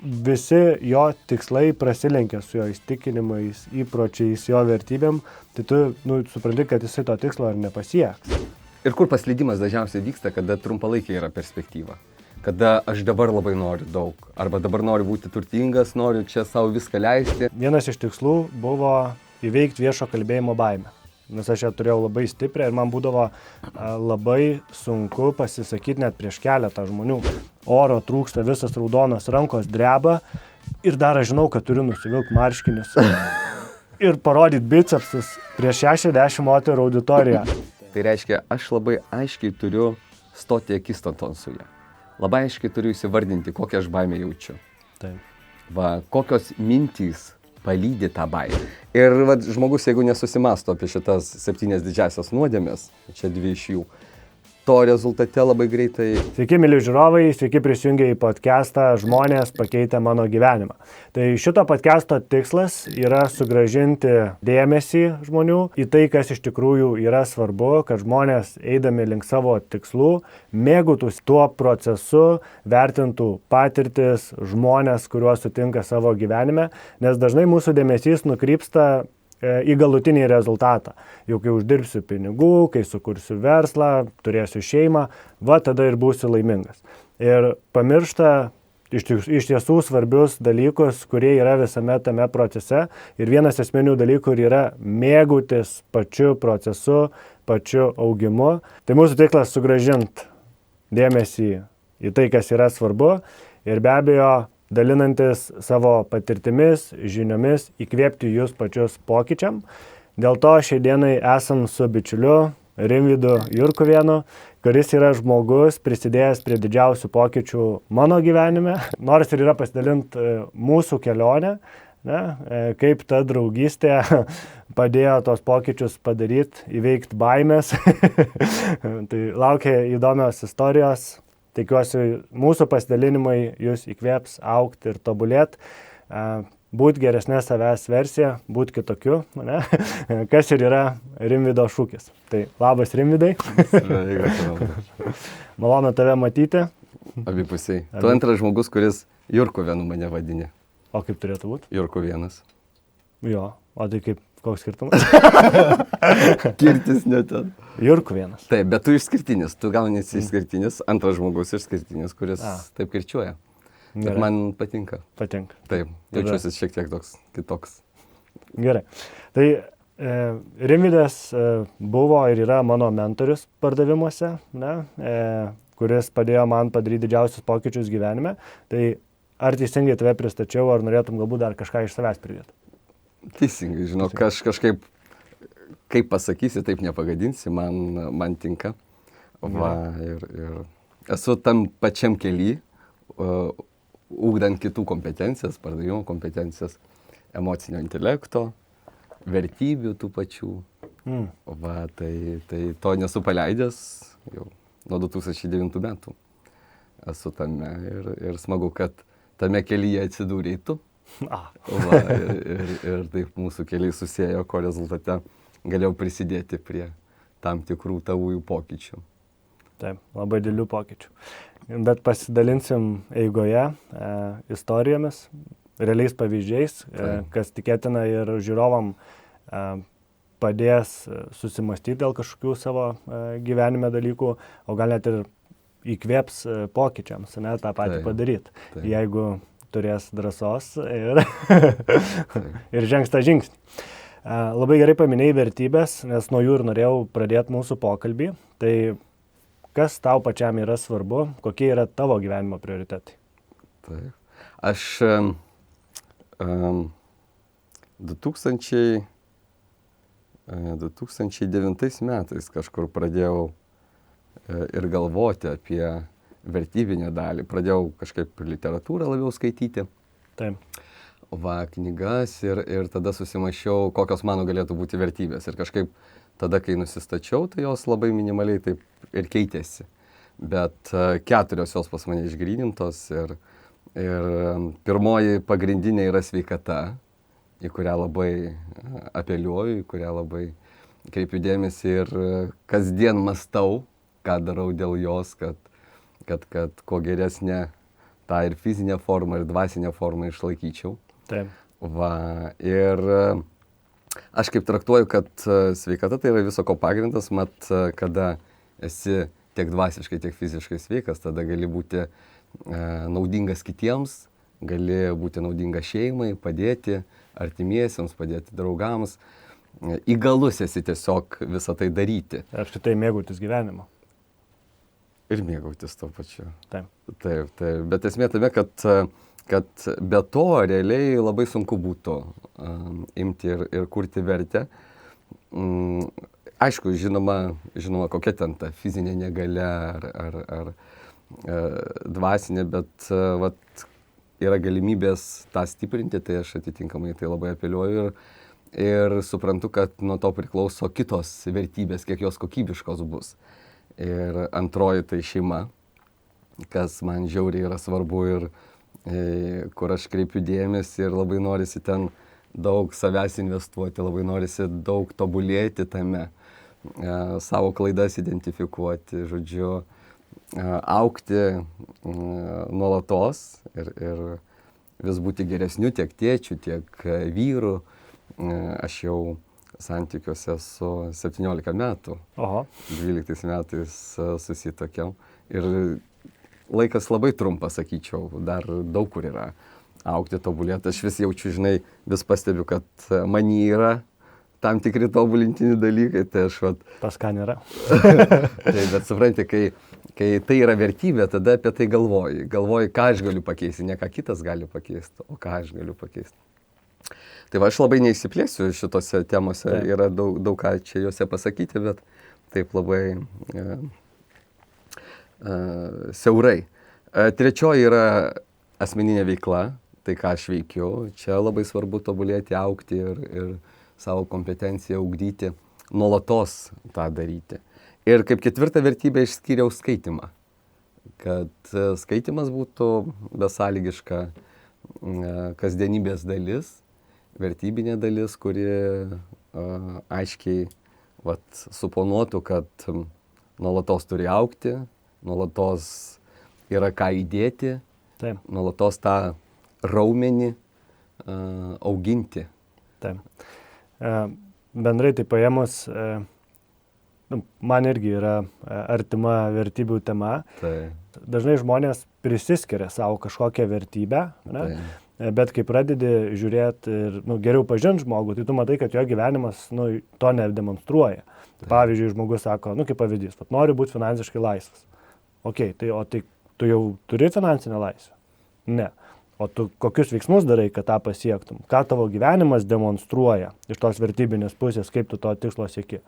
visi jo tikslai prasilenkia su jo įsitikinimais, įpročiais, jo vertybėm, tai tu supranti, kad jisai to tikslo ar nepasieks. Ir kur paslydimas dažniausiai vyksta, kada trumpalaikiai yra perspektyva. Kada aš dabar labai noriu daug, arba dabar noriu būti turtingas, noriu čia savo viską leisti. Vienas iš tikslų buvo įveikti viešo kalbėjimo baimę. Nes aš ją turėjau labai stiprią ir man būdavo labai sunku pasisakyti net prieš keletą žmonių. Oro trūksta, visas raudonas, rankos dreba ir dar aš žinau, kad turiu nusivilkti marškinius ir parodyti bicepsus prieš 60 moterų auditoriją. Tai reiškia, aš labai aiškiai turiu stoti akistaton su ja. Labai aiškiai turiu įsivardinti, kokią aš baimę jaučiu. Taip. Kokios mintys palydi tą baimę. Ir žmogus, jeigu nesusimasto apie šitas 7 didžiasias nuodėmes, čia 2 iš jų, to rezultate labai greitai... Sveiki, mėly žiūrovai, sveiki prisijungę į podcastą Žmonės pakeitė mano gyvenimą. Tai šito podcasto tikslas yra sugrąžinti dėmesį žmonių į tai, kas iš tikrųjų yra svarbu, kad žmonės eidami link savo tikslų mėgautųsi tuo procesu, vertintų patirtis, žmonės, kuriuos sutinka savo gyvenime, nes dažnai mūsų dėmesys nukrypsta į galutinį rezultatą. Jau kai uždirbsiu pinigų, kai sukursiu verslą, turėsiu šeimą, tada ir būsiu laimingas. Ir pamiršta iš tiesų svarbius dalykus, kurie yra visame tame procese. Ir vienas esminių dalykų yra mėgautis pačiu procesu, pačiu augimu. Tai mūsų tikslas sugrąžinti dėmesį į tai, kas yra svarbu. Ir be abejo, dalinantis savo patirtimis, žiniomis, įkvėpti jūs pačius pokyčiam. Dėl to šiai dienai esam su bičiuliu Rimvydu Jurkuvėnu, kuris yra žmogus prisidėjęs prie didžiausių pokyčių mano gyvenime. Nors ir yra pasidalinti mūsų kelionę, kaip ta draugystė padėjo tos pokyčius padaryti, įveikti baimės. Tai laukia įdomios istorijos. Tikiuosi, mūsų pasidalinimai jūs įkvėps augti ir tobulėti, būti geresnė savęs versija, būti kitokiu, ne? Kas ir yra Rimvydo šūkis. Tai labas Rimvydai. Malonu tave matyti. Abipusiai. Tu antras žmogus, kuris Jurkuvėnu mane vadinė. O kaip turėtų būti? Jurkuvėnas. Jo, o tai kaip, koks skirtumas? Kirtis net ten. Jurkuvėnas. Taip, bet tu išskirtinis, tu gal nesi išskirtinis, antras žmogus išskirtinis, kuris taip kirčiuoja. Bet man patinka. Patinka. Taip, jaučiuosi šiek tiek toks kitoks. Gerai. Tai Rimvydas buvo ir yra mano mentorius pardavimuose, kuris padėjo man padaryti didžiausius pokyčius gyvenime. Tai ar teisingai tave pristačiau, ar norėtum galbūt dar kažką iš savęs pridėti? Teisingai, žinau, kažkaip, kaip pasakysi, taip nepagadinsi, man tinka. Ir esu tam pačiam kely, ugdant kitų kompetencijas, pardavimo kompetencijas, emocinio intelekto, vertybių tų pačių. Tai to nesu paleidęs jau nuo 2009 metų. Esu tame ir smagu, kad tame kelyje atsidūrei tu. Ir taip mūsų keliai susėjo, ko rezultate galėjau prisidėti prie tam tikrų tavųjų pokyčių. Taip, labai didelių pokyčių. Bet pasidalinsim eigoje istorijomis, realiais pavyzdžiais, kas tikėtina ir žiūrovam padės susimastyti dėl kažkokių savo gyvenime dalykų, o gal net ir įkvėps pokyčiams, tą patį padaryti. Jeigu turės drąsos ir žengs tą žingsnį. Labai gerai paminėjai vertybės, nes nuo jų ir norėjau pradėti mūsų pokalbį. Tai kas tau pačiam yra svarbu, kokie yra tavo gyvenimo prioritetai? Taip. Aš 2009 metais kažkur pradėjau ir galvoti apie vertybinę dalį. Pradėjau kažkaip literatūrą labiau skaityti. Taip. Knygas ir tada susimąsčiau, kokios mano galėtų būti vertybės. Ir kažkaip tada, kai nusistačiau, tai jos labai minimaliai taip ir keitėsi. Bet 4 jos pas mane išgrynintos ir pirmoji pagrindinė yra sveikata, į kurią labai apeliuoju, į kurią labai kreipiu dėmesį ir kasdien mąstau, ką darau dėl jos, kad kuo geresnė tą ir fizinę formą, ir dvasinę formą išlaikyčiau. Taip. Va, ir aš kaip traktuoju, kad sveikata tai yra viso ko pagrindas, kada esi tiek dvasiškai, tiek fiziškai sveikas, tada gali būti naudingas kitiems, gali būti naudingas šeimai, padėti artimiesiems, padėti draugams. Įgalus esi tiesiog visą tai daryti. Apskritai mėgautis gyvenimo. Ir mėgautis to pačiu. Taip. Taip. Bet esmė tame, kad be to realiai labai sunku būtų imti ir kurti vertę. Aišku, žinoma, kokia ten ta fizinė negalia ar dvasinė, bet yra galimybės tą stiprinti, tai aš atitinkamai tai labai apeliuoju ir suprantu, kad nuo to priklauso kitos vertybės, kiek jos kokybiškos bus. Ir antroji tai šeima, kas man žiauriai yra svarbu ir kur aš kreipiu dėmesį ir labai norisi ten daug savęs investuoti, labai norisi daug tobulėti tame, savo klaidas identifikuoti, žodžiu, augti nuolatos ir vis būti geresniu tiek tėčiu, tiek vyru. Aš jau santykiuose su 17 metų. Oho. 12 metais susitokiau. Ir laikas labai trumpas, sakyčiau, dar daug kur yra augti, tobulėti. Aš vis jaučiu, vis pastebiu, kad man yra tam tikri tobulintini dalykai. Tai aš pas ką nėra. Tai, bet supranti, kai tai yra vertybė, tada apie tai galvoji. Galvoji, ką aš galiu pakeisti, ne ką kitas gali pakeisti, o ką aš galiu pakeisti. Tai aš labai neįsiplėsiu šitose temose, yra daug ką čia juose pasakyti, bet taip labai siaurai. Trečioji yra asmeninė veikla, tai ką aš veikiu. Čia labai svarbu tobulėti, augti ir savo kompetenciją ugdyti, nuolatos tą daryti. Ir kaip ketvirtą vertybę išskyriau skaitimą, kad skaitimas būtų besąlygiška kasdienybės dalis, vertybinė dalis, kuri aiškiai suponuotų, kad nuolatos turi augti, nuolatos yra ką įdėti, Taip. Nuolatos tą raumenį auginti. Taip. Bendrai tai paėmus, man irgi yra artima vertybių tema. Taip. Dažnai žmonės prisiskiria savo kažkokią vertybę, ne? Taip. Bet kai pradedi žiūrėti ir geriau pažinti žmogų, tai tu matai, kad jo gyvenimas to nedemonstruoja. Pavyzdžiui, žmogus sako, kaip pavyzdys, nori būti finansiškai laisvas. O tai tu jau turi finansinę laisvę? Ne. O tu kokius veiksmus darai, kad tą pasiektum? Ką tavo gyvenimas demonstruoja iš tos vertybinės pusės, kaip tu to tikslo sieki?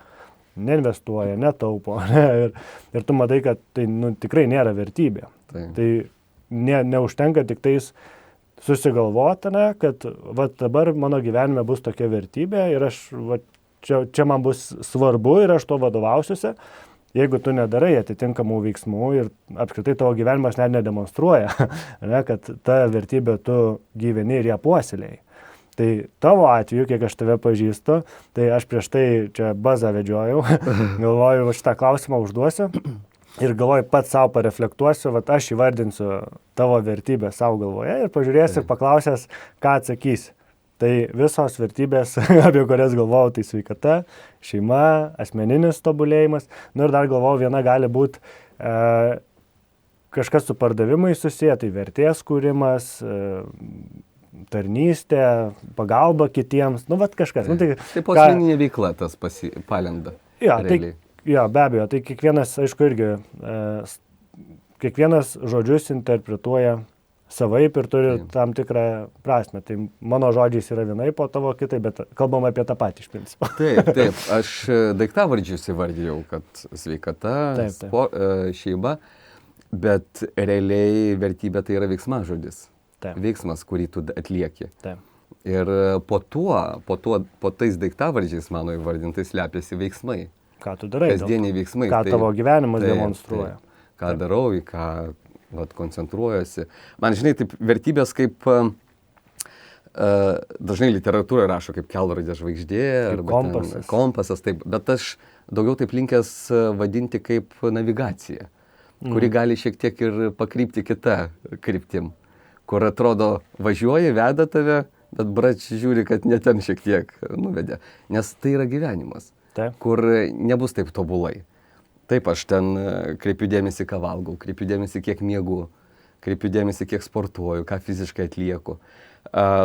Neinvestuoja, netaupo. Ne? Ir tu matai, kad tai tikrai nėra vertybė. Taip. Tai neužtenka tik tais susigalvoti, kad dabar mano gyvenime bus tokia vertybė ir aš, čia man bus svarbu ir aš to vadovausiuosi. Jeigu tu nedarai atitinkamų veiksmų ir apskritai tavo gyvenimas net nedemonstruoja, ne, kad ta vertybė tu gyveni ir ją puoselėjai. Tai tavo atveju, kiek aš tave pažįstu, tai aš prieš tai čia bazą vedžiojau, galvoju, šitą klausimą užduosiu. Ir galvoju, pats savo pareflektuosiu, aš įvardinsiu tavo vertybę savo galvoje ir pažiūrėsiu ir paklausęs, ką atsakysi. Tai visos vertybės, apie kurias galvojau, tai sveikata, šeima, asmeninis tobulėjimas. Ir dar galvojau, viena gali būti kažkas su pardavimais susiję, tai vertės kūrimas, tarnystė, pagalba kitiems, kažkas. Tai asmeninė veikla tas palenda. Ja, be abejo, tai kiekvienas, aišku, irgi, kiekvienas žodžius interpretuoja savaip ir turi tam tikrą prasme. Tai mano žodžiais yra vienaip, o tavo kitai, bet kalbam apie tą patį iš principo. Taip, aš daiktavardžius įvardėjau, kad sveikata, šeima, bet realiai vertybė tai yra veiksmažodis. Veiksmas, kurį tu atlieki. Taip. Ir po tais daiktavardžiais mano įvardintais slepiasi veiksmai. Ką tu darai? Kasdieniai veiksmai. Ką tavo gyvenimas demonstruoja. Ką darau, į ką koncentruojuosi. Man, taip, vertybės kaip dažnai literatūra rašo kaip kelrodė žvaigždė, arba kompasas, taip, bet aš daugiau taip linkęs vadinti kaip navigacija. kuri gali šiek tiek ir pakrypti kitą kryptim, kur atrodo važiuoji, veda tave, bet brač žiūri, kad ne ten šiek tiek nuvedė. Nes tai yra gyvenimas, kur nebus taip tobulai. Taip, aš ten kreipiu dėmesį, ką valgau, kreipiu dėmesį, kiek miegu, kreipiu dėmesį, kiek sportuoju, ką fiziškai atlieku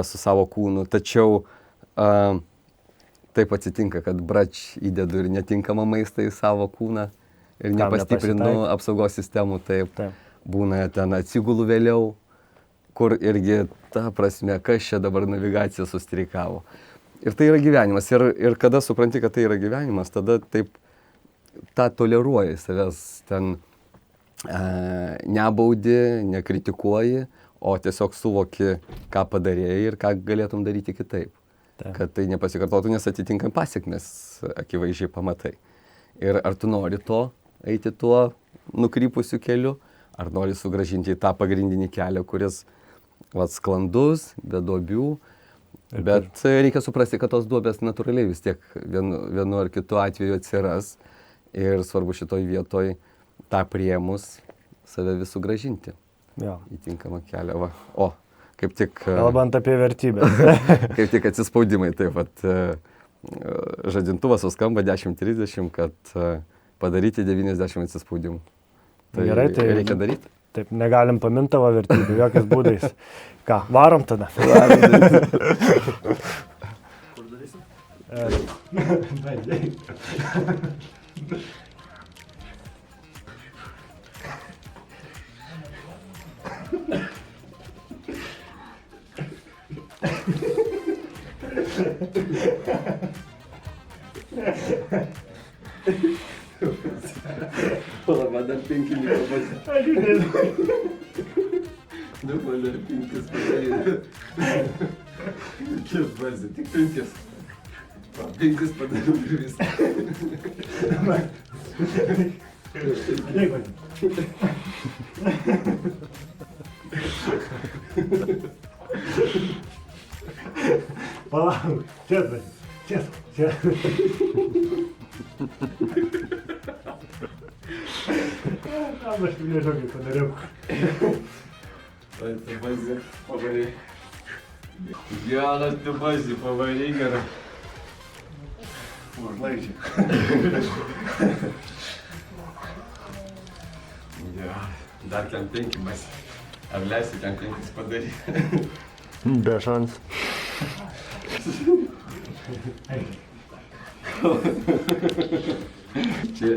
su savo kūnu. Tačiau taip atsitinka, kad brač įdedu ir netinkamą maistą į savo kūną ir nepastiprinu apsaugos sistemų. Taip. Būna ten atsigulu vėliau, kur irgi ta prasme, kas čia dabar navigacija sustrikavo. Ir tai yra gyvenimas. Ir kada supranti, kad tai yra gyvenimas, tada taip tą toleruoji, savęs ten nebaudi, nekritikuoji, o tiesiog suvoki, ką padarėjai ir ką galėtum daryti kitaip. Kad tai nepasikartotų, nes atitinkam pasiekmes akivaizdžiai pamatai. Ir ar tu nori to, eiti tuo nukrypusiu keliu, ar nori sugrąžinti į tą pagrindinį kelią, kuris sklandus, be duobių. Bet reikia suprasti, kad tos duobės natūraliai vis tiek vienu ar kitu atveju atsiras. Ir svarbu šitoj vietoj tą priėmus save vis sugrąžinti į tinkamą kelią. Va. O, kaip tik... Kalbant apie vertybės. Kaip tik atsispaudimai. Taip, žadintuvas suskamba 10:30, kad padaryti 90 atsispaudimų. Tai gerai, tai reikia daryti? Taip, negalim paminti tavo vertybių, jokiais būdais. Ką, varom tada? Kur darysim? Palaba, dar 5 liko pasakyti. Dabar dar 5 padaryti. Kiek bazė, tik 5. 5 padariau ir viską. Palauk, čia. Aš nežinau, kaip padariau. Tai tu bazė pavarai. Geras tu bazė pavarai gerai. Užlaižiai. Dar ten 5 bazė. Ar leisi ten 5 padaryti? Be šansų. Čia,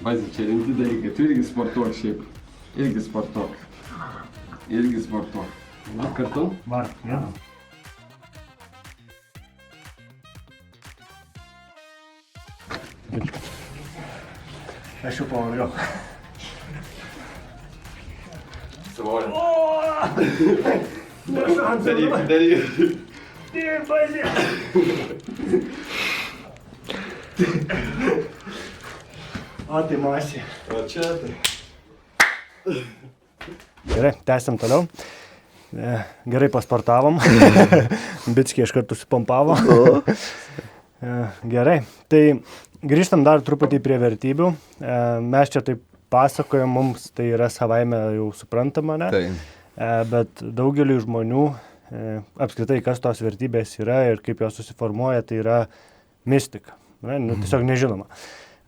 bazė, čia rimti dalykai. Tu irgi sportuok šiaip. Irgi sportuok. Var kartu? Var, vieną. Aš jau pavariau. Svorį. Daryk. Taip, bazė. O tai masė. O čia tai. Gerai, tęsiam toliau. Gerai pasportavom. Bitskiai iš karto supompavo. Gerai, tai grįžtam dar truputį prie vertybių. Mes čia taip pasakojam, mums tai yra savaime jau suprantama, ne? Tai. Bet daugeliui žmonių apskritai, kas tos vertybės yra ir kaip jos susiformuoja, tai yra mistika. Tiesiog nežinoma.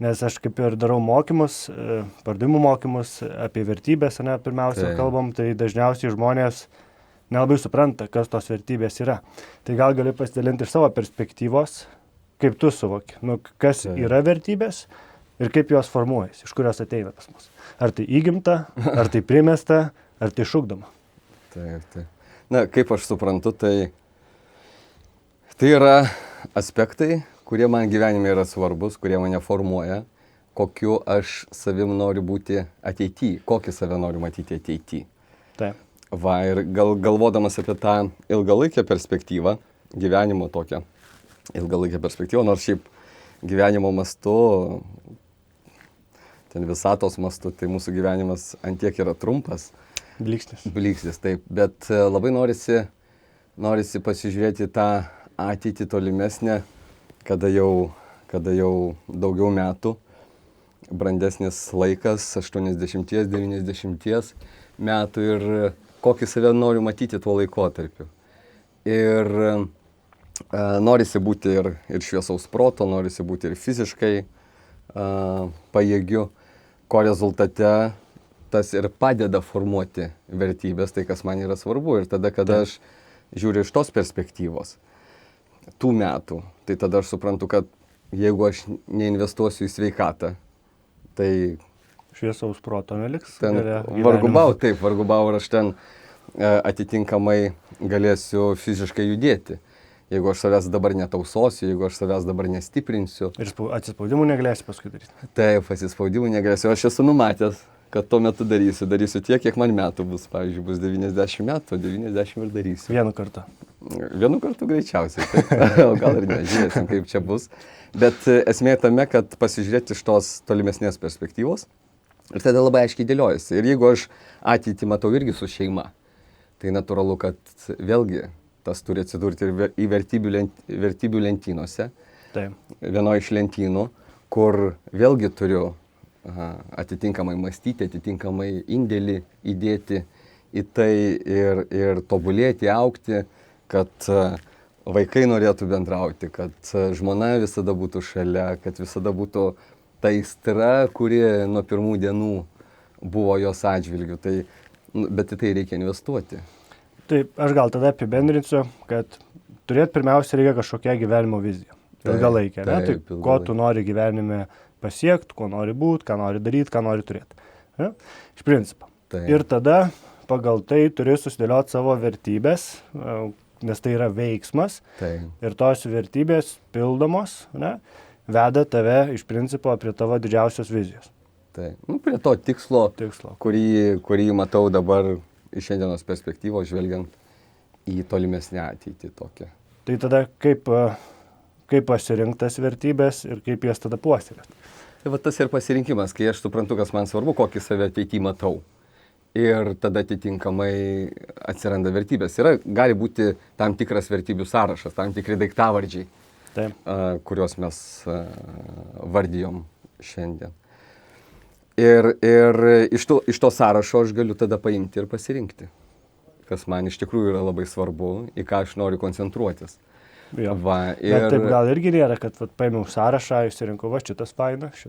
Nes aš kaip ir darau mokymus, pardavimų mokymus apie vertybės, pirmiausia kalbam, tai dažniausiai žmonės nelabai supranta, kas tos vertybės yra. Tai gal gali pasidalinti iš savo perspektyvos, kaip tu suvoki, kas yra vertybės ir kaip jos formuojasi, iš kurios ateina pas mus. Ar tai įgimta, ar tai primesta, ar tai šukdoma. Taip. Na, kaip aš suprantu, tai yra aspektai, kurie man gyvenime yra svarbus, kurie mane formuoja, kokiu aš savim noriu būti ateityje, kokį save noriu matyti ateityje. Taip. Va, ir galvodamas apie tą ilgalaikę perspektyvą, gyvenimo tokią ilgalaikę perspektyvą, nors šiaip gyvenimo mastu, ten visatos mastu, tai mūsų gyvenimas antiek yra trumpas. Blyksnis, taip. Bet labai norisi pasižiūrėti tą ateitį tolimesnę, kada jau daugiau metų brandesnis laikas, 80-90 metų ir kokį save noriu matyti tuo laikotarpiu. Ir norisi būti ir šviesaus proto, norisi būti ir fiziškai pajėgiu, ko rezultate tas ir padeda formuoti vertybės, tai kas man yra svarbu. Ir tada, kada aš žiūriu iš tos perspektyvos, tų metų, tai tada aš suprantu, kad jeigu aš neinvestuosiu į sveikatą, tai Šviesaus proto neliks. ten vargubau, ir aš ten atitinkamai galėsiu fiziškai judėti. Jeigu aš savęs dabar netausosiu, jeigu aš savęs dabar nestiprinsiu. Ir atsispaudimų negalėsi paskui daryti. Taip, atsispaudimų negalėsiu. Aš esu numatęs, kad tuo metu darysiu tiek, kiek man metų bus. Pavyzdžiui, bus 90 metų, 90 ir darysiu. Vienu kartu. Vienu kartu greičiausiai, taip. O gal ir ne, žiūrėsim, kaip čia bus. Bet esmė tame, kad pasižiūrėti iš tos tolimesnės perspektyvos ir tada labai aiškiai dėliojasi. Ir jeigu aš ateitį matau irgi su šeima, tai natūralu, kad vėlgi tas turi atsidurti ir į vertybių lentynose. Taip. Vienoje iš lentynų, kur vėlgi turiu atitinkamai mąstyti, atitinkamai indėlį įdėti į tai ir tobulėti, augti, kad vaikai norėtų bendrauti, kad žmona visada būtų šalia, kad visada būtų ta aistra, kuri nuo pirmų dienų buvo jos atžvilgių. Tai, bet į tai reikia investuoti. Taip, aš gal tada apibendrinsiu, kad turėti pirmiausia reikia kažkokią gyvenimo viziją. Ilgalaikę, ne? Tai ko tu nori gyvenime pasiekti, ko nori būti, ką nori daryti, ką nori turėti. Ne? Iš principo. Taip. Ir tada pagal tai turi susidėlioti savo vertybės, nes tai yra veiksmas. Taip. Ir tos vertybės pildomos, ne, veda tave iš principo prie tavo didžiausios vizijos. Taip. Prie to tikslo. Kurį matau dabar iš šiandienos perspektyvos, žvelgiant į tolimesnę ateitį tokią. Tai tada kaip pasirinktas vertybės ir kaip jas tada puoselėti? Tai va tas ir pasirinkimas, kai aš suprantu, kas man svarbu, kokį save ateityje matau. Ir tada atitinkamai atsiranda vertybės. Gali būti tam tikras vertybių sąrašas, tam tikri daiktavardžiai, kuriuos mes vardijom šiandien. Ir iš to sąrašo aš galiu tada paimti ir pasirinkti, kas man iš tikrųjų yra labai svarbu, į ką aš noriu koncentruotis. Bet taip gal irgi nėra, kad paėmiau sąrašą, išsirinkau, šitas fainas,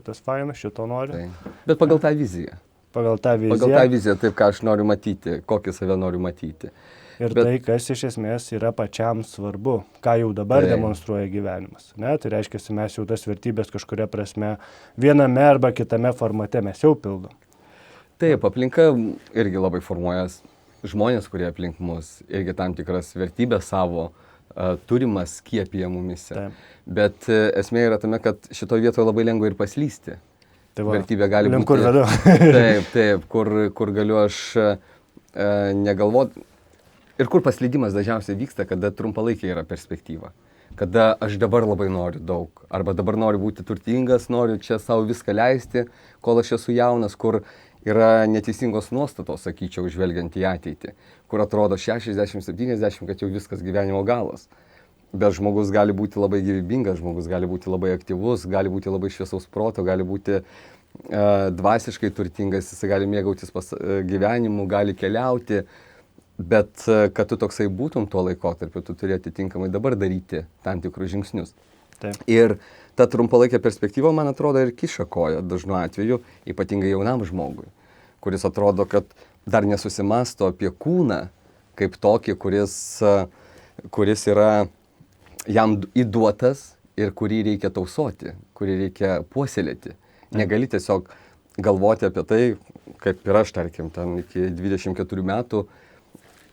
šito noriu. Tai. Bet pagal tą viziją. Pagal tą viziją, taip ką aš noriu matyti, kokį save noriu matyti. Ir tai, kas iš esmės yra pačiam svarbu, ką jau dabar demonstruoja gyvenimas. Ne? Tai reiškia, mes jau tas vertybės kažkuria prasme viename arba kitame formate mes jau pildom. Taip, aplinka irgi labai formuoja žmonės, kurie aplink mus, irgi tam tikras vertybės savo turimas skiepija mumise. Taip. Bet esmė yra tame, kad šitoje vietoje labai lengva ir paslysti. Tai vertybė gali būti. Kur vedu. Taip, kur galiu aš negalvoti. Ir kur paslydimas dažniausiai vyksta, kada trumpalaikė yra perspektyva. Kada aš dabar labai noriu daug. Arba dabar noriu būti turtingas, noriu čia savo viską leisti, kol aš esu jaunas, kur yra neteisingos nuostatos, sakyčiau, žvelgiant į ateitį. Kur atrodo 60-70, kad jau viskas gyvenimo galas. Bet žmogus gali būti labai gyvybingas, žmogus gali būti labai aktyvus, gali būti labai šviesaus proto, gali būti dvasiškai turtingas, jis gali mėgautis gyvenimu, gali keliauti. Bet kad tu toksai būtum tuo laikotarpiu, tu turi atitinkamai dabar daryti tam tikrus žingsnius. Taip. Ir ta trumpalaikė perspektyva, man atrodo, ir kiša koją dažnu atveju, ypatingai jaunam žmogui, kuris atrodo, kad dar nesusimasto apie kūną kaip tokį, kuris yra jam įduotas ir kurį reikia tausoti, kurį reikia puoselėti. Negali tiesiog galvoti apie tai, kaip ir aš, tarkim, ten iki 24 metų,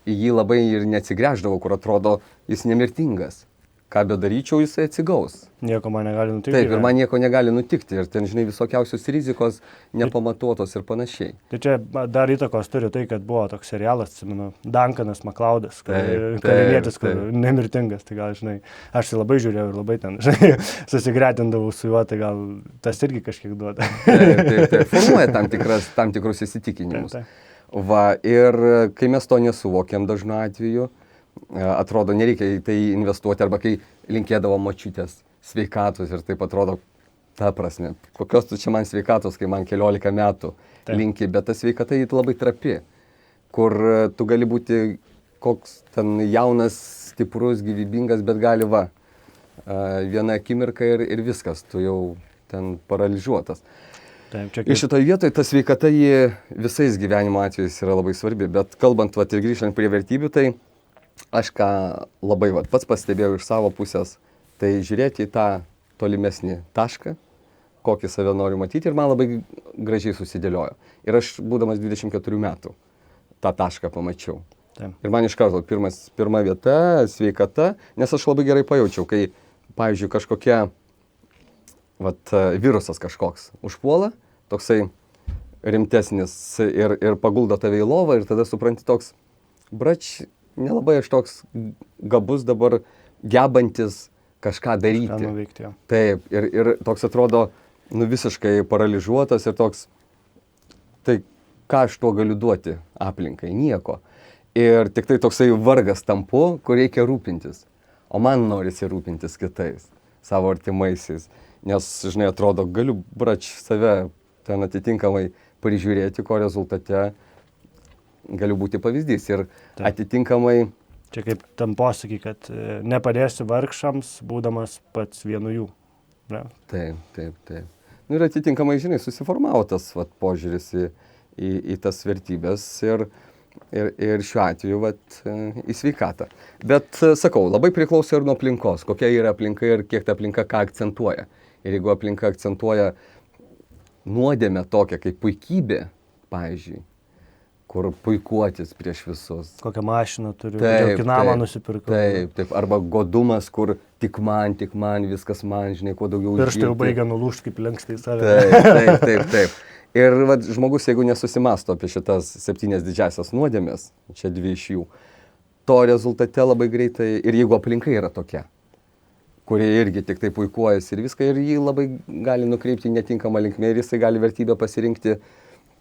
į jį labai ir neatsigręždavo, kur atrodo jis nemirtingas. Ką bedaryčiau, jisai atsigaus. Nieko man negali nutikti. Taip, ir man nieko negali nutikti. Ir ten, žinai, visokiausios rizikos nepamatuotos ir panašiai. Tai čia dar įtakos turi tai, kad buvo toks serialas, atsimenu, Duncanas MacLeodas, kareivis, nemirtingas. Tai gal, žinai, aš labai žiūrėjau ir labai ten, žinai, susigretindavau su juo, tai gal tas irgi kažkiek duoda. Taip. Formuoja tam tikrus įsitikinimus. Taip. Ir kai mes to nesuvokiam dažnu atveju, atrodo, nereikia į tai investuoti, arba kai linkėdavo močiutės sveikatos ir taip atrodo, Ta prasme, kokios tu čia man sveikatos, kai man 14 metų linki, bet ta sveikata ji labai trapi, kur tu gali būti koks ten jaunas, stiprus, gyvybingas, bet gali viena akimirka ir viskas, tu jau ten paralyžiuotas. Ir šitoje vietoje ta sveikata ji visais gyvenimo atvejais yra labai svarbi, bet kalbant ir grįžtant prie vertybių, tai aš ką labai pats pastebėjau iš savo pusės, tai žiūrėti į tą tolimesnį tašką, kokį save noriu matyti ir man labai gražiai susidėliojo. Ir aš, būdamas 24 metų, tą tašką pamačiau. Taip. Ir man iš karto pirma vieta, sveikata, nes aš labai gerai pajaučiau, kai, pavyzdžiui, kažkokia virusas kažkoks užpuola, toksai rimtesnis ir paguldo tave į lovą ir tada supranti toks, nelabai aš toks gabus dabar gebantis kažką daryti. Kažką nuveikti, jo. Taip, ir toks atrodo, visiškai paralyžiuotas ir toks, tai ką aš tuo galiu duoti aplinkai? Nieko. Ir tik tai toksai vargas tampu, kur reikia rūpintis. O man norisi rūpintis kitais, savo artimaisiais. Nes, žinai, atrodo, galiu save ten atitinkamai prižiūrėti, ko rezultate galiu būti pavyzdys. Ir atitinkamai... Čia kaip tam posakį, kad nepadėsiu vargšams, būdamas pats vienu jų. Ne? Taip. Ir atitinkamai, žinai, susiformavo tas požiūris į tas vertybės ir šiuo atveju į sveikatą. Bet, sakau, labai priklauso ir nuo aplinkos, kokia yra aplinka ir kiek ta aplinka ką akcentuoja. Ir jeigu aplinka akcentuoja nuodėmę tokią kaip puikybė, pavyzdžiui, kur puikuotis prieš visus. Kokią mašiną turiu, kokį namą nusipirkau. Taip, arba godumas, kur tik man, viskas man, žinai, kuo daugiau uždirbti. Pirštai jau baigia nulūžti kaip lenkstai save. Taip. Ir žmogus, jeigu nesusimasto apie šitas 7 didžiasias nuodėmės, čia 2 iš jų, to rezultate labai greitai, ir jeigu aplinka yra tokia, kurie irgi tik tai puikuojasi ir viską, ir jį labai gali nukreipti netinkamą linkmę, ir jisai gali vertybę pasirinkti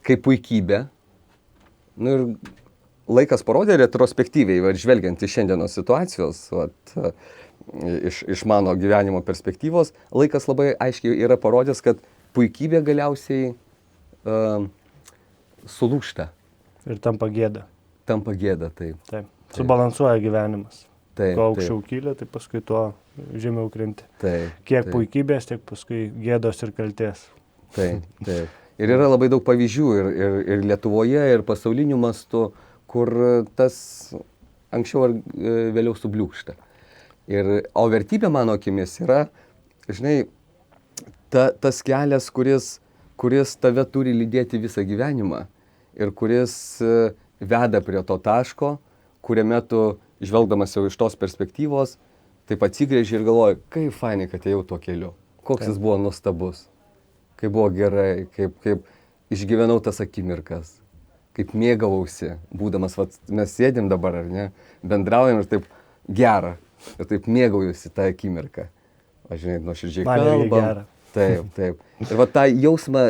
kaip puikybę. Ir laikas parodė retrospektyviai, žvelgiant iš šiandienos situacijos, iš mano gyvenimo perspektyvos, laikas labai aiškiai yra parodęs, kad puikybė galiausiai sulūžta. Ir tampa gėda. Taip. Subalansuoja gyvenimas. Taip. Kuo aukščiau kyli, tai paskui tuo žemiau krenti. Taip. Kiek puikybės, tiek paskui gėdos ir kaltės. Taip. Ir yra labai daug pavyzdžių ir Lietuvoje, ir pasauliniu mastu, kur tas anksčiau ar vėliau subliūkšta. O vertybė mano akimis yra, žinai, tas kelias, kuris tave turi lydėti visą gyvenimą ir kuris veda prie to taško, kuriame tu, žvelgdamas jau iš tos perspektyvos, taip atsigrėži ir galvoji, kaip fainai, kad ėjau tuo keliu, koks jis buvo nuostabus. Kaip buvo gerai, kaip išgyvenau tas akimirkas, kaip mėgavausi, būdamas, mes sėdim dabar, ar ne, bendraujam ir taip gera, ir taip mėgaujusi tą akimirką. Žinai, nuoširdžiai kalbam. Taip. Ir tą jausmą,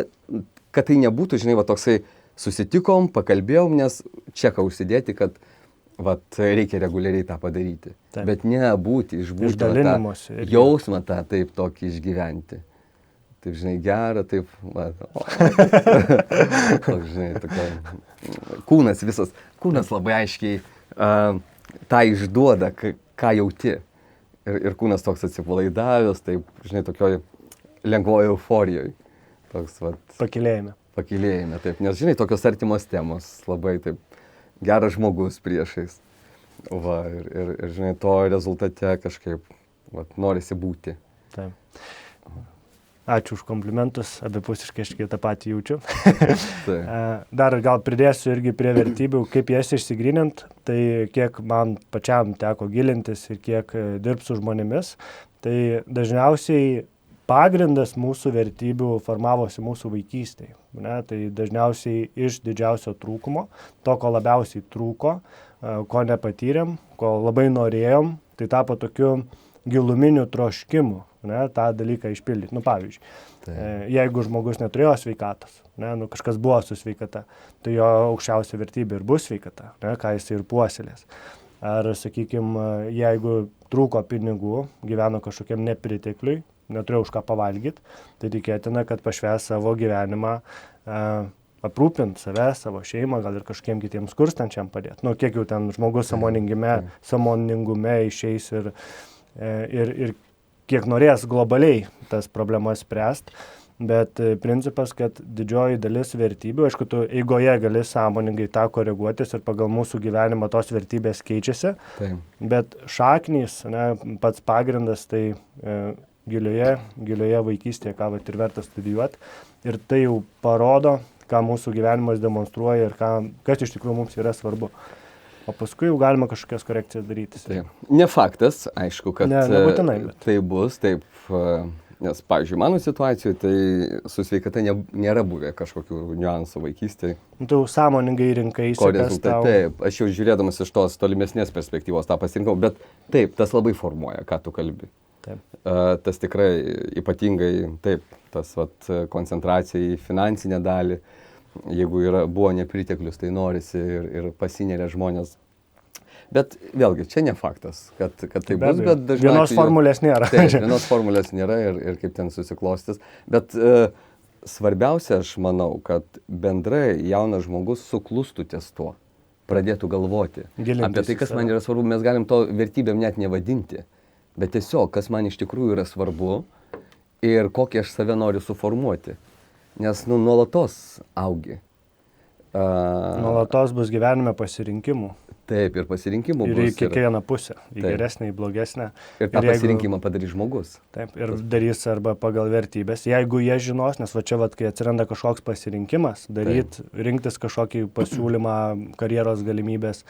kad tai nebūtų, žinai, toksai susitikom, pakalbėjom, nes čeką užsidėti, kad reikia reguliariai tą padaryti. Taip. Bet ne būti, išbūti tą jausmą tą taip tokį išgyventi. Taip, žinai, gera, taip, toks, žinai, tokia, kūnas labai aiškiai tą išduoda, ką jauti. Ir kūnas toks atsipalaidavęs, taip, žinai, tokioj lengvoje euforijoje. Toks, Pakylėjime, taip, nes, žinai, tokios artimos temos, labai taip, geras žmogus priešais. Ir žinai, to rezultate kažkaip, norisi būti. Taip. Ačiū už komplimentus, abipusiškai aš tą patį jaučiu. Dar gal pridėsiu irgi prie vertybių, kaip jas išsigrynint, tai kiek man pačiam teko gilintis ir kiek dirbti su žmonėmis, tai dažniausiai pagrindas mūsų vertybių formavosi mūsų vaikystėje. Tai dažniausiai iš didžiausio trūkumo, to, ko labiausiai trūko, ko nepatyrėm, ko labai norėjom, tai tapo tokiu giluminiu troškimu. Tą dalyką išpildyti. Pavyzdžiui, jeigu žmogus neturėjo sveikatos, kažkas buvo su sveikata, tai jo aukščiausia vertybė ir bus sveikata, ką jis ir puoselės. Ar, sakykime, jeigu trūko pinigų, gyveno kažkokiam nepritekliui, neturėjo už ką pavalgyti, tai tikėtina, kad pašvęs savo gyvenimą, aprūpint save, savo šeimą, gal ir kažkiem kitiems skurstančiam padėti. Nu, kiek jau ten žmogus sąmoningume išeis ir kiek norės globaliai tas problemas spręst, bet principas, kad didžioji dalis vertybių, aišku, tu eigoje gali sąmoningai tą koreguotis ir pagal mūsų gyvenimą tos vertybės keičiasi, bet šaknys, pats pagrindas, tai gilioje vaikystėje, ką vat ir verta studijuoti, ir tai jau parodo, ką mūsų gyvenimas demonstruoja ir kas iš tikrųjų mums yra svarbu. O paskui jau galima kažkokias korekcijas daryti. Taip. Ne faktas, aišku, kad nebūtinai, bet tai bus taip, nes, pavyzdžiui, mano situacijoje tai su sveikata nėra buvę kažkokių niuansų vaikystėje. Tu sąmoningai rinkaisi, kas tau. Taip, aš jau žiūrėdamas iš tos tolimesnės perspektyvos tą pasirinkau, bet taip, tas labai formuoja, ką tu kalbi. Taip. Tas tikrai ypatingai, taip, tas koncentracija į finansinę dalį, jeigu buvo nepriteklius, tai norisi ir pasineria žmonės. Bet vėlgi, čia ne faktas, kad tai bus, bet dažnai... Vienos formulės nėra. Taip, vienos formulės nėra ir kaip ten susiklostys. Bet svarbiausia, aš manau, kad bendrai jaunas žmogus suklustų ties tuo, pradėtų galvoti. Apie tai, kas man yra svarbu, mes galim to vertybėm net nevadinti. Bet tiesiog, kas man iš tikrųjų yra svarbu ir kokį aš save noriu suformuoti. Nes, nuolatos augi. Nuolatos bus gyvenime pasirinkimų. Taip, ir pasirinkimų bus. Ir į kiekvieną pusę, į geresnę, į blogesnę. Ir tą pasirinkimą padarys žmogus. Taip, ir darys arba pagal vertybės. Jeigu jie žinos, nes va čia, kai atsiranda kažkoks pasirinkimas, rinktis kažkokį pasiūlymą, karjeros galimybės,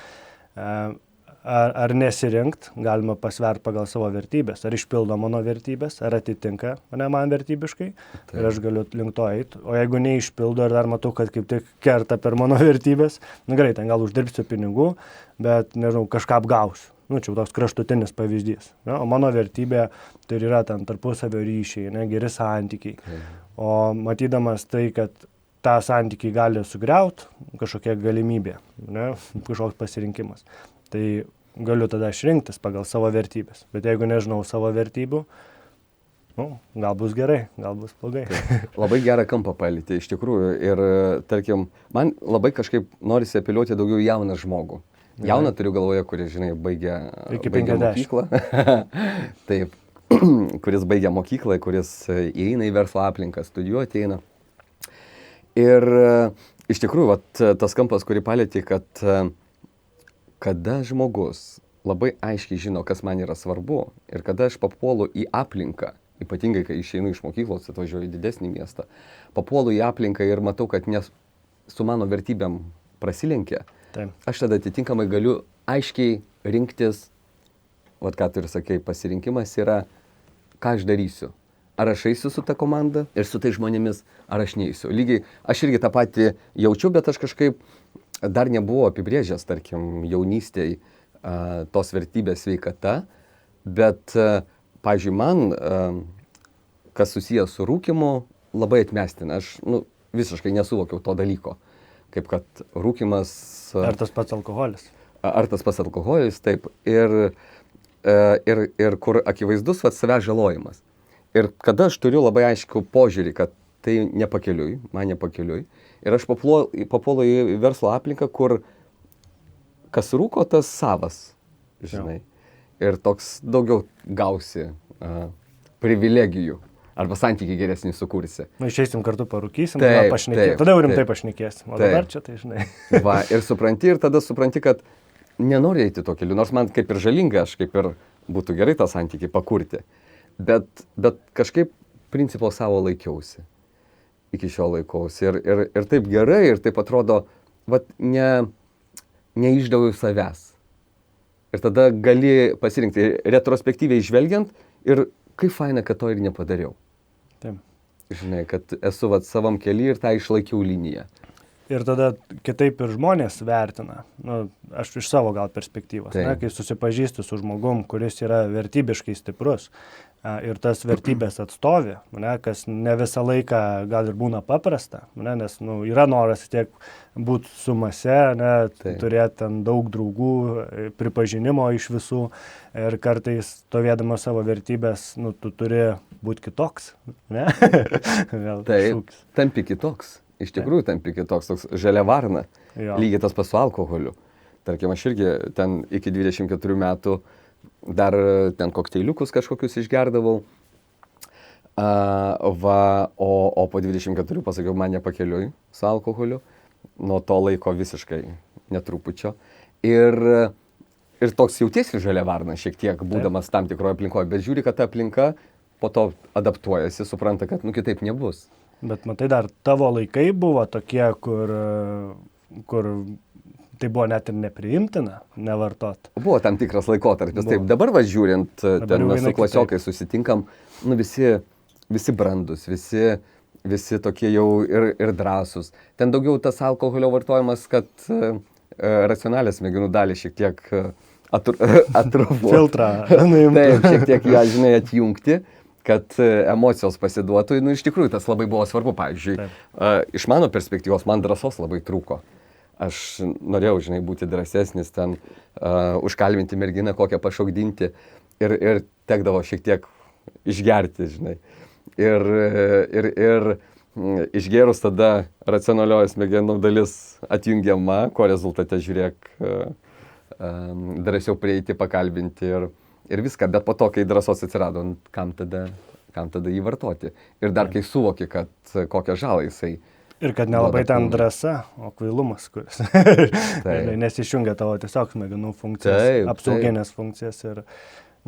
ar nesirinkt, galima pasvert pagal savo vertybės. Ar išpildo mano vertybės, ar atitinka man vertybiškai. Taip. Ir aš galiu link to eiti. O jeigu neišpildo ir dar matau, kad kaip tik kerta per mano vertybės, gerai, ten gal uždirbsiu pinigų, bet, nežinau, kažką apgausiu. Čia toks kraštutinis pavyzdys. O mano vertybė tai yra ten tarpusavio ryšiai, geri santykiai. O matydamas tai, kad tą santykį gali sugriauti, kažkokia galimybė, kažkoks pasirinkimas. Tai galiu tada išrinktis pagal savo vertybės. Bet jeigu nežinau savo vertybių, gal bus gerai, gal bus blogai. Labai gerą kampą palietė, iš tikrųjų. Ir, tarkim, man labai kažkaip norisi apeliuoti daugiau jauną žmogų. Jauną turiu galvoje, kuris, žinai, baigia mokyklą. Taip, kuris baigia mokyklą, kuris įeina į verslo aplinką, studijuoti eina. Ir iš tikrųjų, tas kampas, kurį palietė, kad kada žmogus labai aiškiai žino, kas man yra svarbu ir kada aš papuolu į aplinką, ypatingai kai išeinu iš mokyklos, atvažiuoju į didesnį miestą, papuolu į aplinką ir matau, kad su mano vertybėm prasilenkia, aš tada atitinkamai galiu aiškiai rinktis, ką tu ir sakei, pasirinkimas yra, ką aš darysiu. Ar aš eisiu su ta komanda ir su tai žmonėmis, ar aš neisiu. Lygiai, aš irgi tą patį jaučiu, bet aš kažkaip dar nebuvau apibrėžęs, tarkim, jaunystėj tos vertybės sveikata, bet, pavyzdžiui, man, kas susijęs su rūkymu, labai atmestina. Aš visiškai nesuvokiau to dalyko, kaip kad rūkymas... Ar tas pats alkoholis? Ar tas pats alkoholis, taip. Ir kur akivaizdus savęs žalojimas. Ir kada aš turiu labai aiškų požiūrį, kad tai nepakeliui, man nepakeliui, ir aš papuolu į verslo aplinką, kur kas rūko, tas savas, žinai. Ir toks daugiau gausi privilegijų. Arba santykiai geresnį sukursi. Išeisim kartu parūkysim, tada jau rimtai pašnekėsim. O dabar čia tai, žinai. Ir tada supranti, kad nenori eiti to keliu. Nors man kaip ir žalinga, aš kaip ir būtų gerai tą santykį pakurti. Bet kažkaip principo savo laikiausi. Iki šiol laikausi. Ir taip gerai, ir taip atrodo, neišdaviau savęs. Ir tada gali pasirinkti retrospektyviai žvelgiant ir kaip faina, kad to ir nepadariau. Taip. Žinai, kad esu savam kely ir tą išlaikiau liniją. Ir tada kitaip ir žmonės vertina, aš iš savo gal perspektyvos, kai susipažįstu su žmogum, kuris yra vertybiškai stiprus, ir tas vertybės atstovi, ne, kas ne visą laiką gal ir būna paprasta, ne, nes yra noras tiek būti su mase, ne, turėti ten daug draugų, pripažinimo iš visų ir kartais stovėdamas savo vertybės, tu turi būti kitoks. Ne? Taip, tampi kitoks. Iš tikrųjų tampi kitoks, toks žalia varna. Lygiai tas pas su alkoholiu. Tarkim, aš irgi ten iki 24 metų dar ten kokteiliukus kažkokius išgerdavau, o po 24 pasakiau, man nepakeliui su alkoholiu, nuo to laiko visiškai netrupučio. Ir toks jautiesi žalia varna šiek tiek, būdamas tam tikroje aplinkoje, bet žiūri, kad ta aplinka po to adaptuojasi, supranta, kad kitaip nebus. Bet matai, dar tavo laikai buvo tokie, kur tai buvo net ir nepriimtina nevartot. Buvo tam tikras laikotarpis. Taip, dabar žiūrint, ten mes su klasiokai susitinkam, visi brandus, visi tokie jau ir drąsūs. Ten daugiau tas alkoholio vartojimas, kad racionalią smegenų dalį šiek tiek atrofuoti. Filtrą. Taip, šiek tiek ją, žinai, atjungti, kad emocijos pasiduotų. Iš tikrųjų, tas labai buvo svarbu. Pavyzdžiui, iš mano perspektyvos man drąsos labai trūko. Aš norėjau, žinai, būti drąsesnis, ten užkalbinti merginą, kokią pašokdinti ir tekdavo šiek tiek išgerti, žinai. Ir išgerus tada racionalioji smegenų dalis atjungiama, ko rezultate, žiūrėk, drąsiau prieiti, pakalbinti ir viską. Bet po to, kai drąsos atsirado, kam tada jį vartoti? Ir dar kai suvoki, kad kokią žalą jisai. Ir kad nelabai ten drąsa, o kvailumas, kuris nes išjungia tavo tiesiog smegenų funkcijas, apsauginės funkcijas ir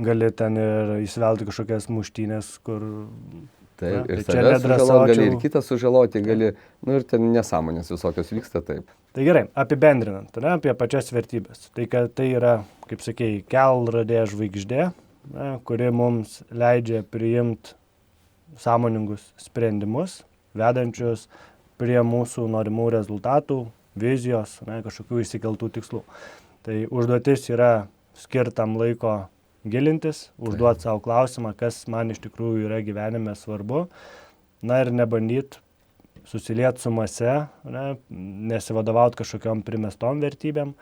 gali ten ir įsivelti kažkokias muštynės, kur... Taip, ir save sužaloti gali, ir kitą sužaloti gali, ir ten nesąmonės visokios vyksta, taip. Tai gerai, apibendrinant, apie pačias vertybės. Tai, kad tai yra, kaip sakei, kelrodė žvaigždė, kuri mums leidžia priimti sąmoningus sprendimus, vedančius prie mūsų norimų rezultatų, vizijos, kažkokių išsikeltų tikslų. Tai užduotis yra skirtam laiko gilintis, užduoti savo klausimą, kas man iš tikrųjų yra gyvenime svarbu, ir nebandyti susilieti su mase, nesivadovauti kažkokiom primestom vertybėm,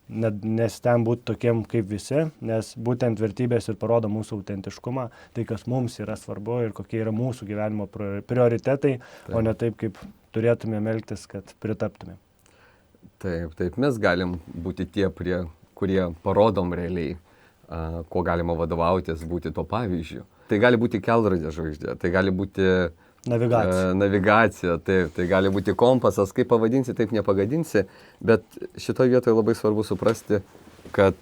nes ten būti tokiem kaip visi, nes būtent vertybės ir parodo mūsų autentiškumą, tai kas mums yra svarbu ir kokie yra mūsų gyvenimo prioritetai, o ne taip, kaip turėtumėm elgtis, kad pritaptumėm. Taip, mes galim būti tie, kurie parodom realiai, ko galima vadovautis, būti to pavyzdžiu. Tai gali būti kelrodė žvaigždė, tai gali būti navigacija, taip, tai gali būti kompasas, kaip pavadinsi, taip nepagadinsi, bet šitoje vietoje labai svarbu suprasti, kad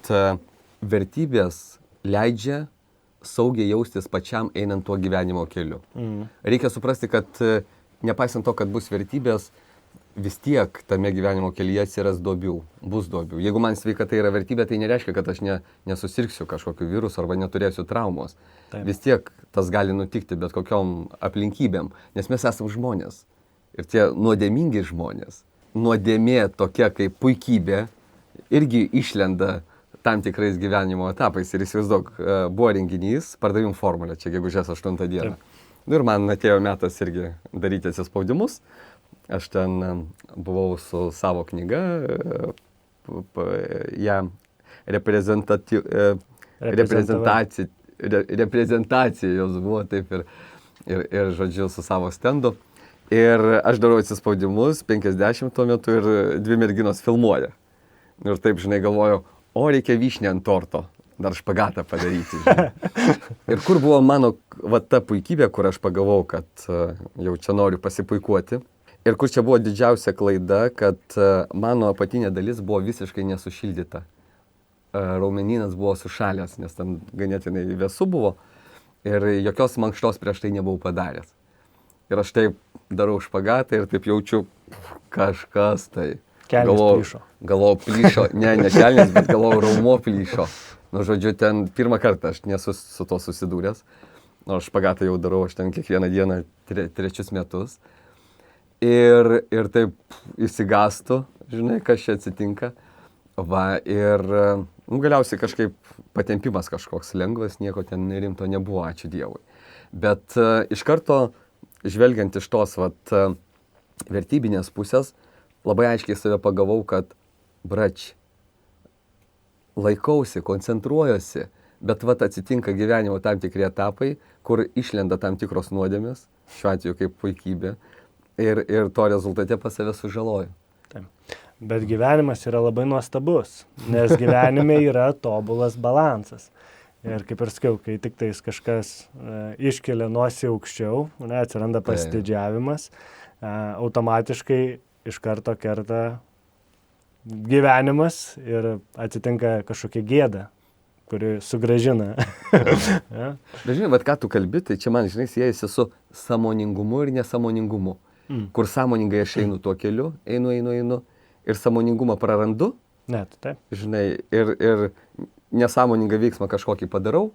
vertybės leidžia saugiai jaustis pačiam einant tuo gyvenimo keliu. Reikia suprasti, kad nepaisant to, kad bus vertybės, vis tiek tame gyvenimo kelyje atsiras duobių, bus duobių. Jeigu man sveikata yra vertybė, tai nereiškia, kad aš nesusirgsiu kažkokiu virusu arba neturėsiu traumos. Taip. Vis tiek tas gali nutikti bet kokiom aplinkybėm, nes mes esame žmonės. Ir tie nuodėmingi žmonės, nuodėmė tokia kaip puikybė, irgi išlenda tam tikrais gyvenimo etapais. Ir įsivaizduok, buvo renginys, pardavimų formulė, čia gegužės 8 dieną. Ir man atėjo metas irgi daryti atsispaudimus. Aš ten buvau su savo knyga, ją reprezentacija jos buvo taip ir žodžiu su savo stendu. Ir aš darau atsispaudimus, 50 tuo metu ir 2 merginos filmuoja. Ir taip, žinai, galvoju, reikia vyšnę ant torto, dar špagatą padaryti. Žinai. Ir kur buvo mano ta puikybė, kur aš pagavau, kad jau čia noriu pasipuikuoti. Ir kur čia buvo didžiausia klaida, kad mano apatinė dalis buvo visiškai nesušildyta. Raumenynas buvo sušalęs, nes ten ganėtinai vėsu buvo ir jokios mankštos prieš tai nebuvau padaręs. Ir aš taip darau špagatą ir taip jaučiu kažkas tai. Galvojau plyšo, ne kelnės, bet galvojau raumo plyšo. Žodžiu, ten pirmą kartą aš nesu su to susidūręs. Nors špagatą jau darau aš ten kiekvieną dieną 3 metus. Ir taip įsigastų, žinai, kas čia atsitinka. Ir Galiausiai kažkaip patempimas kažkoks lengvas, nieko ten rimto nebuvo, ačiū Dievui. Bet iš karto, žvelgiant iš tos vertybinės pusės, labai aiškiai save pagavau, kad laikausi, koncentruojuosi, bet atsitinka gyvenimo tam tikri etapai, kur išlenda tam tikros nuodėmės, šiuo atveju kaip puikybė, ir to rezultate pas save sužaloju. Taip. Bet gyvenimas yra labai nuostabus, nes gyvenime yra tobulas balansas. Ir kaip ir sakiau, kai tik tais kažkas iškelia nosį aukščiau, atsiranda pasididžiavimas, automatiškai iš karto kerta gyvenimas ir atsitinka kažkokia gėda, kuri sugrąžina. Ja? Bet žinai, ką tu kalbi, tai čia man, žinai, siejasi su sąmoningumu ir nesąmoningumu. Kur sąmoningai aš einu tuo keliu, einu ir sąmoningumą prarandu. Net, taip. Žinai, ir nesąmoningą veiksmą kažkokį padarau.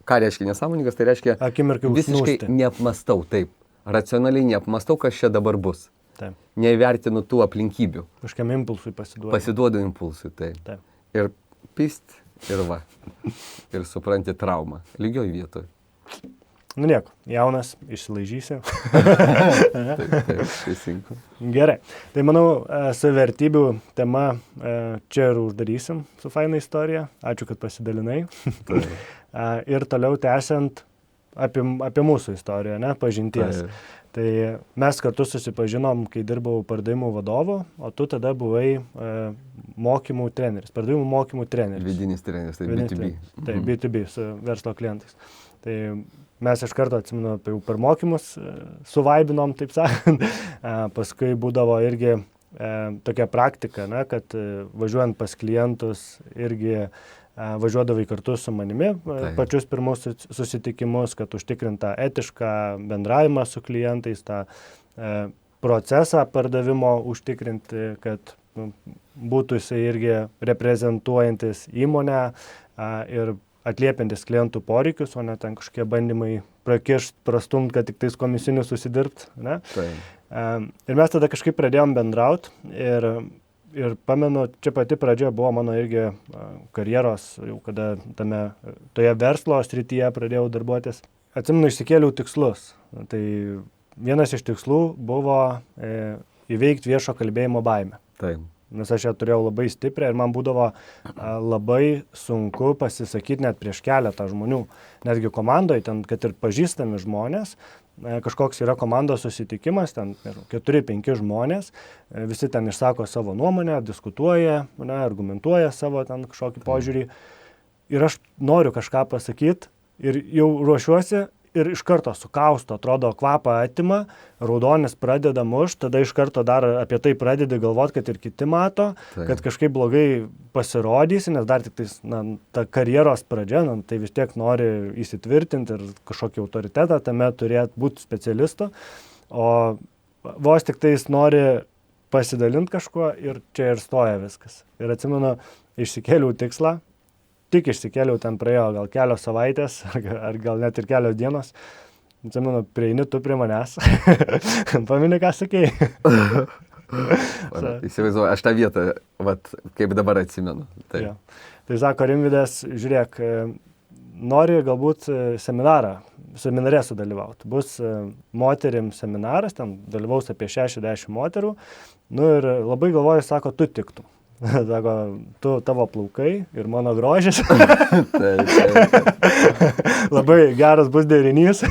Ką reiškia nesąmoningas? Tai reiškia visiškai neapmastau, taip. Racionaliai neapmastau, kas čia dabar bus. Taip. Neįvertinu tų aplinkybių. Kažkam impulsui pasiduodu. Pasiduodu impulsui, taip. Taip. Ir pist, ir ir supranti traumą. Lygioj vietoj. Nu nieko, jaunas, išsilaižysi. Taip, teisingai. Gerai. Tai manau, su vertybių tema čia ir uždarysim su faina istorija. Ačiū, kad pasidalinai. Ir toliau tęsiant apie mūsų istoriją, pažinties. Tai mes kartu susipažinom, kai dirbau pardavimų vadovu, o tu tada buvai mokymų treneris, pardavimų mokymų treneris. Vidinis treneris, tai B2B. Tai B2B su verslo klientais. Tai mes iš karto, atsimenu, per mokymus suvaibinom, taip sakant. Paskui būdavo irgi tokia praktika, kad važiuojant pas klientus irgi važiuodavai kartu su manimi pačius pirmus susitikimus, kad užtikrinta etišką bendravimą su klientais, tą procesą pardavimo užtikrinti, kad būtų jisai irgi reprezentuojantis įmonę ir atliepiantis klientų poreikius, o ne ten kažkokie bandymai prakišt, prastumt, kad tik tais komisinius susidirbt. Ir mes tada kažkaip pradėjom bendraut ir pamenu, čia pati pradžia buvo mano irgi karjeros, jau kada toje verslo srityje pradėjau darbuotis. Atsimenu, išsikėliau tikslus. Tai vienas iš tikslų buvo įveikti viešo kalbėjimo baimę. Taip. Nes aš ją turėjau labai stiprią ir man būdavo labai sunku pasisakyti net prieš keletą žmonių. Netgi komandoje, ten, kad ir pažįstami žmonės, kažkoks yra komandos susitikimas, ten 4-5 žmonės, visi ten išsako savo nuomonę, diskutuoja, argumentuoja savo ten kažkokį požiūrį. Ir aš noriu kažką pasakyti ir jau ruošiuosi ir iš karto sukausto, atrodo, kvapą atima, raudonis pradeda mušt, tada iš karto dar apie tai pradedi galvoti, kad ir kiti mato, kad kažkaip blogai pasirodysi, nes dar tik tais, ta karjeros pradžia, tai vis tiek nori įsitvirtinti ir kažkokį autoritetą tame turėti būti specialistu, o vos tik tais nori pasidalinti kažkuo ir čia ir stoja viskas. Ir atsimenu, išsikėliau tikslą. Tik išsikėliau, ten praėjo gal kelios savaitės, ar gal net ir kelios dienos. Atsimenu, prieini tu prie manęs. Pamini, ką sakei? Įsivaizduoju, aš tą vietą, kaip dabar atsimenu. Ja. Tai sako, Rimvydas, žiūrėk, nori galbūt seminare sudalyvauti. Bus moterim seminaras, ten dalyvaus apie 60 moterų. Ir labai galvoju, sako, tu tiktum. Sako, tavo plaukai ir mano grožis. Labai geras bus derinys.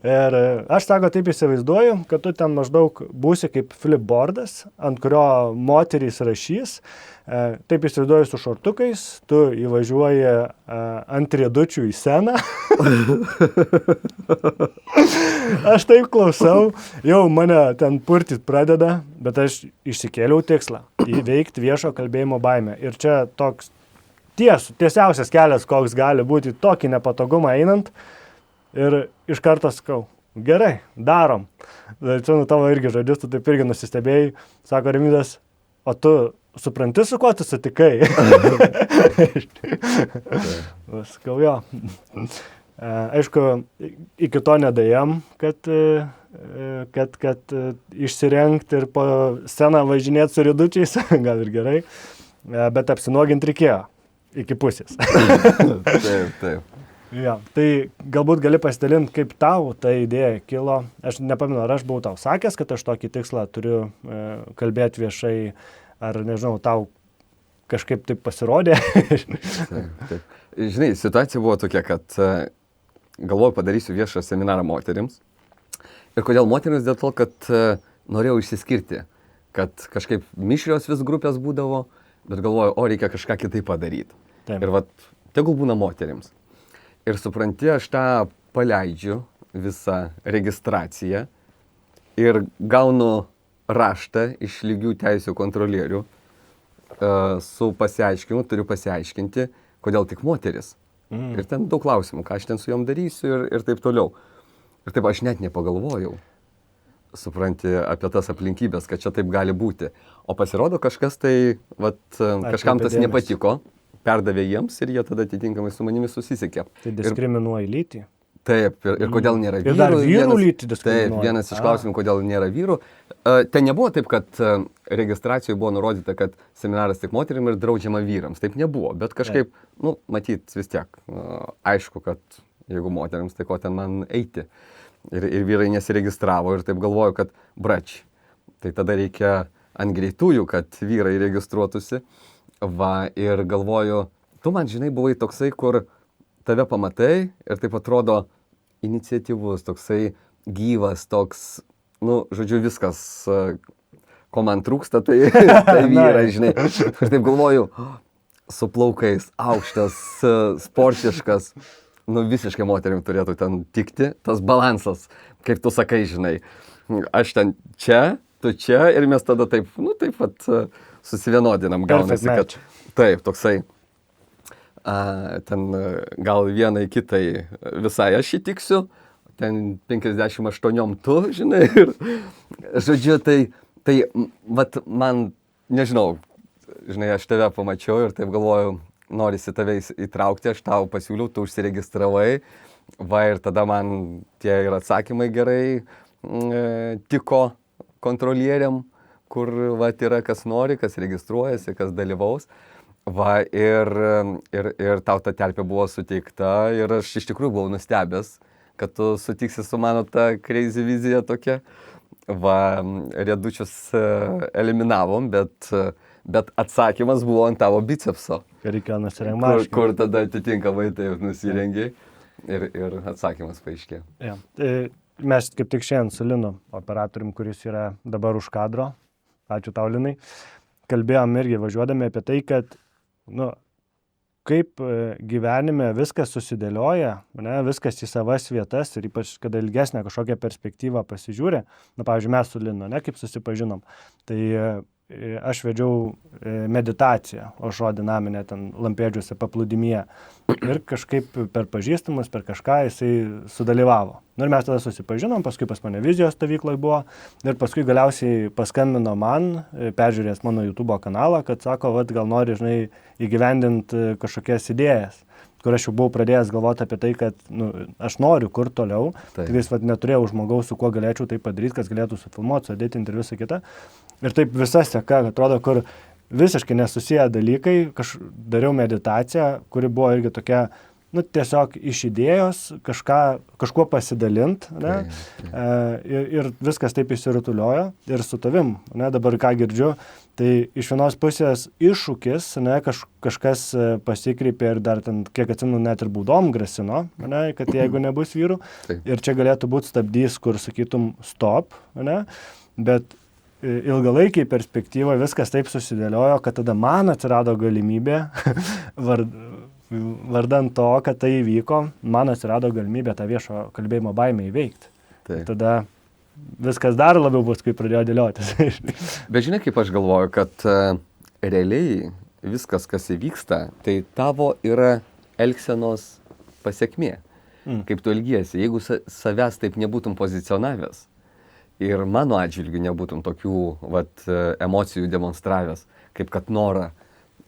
Ir aš, sako, taip įsivaizduoju, kad tu ten maždaug būsi kaip flipboardas, ant kurio moterys rašys. Taip įsivaizduoju su šortukais, tu įvažiuoji ant riedučių į sceną. Aš taip klausau, jau mane ten purtyt pradeda, bet aš išsikėliau tikslą įveikti viešo kalbėjimo baimę. Ir čia toks tiesiausias kelias, koks gali būti, tokį nepatogumą einant. Ir iš karto sakau, gerai, darom. Čia tavo irgi žodžius, tu taip irgi nusistebėjai. Sako Rimvydas, o tu supranti, su kuo tu sutikai? Sakau, jo. Aišku, iki to nedaėjom, kad išsirengti ir po sceną važinėti su ridučiais, gal ir gerai. bet apsinuoginti reikėjo iki pusės. Taip. Ja, tai galbūt gali pasidalinti, kaip tau ta idėja kilo. Aš nepamenu, ar aš buvau tau sakęs, kad aš tokį tikslą turiu kalbėti viešai, ar nežinau, tau kažkaip taip pasirodė. Taip. Žinai, situacija buvo tokia, kad galvoju padarysiu viešą seminarą moterims. Ir kodėl moterims? Dėl to, kad norėjau išsiskirti, kad kažkaip mišrios vis grupės būdavo, bet galvoju, reikia kažką kitaip padaryti. Taip. Ir tegul būna moterims. Ir supranti, aš tą paleidžiu visą registraciją ir gaunu raštą iš lygių teisių kontrolierių su pasiaiškinimu, turiu pasiaiškinti, kodėl tik moteris. Ir ten daug klausimų, ką aš ten su jom darysiu ir taip toliau. Ir taip aš net nepagalvojau, supranti, apie tas aplinkybės, kad čia taip gali būti. O pasirodo kažkas tai, kažkam tas nepatiko. Perdavė jiems ir jie tada atitinkamai su manimi susisiekė. Tai diskriminuoja lytį? Taip, ir kodėl nėra vyrų. Ir dar vyrų lytį diskriminuoja? Taip, vienas iš klausimų, kodėl nėra vyrų. Ten nebuvo taip, kad registracijoje buvo nurodyta, kad seminaras tik moterim ir draudžiama vyrams. Taip nebuvo, bet kažkaip, matyt, vis tiek, aišku, kad jeigu moteriams, tai ko ten man eiti. Ir vyrai nesiregistravo ir taip galvoju, kad brač, tai tada reikia ant greitųjų, kad vyrai registruotųsi. Ir galvoju, tu man, žinai, buvai toksai, kur tave pamatai ir taip atrodo iniciatyvus, toksai gyvas, toks, žodžiu, viskas, ko man trūksta, tai vyrai, žinai. Ir taip galvoju, su plaukais, aukštas, sportiškas, visiškai moterim turėtų ten tikti, tas balansas, kaip tu sakai, žinai. Aš ten čia, tu čia ir mes tada taip, susivienodinam, gaunasi, kad taip, toksai, ten gal vienai kitai visai aš įtiksiu, ten 58 tu, žinai, ir žodžiu, tai man, nežinau, žinai, aš tave pamačiau ir taip galvoju, norisi tave įtraukti, aš tau pasiūliau, tu užsiregistravai, ir tada man tie ir atsakymai gerai tiko kontrolieriam, kur yra kas nori, kas registruojasi, kas dalyvaus. Ir tau ta terpė buvo suteikta ir aš iš tikrųjų buvau nustebęs, kad tu sutiksi su mano ta crazy vizija tokia. Riedučius eliminavom, bet atsakymas buvo ant tavo bicepso. Reikėjo nusirengti. Kur tada atitinkamai taip nusirengiai ir atsakymas paaiškėjo. Ja. Mes kaip tik šiandien su Linu, operatorium, kuris yra dabar už kadro, ačiū tau, Linai, kalbėjom irgi važiuodami apie tai, kad kaip gyvenime viskas susidėlioja, viskas į savas vietas ir ypač, kada ilgesnę kažkokią perspektyvą pasižiūrė, pavyzdžiui, mes su Linu, kaip susipažinom, tai aš vedžiau meditaciją, Ošo dinaminę ten Lampėdžiuose paplūdimyje ir kažkaip per pažįstamus, per kažką jisai sudalyvavo. Ir mes tada susipažinom, paskui pas mane vizijos stovykloje buvo ir paskui galiausiai paskambino man, peržiūrės mano YouTube kanalą, kad sako, gal nori, žinai, įgyvendinti kažkokias idėjas, kur aš jau buvau pradėjęs galvoti apie tai, kad aš noriu kur toliau, tik vis neturėjau žmogaus, su kuo galėčiau tai padaryti, kas galėtų sufilmuoti, sudėtinti ir visą kitą. Ir taip visa seka, atrodo, kur visiškai nesusiję dalykai, dariau meditaciją, kuri buvo irgi tokia, tiesiog iš idėjos kažkuo pasidalint, ir viskas taip išsirutuliojo ir su tavim, dabar ką girdžiu, tai iš vienos pusės iššūkis, kažkas pasikreipė ir dar ten, kiek atsimenu, net ir baudom grasino, kad jeigu nebus vyrų, ir čia galėtų būti stabdys, kur sakytum stop, bet ilgalaikiai perspektyvoje viskas taip susidėliojo, kad tada man atsirado galimybė vardan to, kad tai įvyko, man atsirado galimybė tą viešo kalbėjimo baimę įveikti. Tada viskas dar labiau bus, kai pradėjo dėliotis. Bet žinai, kaip aš galvoju, kad realiai viskas, kas įvyksta, tai tavo yra elgsenos pasiekmė. Kaip tu elgiesi. Jeigu savęs taip nebūtum pozicionavęs ir mano atžvilgiu nebūtum tokių emocijų demonstravęs, kaip kad norą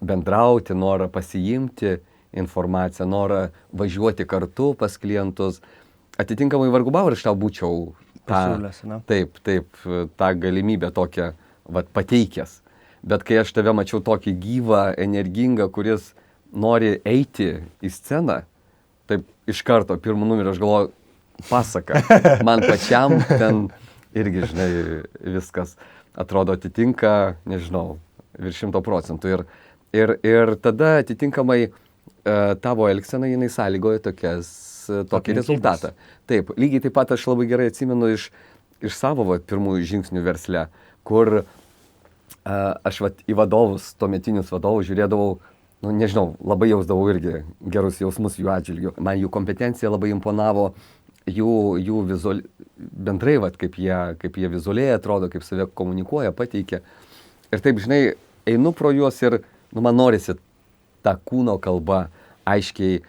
bendrauti, norą pasiimti informaciją, norą važiuoti kartu pas klientus, atitinkamai vargu bau ir aš tau būčiau tą galimybę tokią pateikęs. Bet kai aš tave mačiau tokį gyvą, energingą, kuris nori eiti į sceną, taip iš karto, pirmų numerį aš galvoju, pasaka. Man pačiam ten irgi, žinai, viskas atrodo atitinka, nežinau, virš 100%. Ir tada atitinkamai tavo elgsena, jinai sąlygoja tokį rezultatą. Taip, lygiai taip pat aš labai gerai atsimenu iš savo pirmųjų žingsnių versle, kur aš į vadovus, tuometinius vadovus žiūrėdavau, nežinau, labai jausdavau irgi gerus jausmus jų atžvilgių. Man jų kompetencija labai imponavo, jų bendrai, kaip jie vizualiai atrodo, kaip save komunikuoja, pateikia. Ir taip, žinai, einu pro juos ir man norisi tą kūno kalbą aiškiai,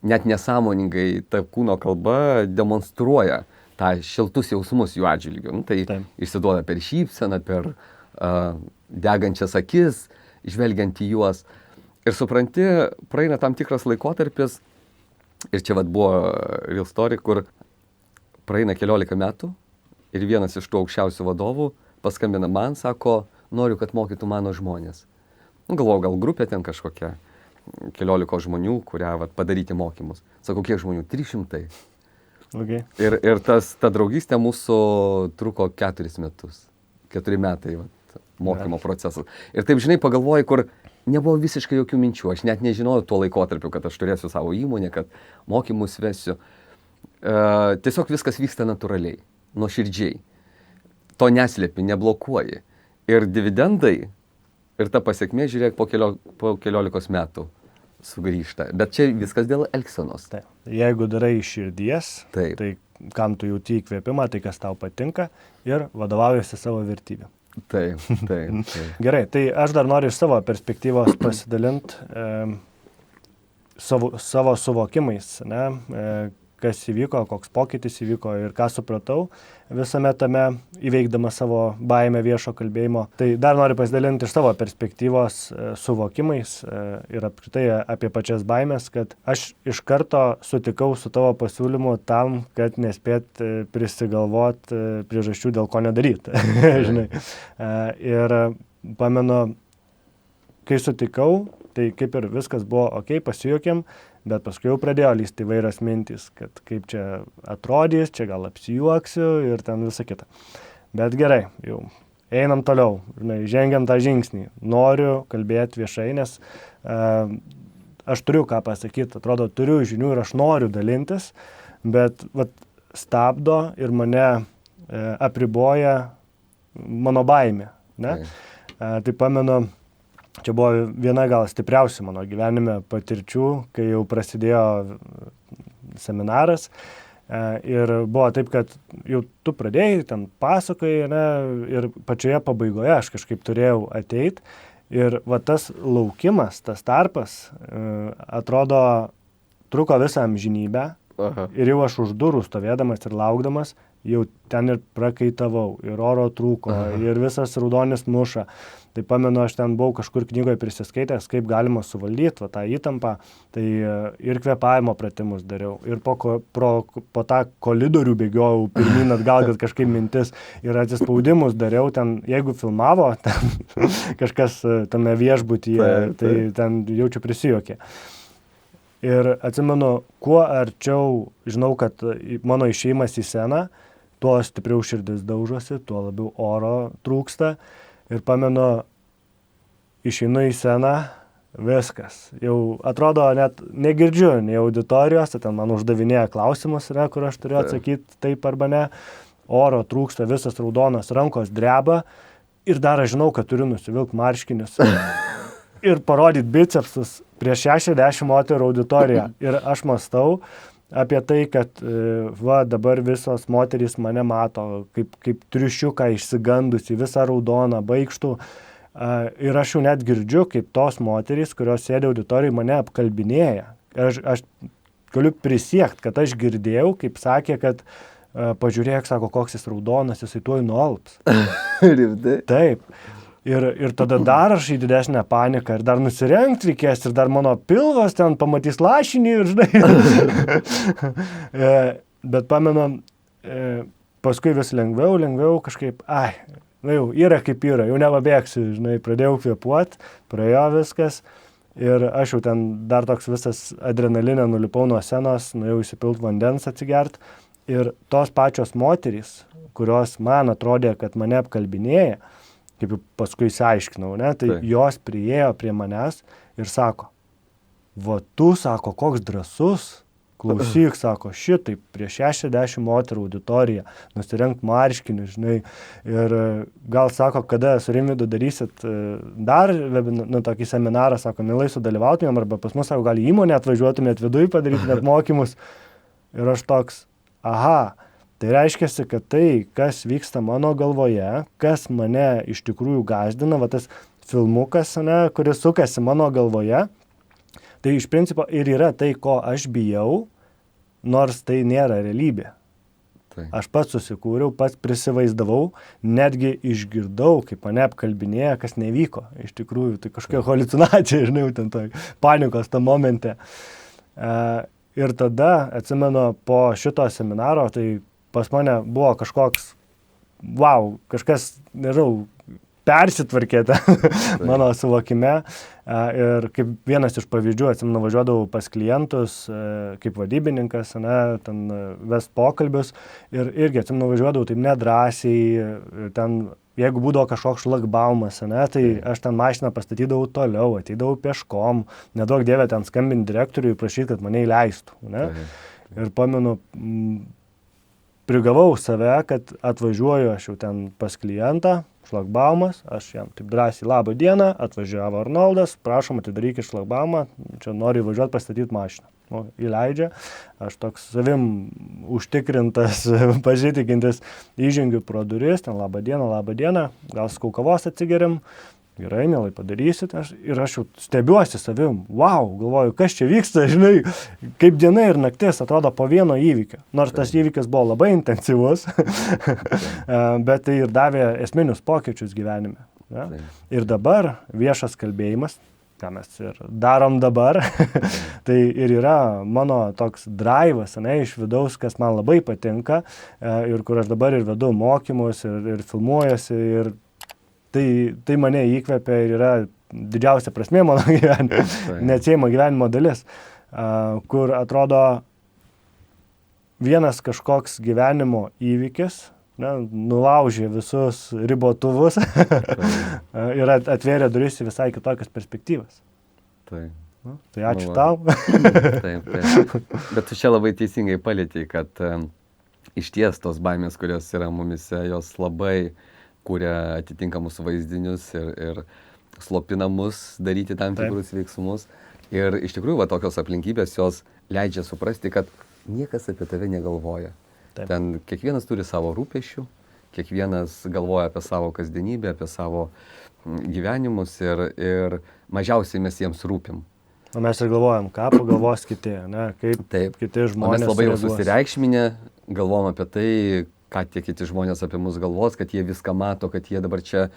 net nesąmoningai ta kūno kalba demonstruoja tą šiltus jausmus jų atžvilgių. Tai išsiduoda per šypseną, per degančias akis, žvelgiant į juos. Ir supranti, praeina tam tikras laikotarpis, ir čia buvo real story, kur praeina 14 metų ir vienas iš tų aukščiausių vadovų paskambina man, sako, noriu, kad mokytų mano žmonės. Galvoju, gal grupė ten kažkokia, 14 žmonių, kurią padaryti mokymus. Sako, kiek žmonių? 300. Okay. Ir ta draugystė mūsų truko 4 metus. 4 metai mokymo procesas. Ir taip, žinai, pagalvoju, kur nebuvo visiškai jokių minčių. Aš net nežinojau tuo laikotarpiu, kad aš turėsiu savo įmonę, kad mokymus vesiu. Tiesiog viskas vyksta natūraliai, nuoširdžiai. To neslėpi, neblokuoji. Ir dividendai, ir ta pasiekmė, žiūrėk, po 14 metų sugrįžta. Bet čia viskas dėl elgsenos. Taip. Jeigu darai iš širdies, tai kam tu jauti įkvėpimą, tai kas tau patinka ir vadovaujasi savo vertybėm. Taip. Gerai, tai aš dar noriu iš savo perspektyvos pasidalinti savo suvokimais, kas įvyko, koks pokytis įvyko ir ką supratau visame tame įveikdama savo baimę viešo kalbėjimo. Tai dar noriu pasidalinti iš savo perspektyvos suvokimais ir apskritai apie pačias baimės, kad aš iš karto sutikau su tavo pasiūlymu tam, kad nespėt prisigalvot priežasčių, dėl ko nedaryti. Žinai. Ir pamenu, kai sutikau, tai kaip ir viskas buvo ok, pasijuokėm, bet paskui jau pradėjo lysti įvairios mintys, kad kaip čia atrodys, čia gal apsijuoksiu ir ten visa kita. Bet gerai, jau einam toliau, žengiam tą žingsnį. Noriu kalbėti viešai, nes aš turiu ką pasakyti, atrodo, turiu žinių ir aš noriu dalintis, bet stabdo ir mane apriboja mano baimė. Tai pamenu, čia buvo viena gal stipriausių mano gyvenime patirčių, kai jau prasidėjo seminaras ir buvo taip, kad jau tu pradėjai, ten pasakojai, ir pačioje pabaigoje aš kažkaip turėjau ateiti ir tas laukimas, tas tarpas, atrodo, truko visą amžinybę. Aha. Ir jau aš už durų stovėdamas ir laukdamas, jau ten ir prakaitavau, ir oro trūko, ir visas raudonis muša. Tai pamenu, aš ten buvau kažkur knygoje prisiskaitęs, kaip galima suvaldyti tą įtampą, tai ir kvėpavimo pratimus dariau, ir po tą koridorių bėgiojau pirmyn atgal, kad kažkaip mintis, ir atsispaudimus dariau, ten, jeigu filmavo, ten kažkas tame viešbutyje, tai ten jaučiu prisijuokė. Ir atsimenu, kuo arčiau žinau, kad mano išėjimas į sceną, tuo stipriau širdis daužosi, tuo labiau oro trūksta. Ir pamenu, išeinu į sceną, viskas. Jau atrodo, net negirdžiu nei auditorijos, ten man uždavinėja klausimus, kur aš turiu atsakyti taip arba ne. Oro trūksta, visas raudonas, rankos dreba. Ir dar aš žinau, kad turiu nusivilkti marškinius. Ir parodyti bicepsus prieš 60 moterų auditoriją. Ir aš mąstau apie tai, kad dabar visos moterys mane mato, kaip triušiuką išsigandusi, visą raudoną, baikštų. Ir aš jau net girdžiu, kaip tos moterys, kurios sėdė auditorijai, mane apkalbinėja. Aš galiu prisiekti, kad aš girdėjau, kaip sakė, kad pažiūrėk, sako, koks jis raudonas, jisai tuoj nualps. Rimtai? Taip. Ir tada dar aš į didesnę paniką ir dar nusirengti reikės ir dar mano pilvas ten pamatys lašinį ir žinai. Bet pamenu, paskui vis lengviau kažkaip, jau yra kaip yra, jau nebabėgsiu, žinai, pradėjau kvėpuoti, praėjo viskas ir aš jau ten dar toks visas adrenalinę nulipau nuo scenos, nuėjau įsipilt vandens atsigert ir tos pačios moterys, kurios man atrodė, kad mane apkalbinėja, kaip jau paskui išsiaiškinau, ne, tai jos priėjo prie manęs ir sako, va tu, sako, koks drąsus, klausyk, sako, šitaip prieš 60 moterų auditoriją, nusirengt marškinius, žinai, ir gal, sako, kada su Rimvydu darysit dar tokį seminarą, sako, mielai sudalyvautumėm, arba pas mus, sako, gal į įmonę atvažiuotumėt viduj padaryti net mokymus. Ir aš toks, aha, tai reiškiasi, kad tai, kas vyksta mano galvoje, kas mane iš tikrųjų gąsdina, va tas filmukas, ne, kuris sukasi mano galvoje, tai iš principo ir yra tai, ko aš bijau, nors tai nėra realybė. Tai. Aš pats susikūriau, pats prisivaizdavau, netgi išgirdau, kaip mane apkalbinėja, kas nevyko. Iš tikrųjų, tai kažkokia haliucinacija, žinai, ten toj panikos tam momente. Ir tada, atsimenu, po šito seminaro, tai pas mane buvo kažkoks, wow, kažkas, nežinau, persitvarkėte mano suvokime. Ir kaip vienas iš pavyzdžių, atsimenu, važiuodavau pas klientus, kaip vadybininkas, ne, ten vest pokalbius. Ir irgi, atsimenu, važiuodavau taip nedrąsiai, ten, jeigu būdavo kažkoks šlagbaumas, ne, tai aš ten mašiną pastatydavau toliau, ateidavau peškom, nedaug dievė ten skambinti direktoriui, prašyti, kad mane įleistų. Ne. Ir pamenu, prigavau save, kad atvažiuoju aš jau ten pas klientą, šlagbaumas, aš jam taip drąsiai, labą dieną, atvažiavo Arnoldas, prašom atidarykit šlagbaumą, čia noriu įvažiuoti pastatyti mašiną. Nu, įleidžia, aš toks savim užtikrintas, pasitikintis, įžengiu pro duris, ten labą dieną, gal skau kavos atsigeriam, gerai, mielai padarysit, ir aš jau stebiuosi savim, wow, galvoju, kas čia vyksta, žinai, kaip diena ir naktis atrodo po vieno įvykio, nors tas įvykis buvo labai intensyvus, bet tai ir davė esminius pokyčius gyvenime. Ja? Ir dabar viešas kalbėjimas, ką mes ir darom dabar, tai ir yra mano toks drive'as, ne, iš vidaus, kas man labai patinka, ir kur aš dabar ir vedu mokymus, ir filmuojuosi, ir tai mane įkvepia ir yra didžiausia prasmė mano gyvenimo, neatsiejama gyvenimo dalis, kur atrodo vienas kažkoks gyvenimo įvykis, ne, nulaužė visus ribotuvus ir atvėrė duris į visai kitokias perspektyvas. Tai ačiū tau. Taip. Bet tu čia labai teisingai palietei, kad iš ties tos baimės, kurios yra mumise, jos labai kuria atitinkamus vaizdinius ir slopina mus daryti tam tikrus veiksmus. Ir iš tikrųjų, va, tokios aplinkybės jos leidžia suprasti, kad niekas apie tave negalvoja. Taip. Ten kiekvienas turi savo rūpesčių, kiekvienas galvoja apie savo kasdienybę, apie savo gyvenimus ir mažiausiai mes jiems rūpim. O mes ir galvojam, ką pagalvos kiti, ne, kaip kiti žmonės. O mes labai jau susireikšminę, galvojam apie tai, ką tie kiti žmonės apie mus galvos, kad jie viską mato, kad jie dabar čia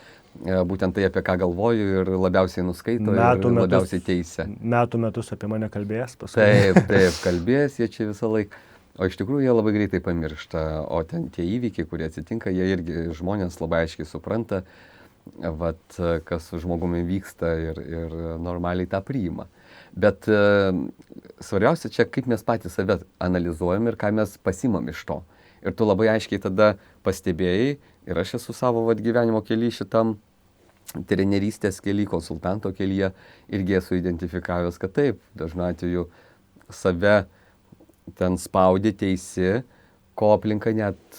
būtent tai, apie ką galvoju ir labiausiai nuskaito ir labiausiai teisia. Metų metus apie mane kalbės paskui. Taip, kalbės jie čia visą laiką. O iš tikrųjų jie labai greitai pamiršta, o ten tie įvykiai, kurie atsitinka, jie irgi žmonės labai aiškiai supranta, vat, kas su žmogumi vyksta ir normaliai tą priima. Bet svarbiausia čia, kaip mes patys save analizuojam ir ką mes pasimam iš to. Ir tu labai aiškiai tada pastebėjai, ir aš esu savo gyvenimo kely šitam trenerystės kely, konsultanto kelyje, irgi esu identifikavęs, kad taip, dažnu atveju save ten spaudi, teisi, ko aplinka net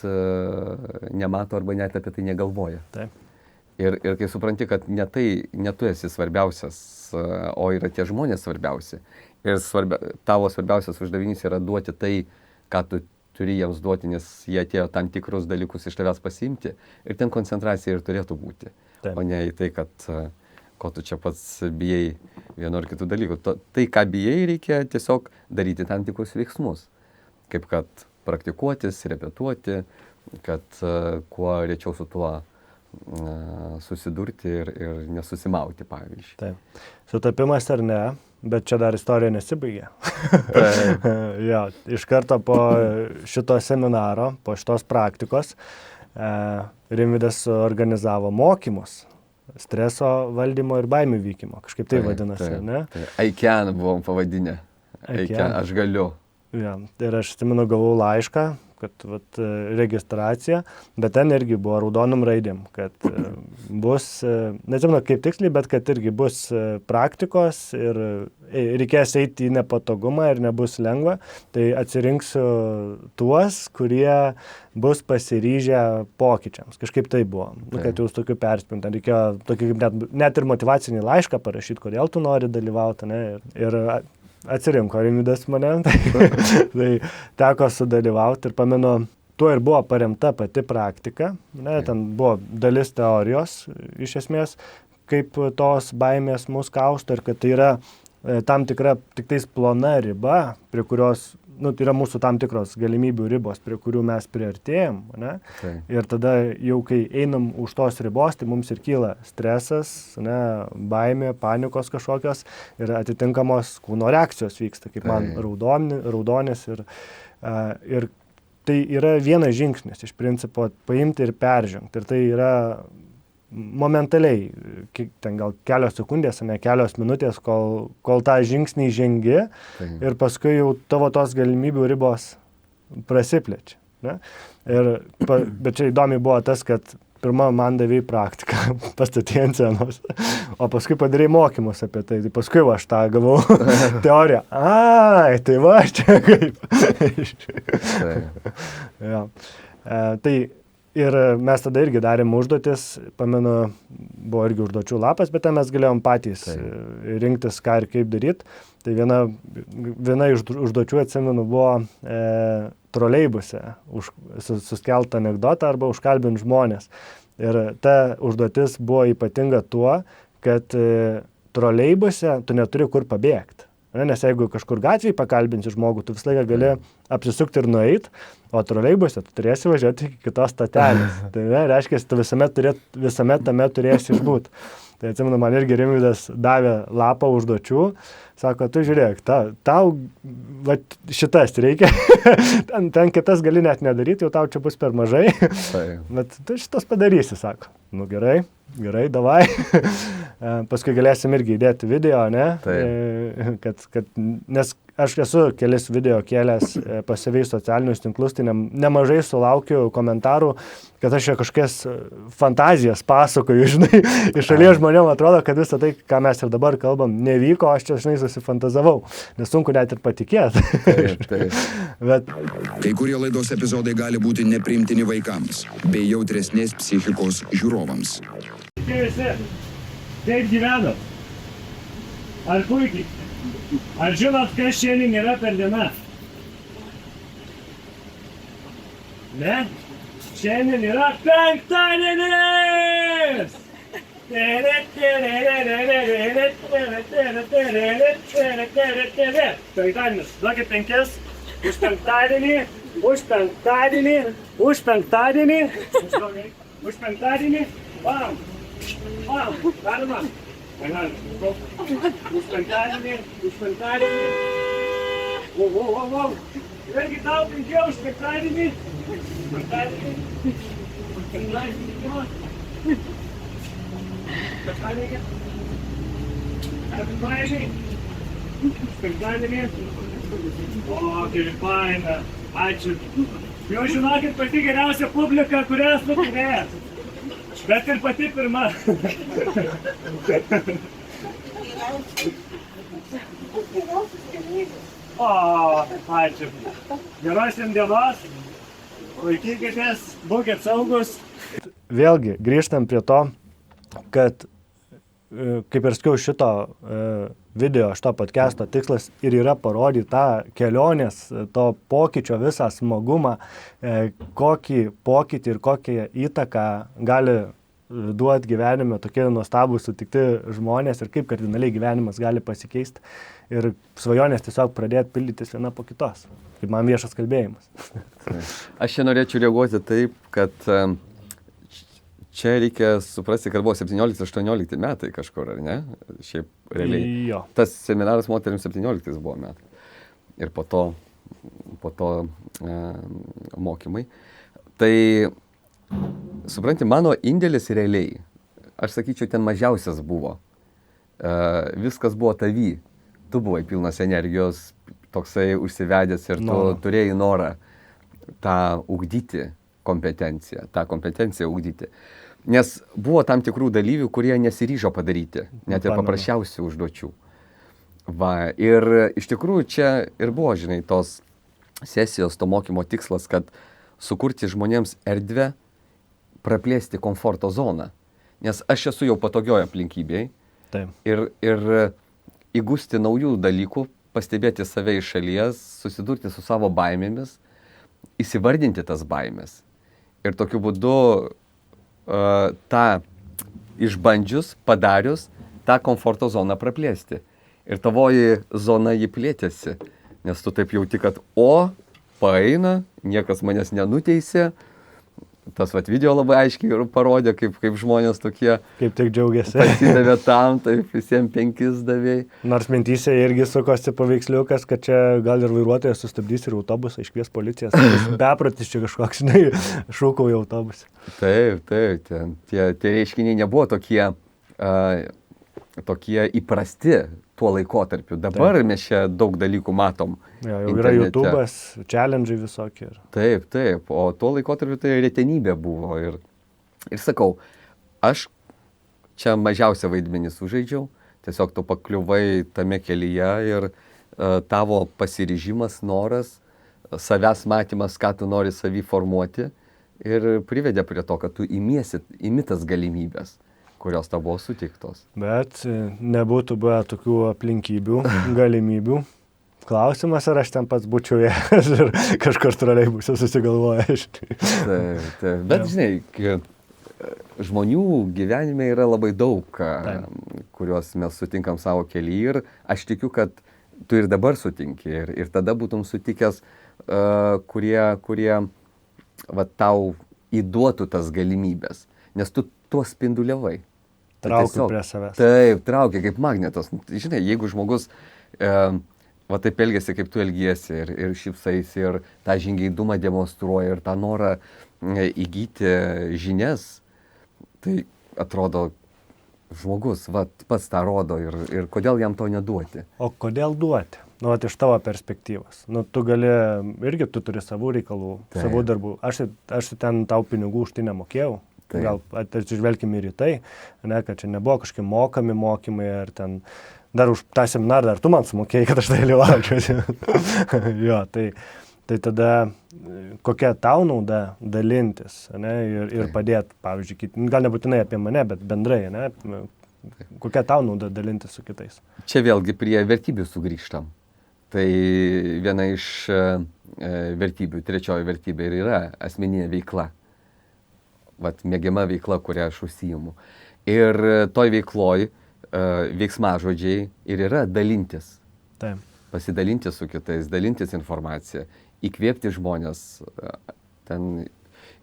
nemato arba net apie tai negalvoja. Taip. Ir kai supranti, kad ne tu esi svarbiausias, o yra tie žmonės svarbiausi. Ir tavo svarbiausias uždavinys yra duoti tai, ką tu turi jiems duoti, nes jie atėjo tam tikrus dalykus iš tavęs pasiimti. Ir ten koncentracija ir turėtų būti. Taip. O ne į tai, kad ko tu čia pats bijai vienu ar kitų dalykų. Tai, ką bijai, reikia tiesiog daryti tam tikrus veiksmus. Kaip kad praktikuotis, repetuoti, kad kuo rečiau su tuo susidurti ir nesusimauti, pavyzdžiui. Taip. Sutapimas ar ne, bet čia dar istorija nesibaigė. Jo, iš karto po šito seminaro, po šitos praktikos, Rimvydas organizavo mokymus streso valdymo ir baimių vykimo. Kažkaip tai vadinasi, ne? I can buvom pavadinę. I can, aš galiu. Ja, ir aš atsimenu, gavau laišką, kad registracija, bet ten irgi buvo raudonom raidėm, kad bus, nežinau kaip tiksliai, bet kad irgi bus praktikos ir reikės eiti į nepatogumą ir nebus lengva, tai atsirinksiu tuos, kurie bus pasiryžę pokyčiams. Kažkaip tai buvo, kad jūs tokių perspinta. Reikėjo tokį net ir motyvacinį laišką parašyti, kodėl tu nori dalyvauti, ne? Ir atsirinko Rimvydas mane, tai teko sudalyvauti ir pamenu, tuo ir buvo paremta pati praktika, ne, ten buvo dalis teorijos iš esmės, kaip tos baimės mus kausto ir kad tai yra tam tikra tik tais plona riba, prie kurios, tai yra mūsų tam tikros galimybių ribos, prie kurių mes priartėjom, ne? Ir tada jau kai einam už tos ribos, tai mums ir kyla stresas, ne, baimė, panikos kažkokios ir atitinkamos kūno reakcijos vyksta, kaip man raudonis ir tai yra vienas žingsnis iš principo paimti ir peržengti ir tai yra momentaliai, ten gal kelios sekundės, ne kelios minutės, kol tą žingsnį žengi ir paskui jau tavo tos galimybių ribos prasiplečia. Ne? Bet čia įdomi buvo tas, kad pirmą man davė praktiką, pastatė ant scenos, o paskui padarė mokymus apie tai. Tai paskui aš tą gavau teoriją. Ai, tai va, čia kaip. Ja. Tai ir mes tada irgi darėm užduotis, pamenu, buvo irgi užduočių lapas, bet ten mes galėjom patys rinktis, ką ir kaip daryti. Tai viena iš užduočių, atsimenu, buvo troleibuse suskeltą anekdotą arba užkalbint žmonės. Ir ta užduotis buvo ypatinga tuo, kad troleibuse tu neturi kur pabėgti. Nes jeigu kažkur gatvėje pakalbinsi žmogų, tu visą laiką gali apsisukti ir nueiti, o troleibuse tu turėsi važiuoti iki kitos stotelės. Tai reiškia, tu visame tame turėsi išbūti. Tai atsimenu, man irgi Rimvydas davė lapą užduočių, sako, tu žiūrėk, tau šitas reikia, ten kitas gali net nedaryti, jau tau čia bus per mažai, bet tu šitas padarysi, sako. Nu gerai, davai. Paskui galėsim irgi įdėti video, ne? Nes aš esu kelis video kėlęs pas save į socialinius tinklus, tai nemažai sulaukiu komentarų, kad aš čia kažkokias fantazijas pasakoju, žinai, iš šalies žmonėm atrodo, kad visą tai, ką mes ir dabar kalbam, nevyko, aš čia, žinai, susifantazavau, nes sunku net ir patikėti. Bet kai kurie laidos epizodai gali būti nepriimtini vaikams, bei jautresnės psichikos žiūrovams. Visi, kaip gyvenat? Ar puikiai? Ar žinot, kas šiandien yra per diena? Ne? Šiandien yra penktadienis! Penktadienis. Duokit 5 už penktadienį, už penktadienį, už penktadienį, už penktadienį. Bam! Bam! Galima? Už penktadienį. Wow. Irgi tau 5 už penktadienį. Penktadienį. Penktadienį. O, kaip faina. Ačiū. Jau žinokit, pati geriausia publika, kurią esu turėjęs. Bet ir pati pirma. O, ačiū. Geros jums dienos. Laikykitės, būkit saugus. Vėlgi, grįžtam prie to, kad, kaip ir sakiau, šito video, šito podcast'o tikslas ir yra parodyti tą kelionės, to pokyčio visą smagumą, kokį pokytį ir kokią įtaką gali duoti gyvenime tokie nuostabūs sutikti žmonės ir kaip kardinaliai gyvenimas gali pasikeisti ir svajonės tiesiog pradėti pildytis viena po kitos, kaip man viešas kalbėjimas. Aš čia norėčiau reaguoti taip, kad čia reikia suprasti, kad buvo 17-18 metai kažkur, ar ne? Šiaip realiai. Jo. Tas seminaras moterims 17 buvo metai. Ir po to mokymai. Tai Supranti, mano indėlis realiai, aš sakyčiau, ten mažiausias buvo. Viskas buvo tavy. Tu buvai pilnas energijos, toksai užsivedęs ir tu turėjai norą tą ugdyti kompetenciją, ugdyti. Nes buvo tam tikrų dalyvių, kurie nesiryžo padaryti, net ir paprasčiausių užduočių. Va, ir iš tikrųjų čia ir buvo, žinai, tos sesijos, to mokymo tikslas, kad sukurti žmonėms erdvę, praplėsti komforto zoną. Nes aš esu jau patogioje aplinkybėje ir įgūsti naujų dalykų, pastebėti save iš šalies, susidurti su savo baimėmis, įsivardinti tas baimės. Ir tokiu būdu tą išbandžius, padarius, tą komforto zoną praplėsti. Ir tavoji zona jį plėtėsi, nes tu taip jauti, kad paeina, niekas manęs nenuteisė. Tas video labai aiškiai ir parodė, kaip žmonės tokie... Kaip tik džiaugiasi. Pasidavė tam, taip visiems 5 davėjai. Nors mintyse irgi sukosi paveiksliukas, kad čia gal ir vairuotojas sustabdys ir autobusą, iškvies policijas. Beprotis čia kažkoks, šūkauja autobusą. Taip, tie reiškiniai nebuvo tokie įprasti tuo laikotarpiu. Dabar mes čia daug dalykų matom. Jau yra YouTube'as, challenge'ai visokie. Taip, o tuo laikotarpiu tai retenybė buvo. Ir sakau, aš čia mažiausią vaidmenį sužaidžiau, tiesiog tu pakliuvai tame kelyje ir tavo pasiryžimas, noras, savęs matymas, ką tu nori savį formuoti ir privedė prie to, kad tu imi tas galimybės, kurios tau buvo sutiktos. Bet nebūtų buvę tokių aplinkybių, galimybių. Klausimas, ar aš ten pats būčiau ir kažkur troleibuse susigalvojęs. Taip. Bet žinai, žmonių gyvenime yra labai daug, kuriuos mes sutinkam savo kelyje ir aš tikiu, kad tu ir dabar sutinki ir tada būtum sutikęs, kurie tau įduotų tas galimybės, nes tu tuo spinduliavai. Traukiu prie savęs. Taip, traukia kaip magnetas. Žinai, jeigu žmogus taip elgiasi, kaip tu elgiesi ir šypsaisi ir tą žingeidumą demonstruoja ir tą norą įgyti žinias, tai atrodo žmogus pats tą rodo ir kodėl jam to neduoti. O kodėl duoti? Iš tavo perspektyvos. Tu gali, irgi tu turi savų reikalų, savų darbų. Aš ten tau pinigų už tai nemokėjau. Gal atsižvelkime ir į tai, kad čia nebuvo kažkokie mokami mokymai, ar ten dar už tą seminarą, dar tu man sumokėjai, kad aš dalyvaučiau. Jo, tai tada kokia tau nauda dalintis, ir padėti, pavyzdžiui, gal nebūtinai apie mane, bet bendrai, kokia tau nauda dalintis su kitais. Čia vėlgi prie vertybių sugrįžtam. Tai viena iš vertybių, trečioji vertybė ir yra asmeninė veikla. Mėgiama veikla, kurią aš užsiimu. Ir toj veikloj veiksmažodžiai ir yra dalintis. Taip. Pasidalinti su kitais, dalintis informaciją, įkvėpti žmonės, ten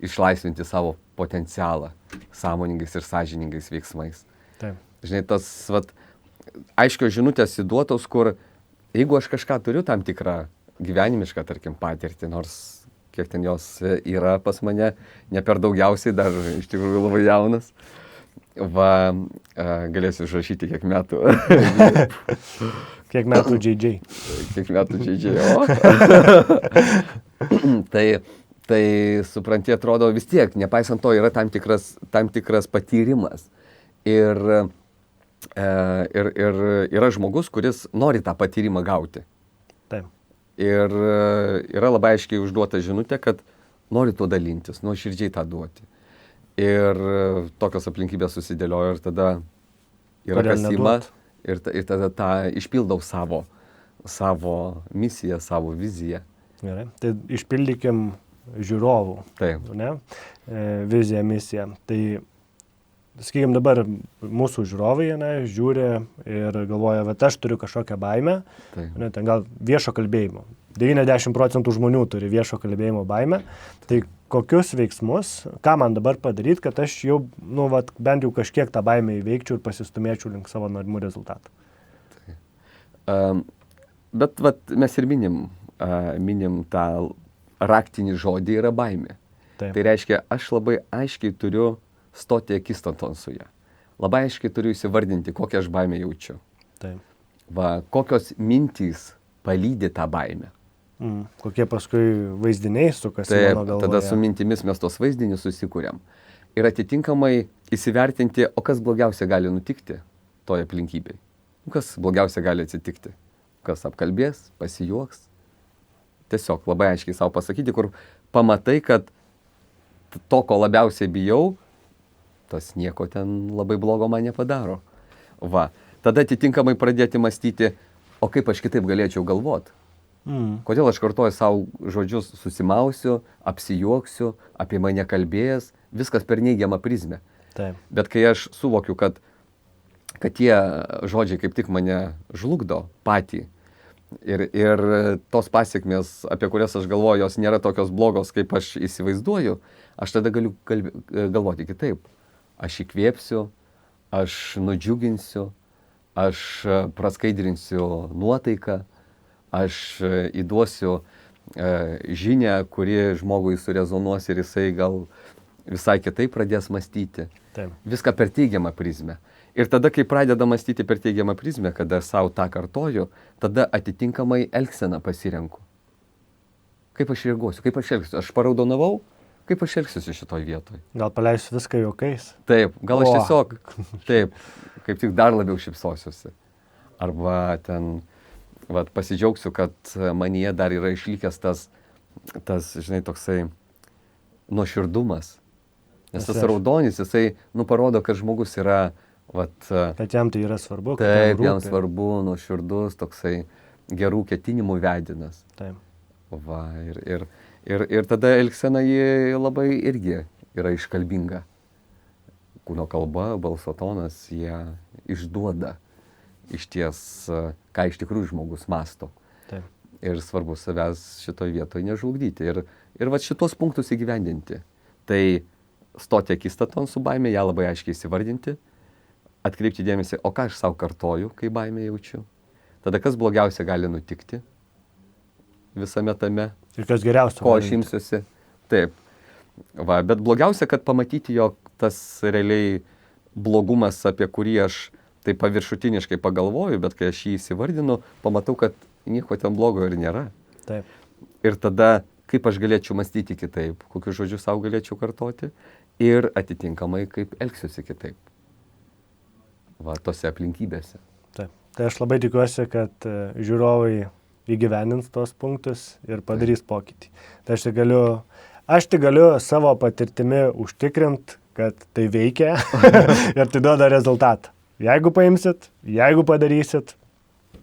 išlaisvinti savo potencialą sąmoningais ir sąžiningais veiksmais. Taip. Žinai, tas aiškios žinutės įduotos, kur jeigu aš kažką turiu tam tikrą gyvenimišką, tarkim, patirtį, nors kiek ten jos yra pas mane, ne per daugiausiai, dar iš tikrųjų labai jaunas. Galėsiu užrašyti kiek metų. Kiek metų JJ. Kiek metų JJ, Tai supranti, atrodo vis tiek, nepaisant to, yra tam tikras patyrimas. Ir yra žmogus, kuris nori tą patyrimą gauti. Taip. Ir yra labai aiškiai užduota žinutė, kad nori tuo dalintis, nuoširdžiai tą duoti. Ir tokios aplinkybės susidėliojo ir tada yra kasima ir tada tą išpildau savo misiją, savo viziją. Gerai, tai išpildykim žiūrovų. Taip. Viziją, misiją. Tai sakykime, dabar mūsų žiūrovai žiūri ir galvoja, kad aš turiu kažkokią baimę, ten gal viešo kalbėjimo. 90% žmonių turi viešo kalbėjimo baimę. Tai kokius veiksmus, ką man dabar padaryti, kad aš jau, bent jau kažkiek tą baimę įveikčiau ir pasistumėčiau link savo norimų rezultatų. Bet mes ir minim tą raktinį žodį yra baimė. Taip. Tai reiškia, aš labai aiškiai turiu stoti akistaton su ją. Labai aiškiai turiu įsivardinti, kokią aš baimę jaučiu. Taip. Va, kokios mintys palydi tą baimę. Kokie paskui vaizdiniai sukasi Taip, mano galvoje. tada su mintimis mes tos vaizdinius susikūrėm. Ir atitinkamai įsivertinti, o kas blogiausia gali nutikti toje aplinkybėje. Kas blogiausia gali atsitikti. Kas apkalbės, pasijuoks. Tiesiog labai aiškiai savo pasakyti, kur pamatai, kad to, ko labiausiai bijau, tas nieko ten labai blogo man nepadaro. Va. Tada atitinkamai pradėti mąstyti, o kaip aš kitaip galėčiau galvoti. Kodėl aš kartuoju savo žodžius, susimausiu, apsijuoksiu, apie mane kalbėjęs, viskas per neigiamą prizmę. Taip. Bet kai aš suvokiu, kad tie žodžiai kaip tik mane žlugdo patį ir tos pasiekmės, apie kurias aš galvoju, jos nėra tokios blogos, kaip aš įsivaizduoju, aš tada galiu galvoti kitaip. Aš įkvėpsiu, aš nudžiuginsiu, aš praskaidrinsiu nuotaiką, aš įduosiu žinią, kuri žmogui surezonuos ir jisai gal visai kitaip pradės mąstyti. Taip. Viską per teigiamą prizmę. Ir tada, kai pradeda mąstyti per teigiamą prizmę, kada savo tą kartoju, tada atitinkamai elgseną pasirenku. Kaip aš reaguosiu, kaip aš elgsiu. Aš paraudonavau, kaip aš elgsiuosi šitoj vietoj. Gal paleisiu viską juokais. Taip, gal aš tiesiog, taip, kaip tik dar labiau šypsosiuosi. Arba ten, vat, pasidžiaugsiu, kad manyje dar yra išlikęs tas, žinai, toksai nuoširdumas. Nes tas raudonis, jisai, parodo, kad žmogus yra, vat... Kad jam tai yra svarbu. Taip, jam svarbu, nuoširdus, toksai gerų ketinimų vedinas. Taip. Va, ir tada elgsena jį labai irgi yra iškalbinga. Kūno kalba, balso tonas, jie išduoda iš ties, ką iš tikrųjų žmogus mąsto. Taip. Ir svarbu savęs šitoje vietoje nežlugdyti. Ir vat šitos punktus įgyvendinti. Tai stoti akistaton su baime, ją labai aiškiai įsivardinti, atkreipti dėmesį, o ką aš savo kartoju, kai baimę jaučiu. Tada kas blogiausia gali nutikti visame tame. Ir kas geriausia. Ko aš imsiuosi. Taip. Va, bet blogiausia, kad pamatyti, jog tas realiai blogumas, apie kurį aš taip paviršutiniškai pagalvoju, bet kai aš jį įsivardinu, pamatau, kad nieko ten blogo ir nėra. Taip. Ir tada, kaip aš galėčiau mąstyti kitaip, kokius žodžius savo galėčiau kartoti ir atitinkamai, kaip elgsiuosi kitaip. Va, tose aplinkybėse. Taip. Tai aš labai tikiuosi, kad žiūrovai įgyvenins tos punktus ir padarys pokytį. Tai aš tik galiu savo patirtimi užtikrinti, kad tai veikia ir tai duoda rezultatą. Jeigu paimsit, jeigu padarysit,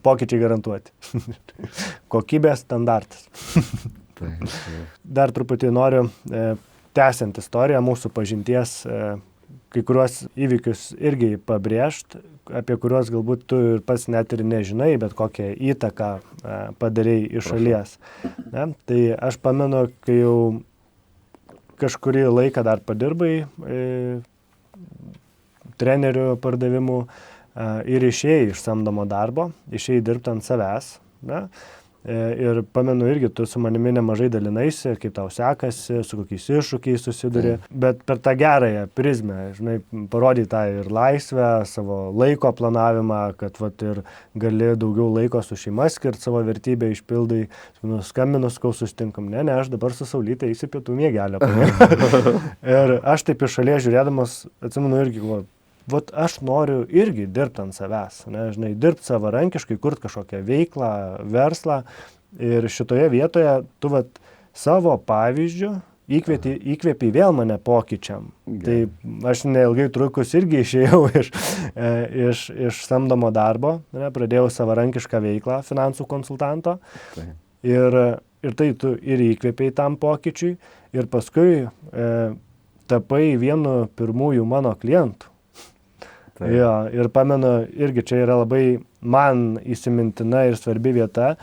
pokyčiai garantuoti. Kokybės standartas. Taip. Dar truputį noriu tęsiant istoriją mūsų pažinties, kai kuriuos įvykius irgi pabrėžti, apie kuriuos galbūt tu ir pats net ir nežinai, bet kokią įtaką padarei iš šalies. Ne? Tai aš pamenu, kai jau kažkurį laiką dar padirbai trenerių pardavimų ir išėjai iš samdomo darbo, išėjai dirbti ant savęs. Ne? Ir pamenu irgi, tu su manimi nemažai dalinaisi, kaip tau sekasi, su kokiais iššūkiais susiduri, bet per tą gerąją prizmę, žinai, parodai tą ir laisvę, savo laiko planavimą, kad vat, ir gali daugiau laiko su šeima skirti, savo vertybę išpildai, skambinus, kol susitinkam, ne, aš dabar su Saulyte eisiu pietų miegelio. Ir aš taip iš šalies žiūrėdamas, atsimenu irgi, vat aš noriu irgi dirbti ant savęs, ne, žinai, dirbti savarankiškai, kurti kažkokią veiklą, verslą ir šitoje vietoje tu vat savo pavyzdžiu įkvėpi vėl mane pokyčiam. Tai aš neilgai trukus irgi išėjau iš samdomo darbo, ne, pradėjau savarankišką veiklą finansų konsultanto ir tai tu ir įkvėpiai tam pokyčiui ir paskui tapai vienu pirmųjų mano klientų. Jo, ir pamenu, irgi čia yra labai man įsimintina ir svarbi vieta,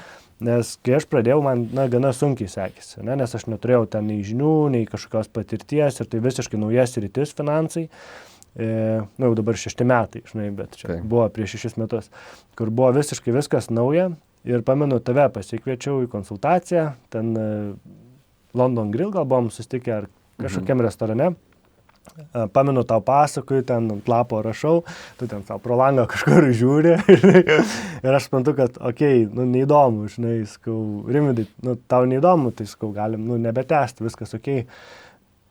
nes kai aš pradėjau, man gana sunkiai sekėsi, ne? Nes aš neturėjau ten nei žinių, nei kažkokios patirties ir tai visiškai naujas sritis finansai. Jau dabar 6 metai, žinai, bet čia buvo prieš 6 metus, kur buvo visiškai viskas nauja ir pamenu, tave pasikviečiau į konsultaciją, ten London Grill gal buvom susitikę ar kažkokiam restorane. Pamenu, tau pasakoju, ten ant lapo rašau, tu ten savo pro langą kažkur žiūri ir aš suprantu, kad, neįdomu, žinai, sakau, Rimvydai, tau neįdomu, tai sakau, galim, nebetęsti, viskas,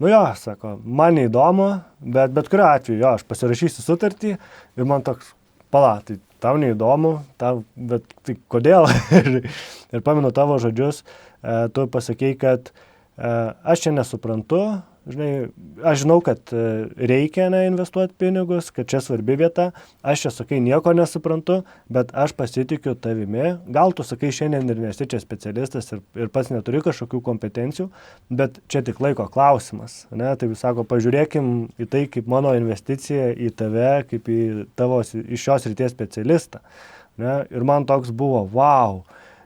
jo, sako, man neįdomu, bet kuriuo atveju, jo, aš pasirašysiu sutartį ir man toks, tai tau neįdomu, bet tai kodėl? ir pamenu tavo žodžius, tu pasakei, kad aš čia nesuprantu, žinai, aš žinau, kad reikia investuoti pinigus, kad čia svarbi vieta, aš čia sakai nieko nesuprantu, bet aš pasitikiu tavimi, gal tu sakai šiandien ir nesi čia specialistas ir pats neturi kažkokių kompetencijų, bet čia tik laiko klausimas, ne, tai sako, pažiūrėkim į tai kaip mano investicija į tave, kaip į tavo iš šios ryties specialistą, ne, ir man toks buvo, wow,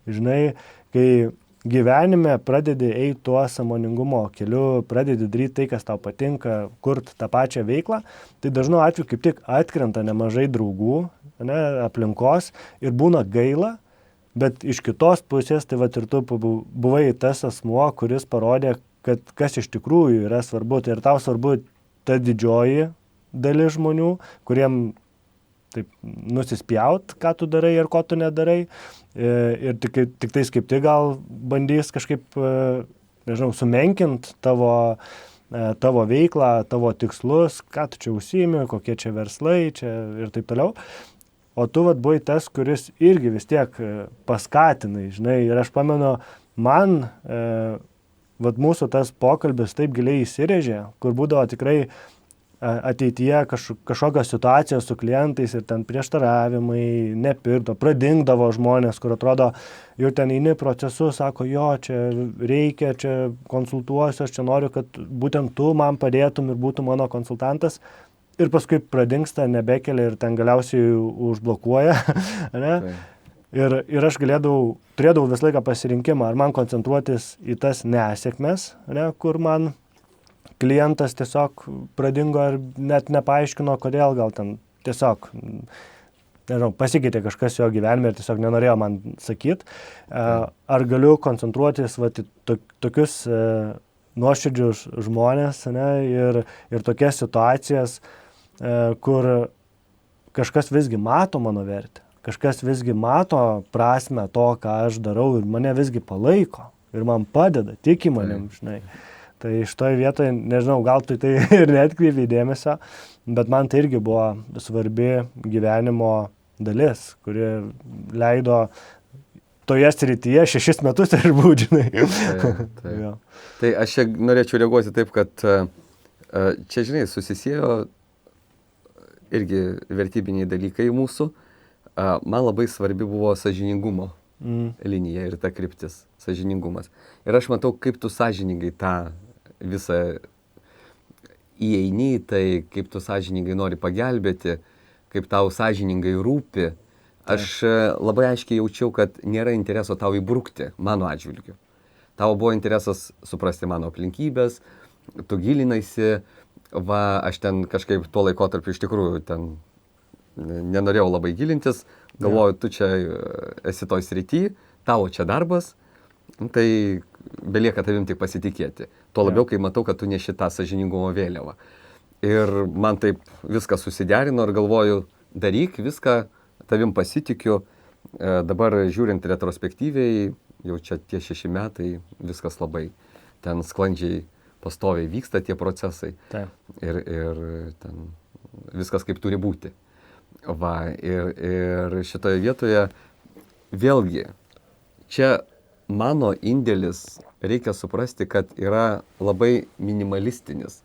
žinai, kai gyvenime pradedi eiti tuo sąmoningumo keliu, pradedi daryti tai, kas tau patinka, kurti tą pačią veiklą, tai dažnu atveju kaip tik atkrenta nemažai draugų, ne, aplinkos ir būna gaila, bet iš kitos pusės, tai vat ir tu buvai tas asmuo, kuris parodė, kad kas iš tikrųjų yra svarbu, tai ir tau svarbu ta didžioji dalis žmonių, kuriem taip nusispjaut, ką tu darai ir ko tu nedarai. Ir tik tais kaip tai gal bandys kažkaip, nežinau, sumenkint tavo veiklą, tavo tikslus, ką tu čia užsiimi, kokie čia verslai čia ir taip toliau. O tu buvai tas, kuris irgi vis tiek paskatinai, žinai, ir aš pamenu, man mūsų tas pokalbis taip giliai įsirėžė, kur būdavo tikrai ateityje kažkokios situacijos su klientais ir ten prieštaravimai, nepirkdo, pradingdavo žmonės, kur atrodo, jau ten eini procesus, sako, jo, čia reikia, čia konsultuosiu, aš čia noriu, kad būtent tu man padėtum ir būtum mano konsultantas. Ir paskui pradingsta, nebekelia ir ten galiausiai užblokuoja. Ne? Ir aš turėdavau visą laiką pasirinkimą, ar man koncentruotis į tas nesėkmes, ne, kur man klientas tiesiog pradingo ir net nepaaiškino, kodėl, gal ten tiesiog, nežinau, pasikeitė kažkas jo gyvenime ir tiesiog nenorėjo man sakyti. Ar galiu koncentruotis tokius nuoširdžius žmonės, ne, ir tokias situacijas, kur kažkas visgi mato mano vertę, kažkas visgi mato prasmę to, ką aš darau ir mane visgi palaiko ir man padeda, tiki manim, žinai. Tai šitoje vietoje, nežinau, gal tu tai ir neatkreipi dėmesio, bet man tai irgi buvo svarbi gyvenimo dalis, kuri leido toje srityje 6 metus ir būdžinai. Tai. Tai aš čia norėčiau reaguoti taip, kad čia, žinai, susisėjo irgi vertybiniai dalykai mūsų. Man labai svarbi buvo sąžiningumo linija ir ta kryptis, sąžiningumas. Ir aš matau, kaip tu sąžiningai tą visą įeini, tai kaip tu sąžiningai nori pagelbėti, kaip tau sąžiningai rūpi. Aš labai aiškiai jaučiau, kad nėra intereso tau įbrukti mano atžvilgiu. Tau buvo interesas suprasti mano aplinkybės, tu gilinaisi, aš ten kažkaip tuo laikotarpiu iš tikrųjų ten nenorėjau labai gilintis, galvoju, tu čia esi toj srity, tavo čia darbas, tai belieka tavim tik pasitikėti. Tuo labiau, kai matau, kad tu neši tą sąžiningumo vėliavą. Ir man taip viskas susiderino ir galvoju, daryk viską, tavim pasitikiu. Dabar žiūrint retrospektyviai, jau čia tie 6 metai, viskas labai ten sklandžiai, pastoviai vyksta tie procesai. Taip. Ir ten viskas kaip turi būti. Ir šitoje vietoje vėlgi, čia mano indėlis, reikia suprasti, kad yra labai minimalistinis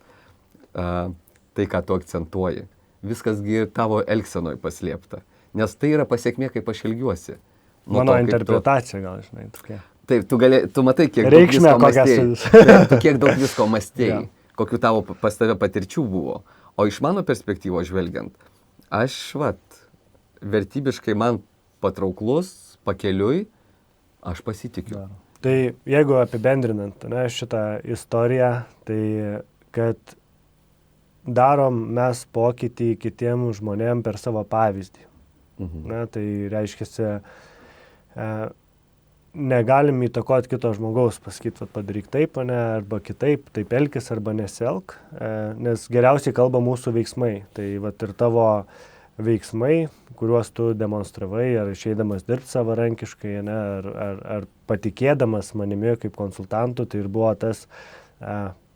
tai, ką tu akcentuoji. Viskasgi tavo elgsenoj paslėpta. Nes tai yra pasiekmė, kaip aš elgiuosi. Mano interpretacija gal, žinai, tokia. Taip, tu matai, kiek daug visko mąstėjai. Kiek daug visko mąstėjai, kokių tavo pas tave patirčių buvo. O iš mano perspektyvos žvelgiant, aš, vertybiškai man patrauklus, pakeliui, aš pasitikiu. Tai jeigu apibendrinant šitą istoriją, tai kad darom mes pokytį kitiem žmonėm per savo pavyzdį. Tai reiškia, negalim įtakoti kito žmogaus, pasakyti, kad padaryk taip, ne, arba kitaip, taip elkis arba nesielk, nes geriausiai kalba mūsų veiksmai. Tai vat ir tavo veiksmai, kuriuos tu demonstravai, ar išeidamas dirbti savarankiškai, ne, ar patikėdamas manimi kaip konsultantu, tai ir buvo tas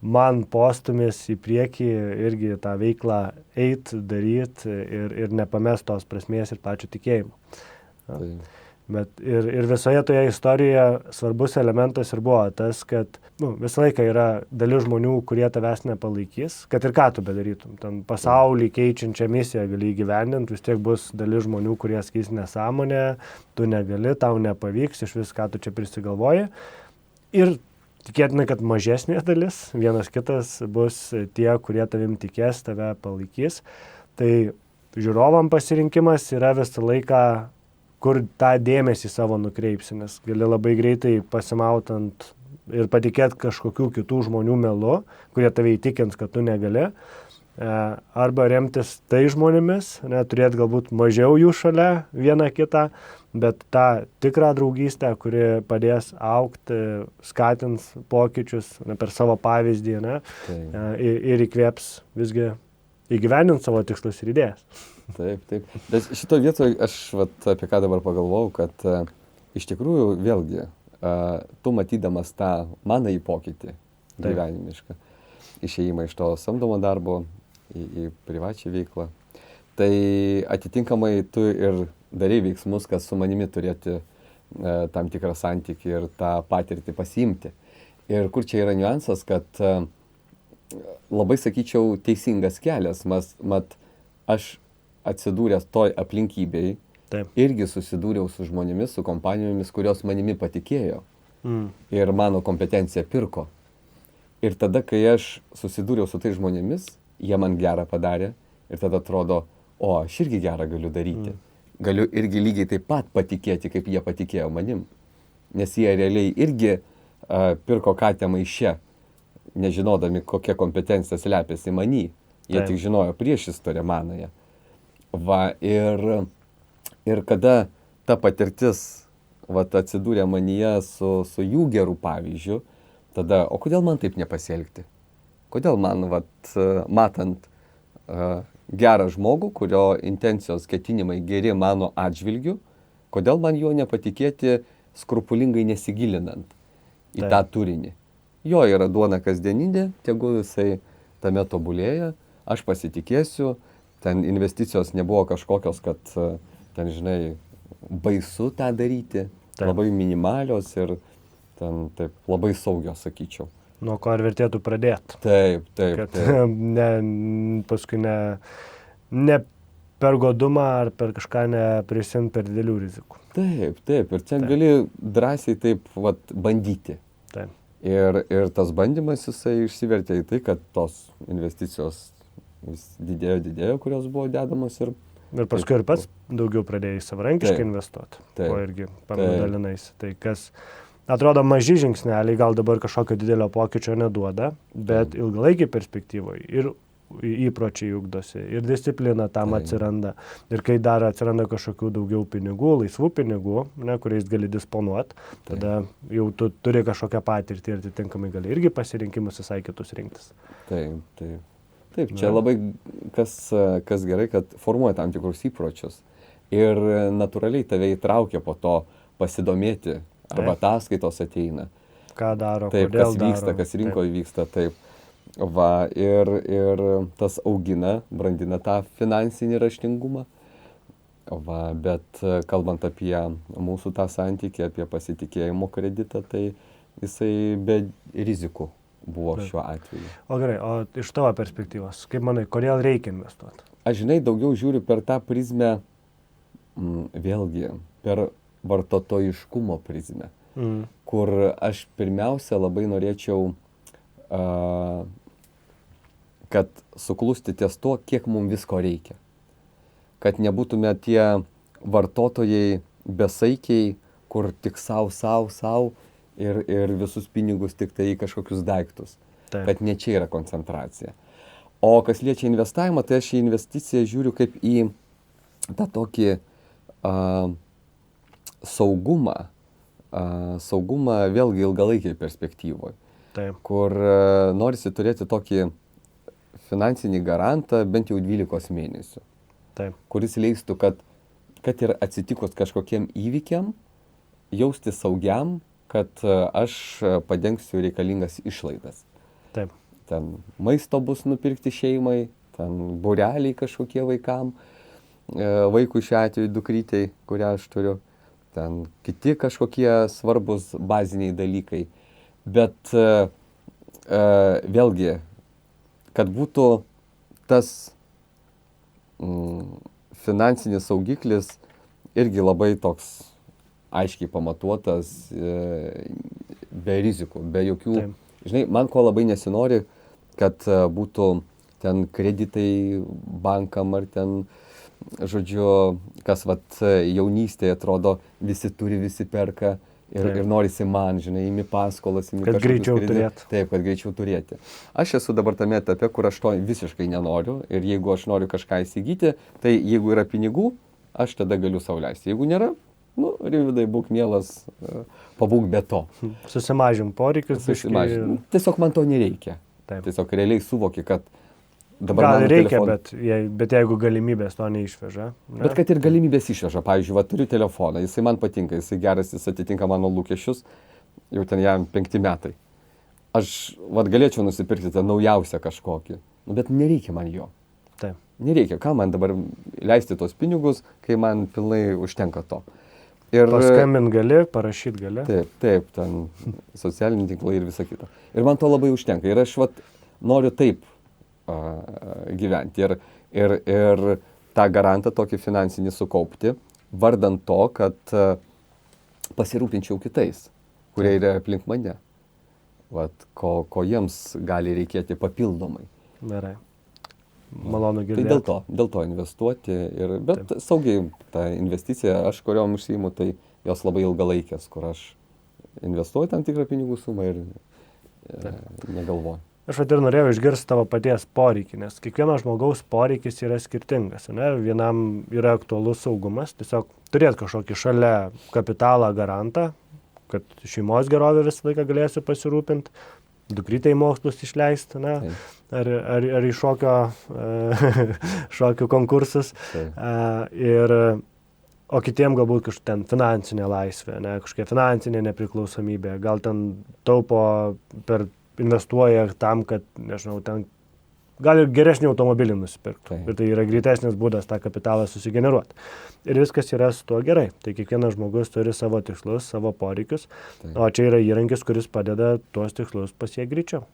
man postumis į priekį irgi tą veiklą eit, daryt ir nepamest tos prasmės ir pačio tikėjimo. Ja. Bet ir visoje toje istorijoje svarbus elementas ir buvo tas, kad visą laiką yra dalis žmonių, kurie tavęs nepalaikys, kad ir ką tu bedarytum. Ten pasaulį keičiančią misiją gali įgyvendinti, vis tiek bus dalis žmonių, kurie sakys nesąmonę, tu negali, tau nepavyks, iš vis ką tu čia prisigalvoji. Ir tikėtina, kad mažesnė dalis, vienas kitas bus tie, kurie tavim tikės, tave palaikys. Tai žiūrovam pasirinkimas yra visą laiką, kur tą dėmesį savo nukreipsi, nes gali labai greitai pasimautant ir patikėti kažkokių kitų žmonių melu, kurie tave įtikins, kad tu negali, arba remtis tai žmonėmis, turėti galbūt mažiau jų šalia vieną kitą, bet tą tikrą draugystę, kuri padės augti, skatins pokyčius per savo pavyzdį, ir įkvėps visgi įgyvendinti savo tikslus ir idėjas. Taip. Bet šito vietoje aš apie ką dabar pagalvojau, kad iš tikrųjų vėlgi, tu matydamas tą manąjį pokytį gyvenimišką, išėjimą iš to samdomo darbo į privačią veiklą, tai atitinkamai tu ir darai veiksmus, kad su manimi turėti tam tikrą santykį ir tą patirtį pasiimti. Ir kur čia yra niuansas, kad labai, sakyčiau, teisingas kelias, mat aš atsidūręs toj aplinkybei, irgi susidūriau su žmonėmis, su kompanijomis, kurios manimi patikėjo ir mano kompetenciją pirko. Ir tada, kai aš susidūriau su tai žmonėmis, jie man gerą padarė ir tada atrodo, aš irgi gerą galiu daryti. Galiu irgi lygiai taip pat patikėti, kaip jie patikėjo manim. Nes jie realiai irgi pirko katę maiše, nežinodami, kokia kompetencija slepiasi many. Jie tik žinojo priešistorę manąją. Ir kada ta patirtis atsidūrė manyje su jų gerų pavyzdžių, tada, o kodėl man taip nepasielgti? Kodėl man, matant gerą žmogų, kurio intencijos ketinimai geri mano atžvilgiu, kodėl man juo nepatikėti skrupulingai nesigilinant į tą turinį? Jo yra duona kasdieninė, tegul jisai tame tobulėja, aš pasitikėsiu, ten investicijos nebuvo kažkokios, kad ten, žinai, baisu tą daryti, labai minimalios ir ten taip labai saugios, sakyčiau. Nuo ko ar vertėtų pradėti? Taip. Kad paskui ne per godumą ar per kažką neprisimti per didelių rizikų. Taip. Ir ten gali drąsiai taip bandyti. Taip. Ir tas bandymas jisai išsivertė į tai, kad tos investicijos vis didėjo, kurios buvo dedamos ir paskui ir pats daugiau pradėjai savarankiškai investuoti, ko irgi dalinais. Tai kas atrodo maži žingsneliai, gal dabar kažkokio didelio pokyčio neduoda, bet ilgalaikiai perspektyvoje ir įpročiai ugdosi, ir disciplina tam atsiranda. Ir kai dar atsiranda kažkokių daugiau pinigų, laisvų pinigų, kuriais gali disponuoti, tada jau tu turi kažkokią patirtį ir atitinkamai gali irgi pasirinkimus visai kitus rinktis. Taip, čia labai kas gerai, kad formuoja tam tikrus įpročius ir natūraliai tave įtraukia po to pasidomėti, arba ataskaitos ateina. Ką daro, taip, kodėl kas vyksta, kas rinkoje vyksta, taip. Ir tas augina, brandina tą finansinį raštingumą. Bet kalbant apie mūsų tą santykį, apie pasitikėjimo kreditą, tai jisai be rizikų buvo šiuo atveju. O gerai, o iš tavo perspektyvos, kaip manai, kodėl reikia investuoti? Aš, daugiau žiūriu per tą prizmę, vėlgi, per vartotojiškumo prizmę, kur aš pirmiausia labai norėčiau, kad suklusti ties to, kiek mums visko reikia. Kad nebūtume tie vartotojai besaikiai, kur tik savo ir visus pinigus tik tai į kažkokius daiktus. Taip. Kad ne čia yra koncentracija. O kas liečia investavimą, tai aš į investiciją žiūriu kaip į tą tokį saugumą saugumą vėlgi ilgalaikiai perspektyvoje, Taip. kur norisi turėti tokį finansinį garantą bent jau 12 mėnesių, Taip. kuris leistų, kad ir atsitikus kažkokiem įvykiam, jausti saugiam, kad aš padengsiu reikalingas išlaidas. Taip. Ten maisto bus nupirkti šeimai, ten būreliai kažkokie vaikam, vaikui šiuo atveju dukrytei, kurią aš turiu, ten kiti kažkokie svarbus baziniai dalykai. Bet vėlgi, kad būtų tas finansinis saugiklis irgi labai toks aiškiai pamatuotas, be rizikų, be jokių. Taip. Žinai, man ko labai nesinori, kad būtų ten kreditai bankam ar ten, žodžiu, kas jaunystėje atrodo, visi turi, visi perka ir norisi man, žinai, imi paskolas, imi kad greičiau turėti. Taip, kad greičiau turėti. Aš esu dabar tame etape, kur aš to visiškai nenoriu ir jeigu aš noriu kažką įsigyti, tai jeigu yra pinigų, aš tada galiu sau leisti. Jeigu nėra, Rimvydai, būk mielas, pabūk be to. Susimažim poreikius. Tiesiog man to nereikia. Taip. Tiesiog realiai suvoki, kad dabar gal reikia, bet jeigu galimybės to neišveža. Ne? Bet kad ir galimybės išveža. Pavyzdžiui, turiu telefoną, jisai man patinka, jisai geras, jis atitinka mano lūkesčius, jau ten jam 5 metai. Aš galėčiau nusipirkti tą naujausią kažkokį, bet nereikia man jo. Taip. Nereikia, ką man dabar leisti tos pinigus, kai man pilnai užtenka to. Ir paskambint gali, parašyt gali. Taip, ten socialiniai tinklai ir visa kita. Ir man to labai užtenka. Ir aš noriu taip gyventi. Ir tą garantą tokį finansinį sukaupti, vardant to, kad pasirūpinčiau kitais, kurie yra aplink mane. Ko jiems gali reikėti papildomai. Gerai. Malonu girdėti. Tai dėl to investuoti, bet saugiai ta investicija, aš kuriuom užsiimu, tai jos labai ilgalaikės, kur aš investuoju tam tikrą pinigų sumą ir negalvoju. Aš ir norėjau išgirsti tavo paties poreikį, nes kiekvieno žmogaus poreikis yra skirtingas. Ne? Vienam yra aktualus saugumas, tiesiog turėti kažkokį šalia kapitalą garantą, kad šeimos gerovę visą laiką galėsiu pasirūpinti, dukrytei mokslus išleisti, ar į šokio konkursus. O kitiem galbūt kažkokia ten finansinė laisvė, kažkokia finansinė nepriklausomybė, gal ten taupo investuoja tam, kad, nežinau, ten gali ir geresnį automobilį nusipirkti. Ir tai yra greitesnis būdas tą kapitalą susigeneruoti. Ir viskas yra su tuo gerai. Tai kiekvienas žmogus turi savo tikslus, savo poreikius, o čia yra įrankis, kuris padeda tuos tikslus pasiekti greičiau.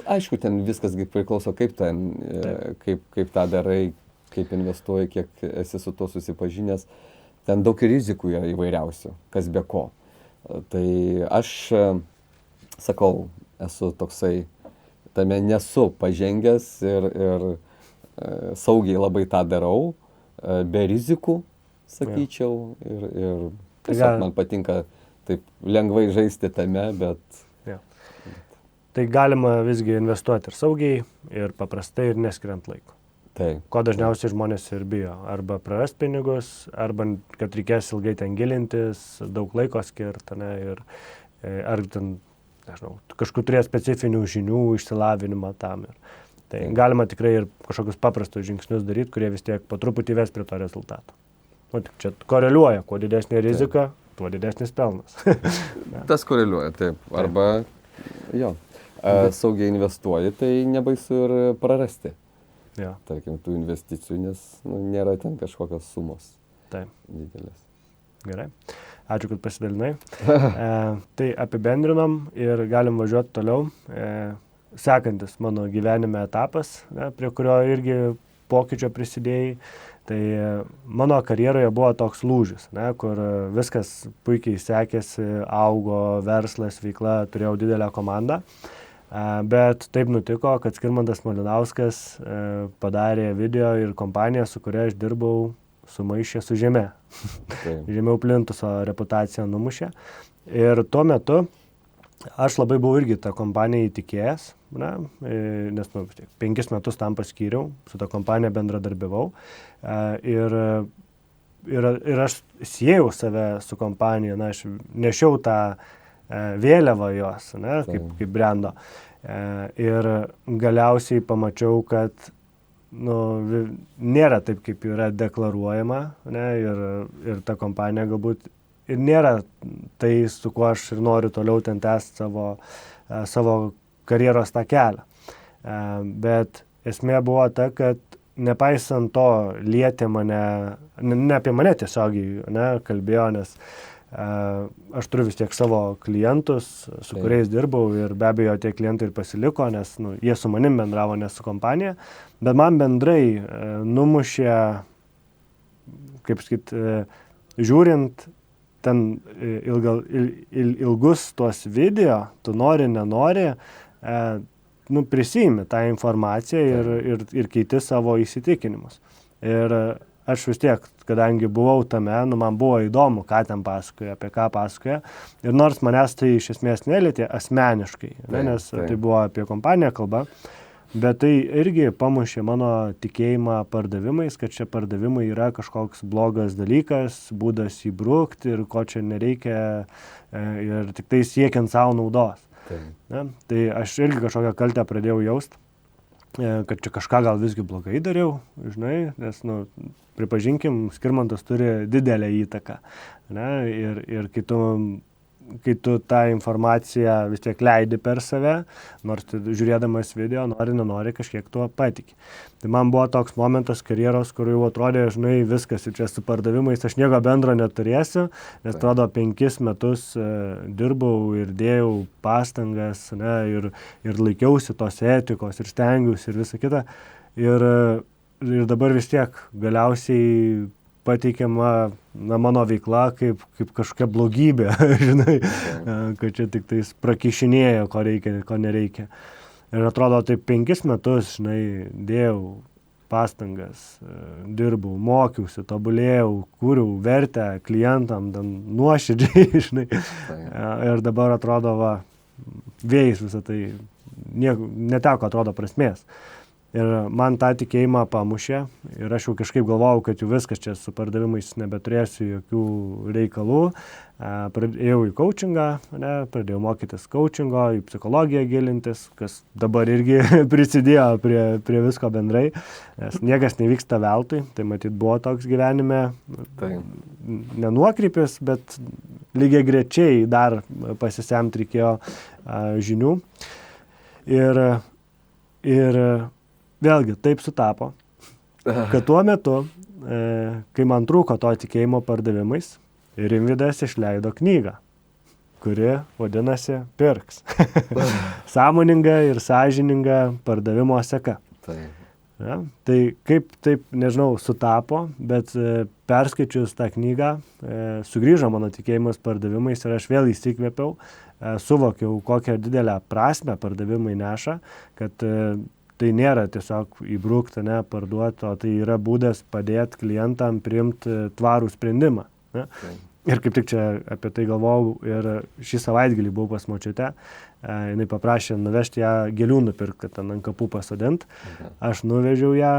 Aišku, ten viskas priklauso, kaip tą darai, kaip investuoji, kiek esi su to susipažinęs. Ten daug rizikų yra įvairiausių, kas be ko. Tai aš, sakau, esu toksai, tame nesu pažengęs ir saugiai labai tą darau, be rizikų, sakyčiau, ir tiesiog man patinka taip lengvai žaisti tame, bet... Tai galima visgi investuoti ir saugiai, ir paprastai, ir neskiriant laiko. Taip. Ko dažniausiai žmonės ir bijo. Arba prarast pinigus, arba kad reikės ilgai ten gilintis, daug laiko skirti, ar ten, nežinau, kažkur turės specifinių žinių, išsilavinimą tam. Tai galima tikrai ir kažkokius paprastus žingsnius daryti, kurie vis tiek po truputį ves prie to rezultato. Čia koreliuoja, kuo didesnė rizika, tuo didesnis pelnas. Tas koreliuoja, taip. Arba, saugiai investuoji, tai nebaisu ir prarasti. Tarkim, tų investicijų, nes nėra ten kažkokios sumos didelės. Gerai. Ačiū, kad pasidalinai. Tai apibendrinom ir galim važiuoti toliau. Sekantis mano gyvenime etapas, prie kurio irgi pokyčio prisidėjai, tai mano karjeroje buvo toks lūžis, kur viskas puikiai sekėsi, augo verslas, veikla, turėjau didelę komandą. Bet taip nutiko, kad Skirmantas Malinauskas padarė video ir kompaniją, su kuria aš dirbau, sumaišė su žeme. Žemiau plintuso reputaciją numušė. Ir tuo metu aš labai buvau irgi tą kompaniją įtikėjęs, nes 5 metus tam paskyriau, su tą kompaniją bendradarbiavau. Ir ir aš siejau save su kompanija, aš nešiau tą vėliavą jos, kaip brendo. Ir galiausiai pamačiau, kad nėra taip, kaip yra deklaruojama, ir ta kompanija galbūt ir nėra tai, su kuo aš ir noriu toliau ten tęsti savo karjeros tą kelią. Bet esmė buvo ta, kad nepaisant to lietė mane, ne apie mane tiesiogiai kalbėjo, nes aš turiu vis tiek savo klientus, su kuriais dirbau ir be abejo tie klientai ir pasiliko, nes jie su manim bendravo, ne su kompanija, bet man bendrai numušė, kaip sakyt, žiūrint ten ilgus tuos video, tu nori, nenori, prisiimi tą informaciją ir keiti savo įsitikinimus. Ir aš vis tiek, kadangi buvau tame, man buvo įdomu, ką ten pasakoja, apie ką pasakoja. Ir nors manęs tai iš esmės nelietė asmeniškai, nes tai buvo apie kompaniją kalba, bet tai irgi pamušė mano tikėjimą pardavimais, kad čia pardavimai yra kažkoks blogas dalykas, būdas įbrukti ir ko čia nereikia ir tik tai siekiant savo naudos. Tai aš irgi kažkokią kaltę pradėjau jausti, kad čia kažką gal visgi blogai dariau, žinai, nes, pripažinkim, Skirmantas turi didelę įtaką. Ir kai tu tą informaciją vis tiek leidi per save, nors žiūrėdamas video, nenori kažkiek tuo patiki. Tai man buvo toks momentas karjeros, kur jau atrodė, žinai, viskas, čia su pardavimais aš nieko bendro neturėsiu, nes atrodo 5 metus dirbau ir dėjau pastangas, ir laikiausi tos etikos ir stengiausi ir visą kitą. Ir dabar vis tiek galiausiai pateikiama mano veikla kaip kažkokia blogybė, žinai, kad čia tik tais prakišinėjo, ko reikia, ko nereikia. Ir atrodo, taip 5 metus, žinai, dėjau pastangas, dirbau, mokiausi, tobulėjau, kūriau vertę klientam, nuoširdžiai, žinai. Ir dabar atrodo, vėjais visą tai neteko, atrodo, prasmės. Ir man tą tikėjimą pamušė ir aš jau kažkaip galvojau, kad jau viskas čia su pardavimais nebeturėsiu jokių reikalų. Ėjau į coachingą, pradėjau mokytis coachingo, į psichologiją gilintis, kas dabar irgi prisidėjo prie visko bendrai, nes niekas nevyksta veltui, tai matyt buvo toks gyvenime nenuokrypis, bet lygiai grečiai dar pasisemti reikėjo žinių. Ir vėlgi, taip sutapo, kad tuo metu, kai man trūko to tikėjimo pardavimais, Rimvydas išleido knygą, kuri vadinasi Pirks. Sąmoninga ir sąžininga pardavimo seka. Tai kaip taip, nežinau, sutapo, bet perskaičius tą knygą, sugrįžo mano tikėjimas pardavimais ir aš vėl įsikvėpiau, suvokiau, kokią didelę prasmę pardavimai neša, kad tai nėra tiesiog įbrukti, parduoti, o tai yra būdas padėti klientam priimti tvarų sprendimą. Ir kaip tik čia apie tai galvojau ir šį savaitgalį buvau pas močiutę, jinai paprašė nuvežti ją gėlių nupirkti, kad ten ant kapų pasodint. Aš nuvežiau ją,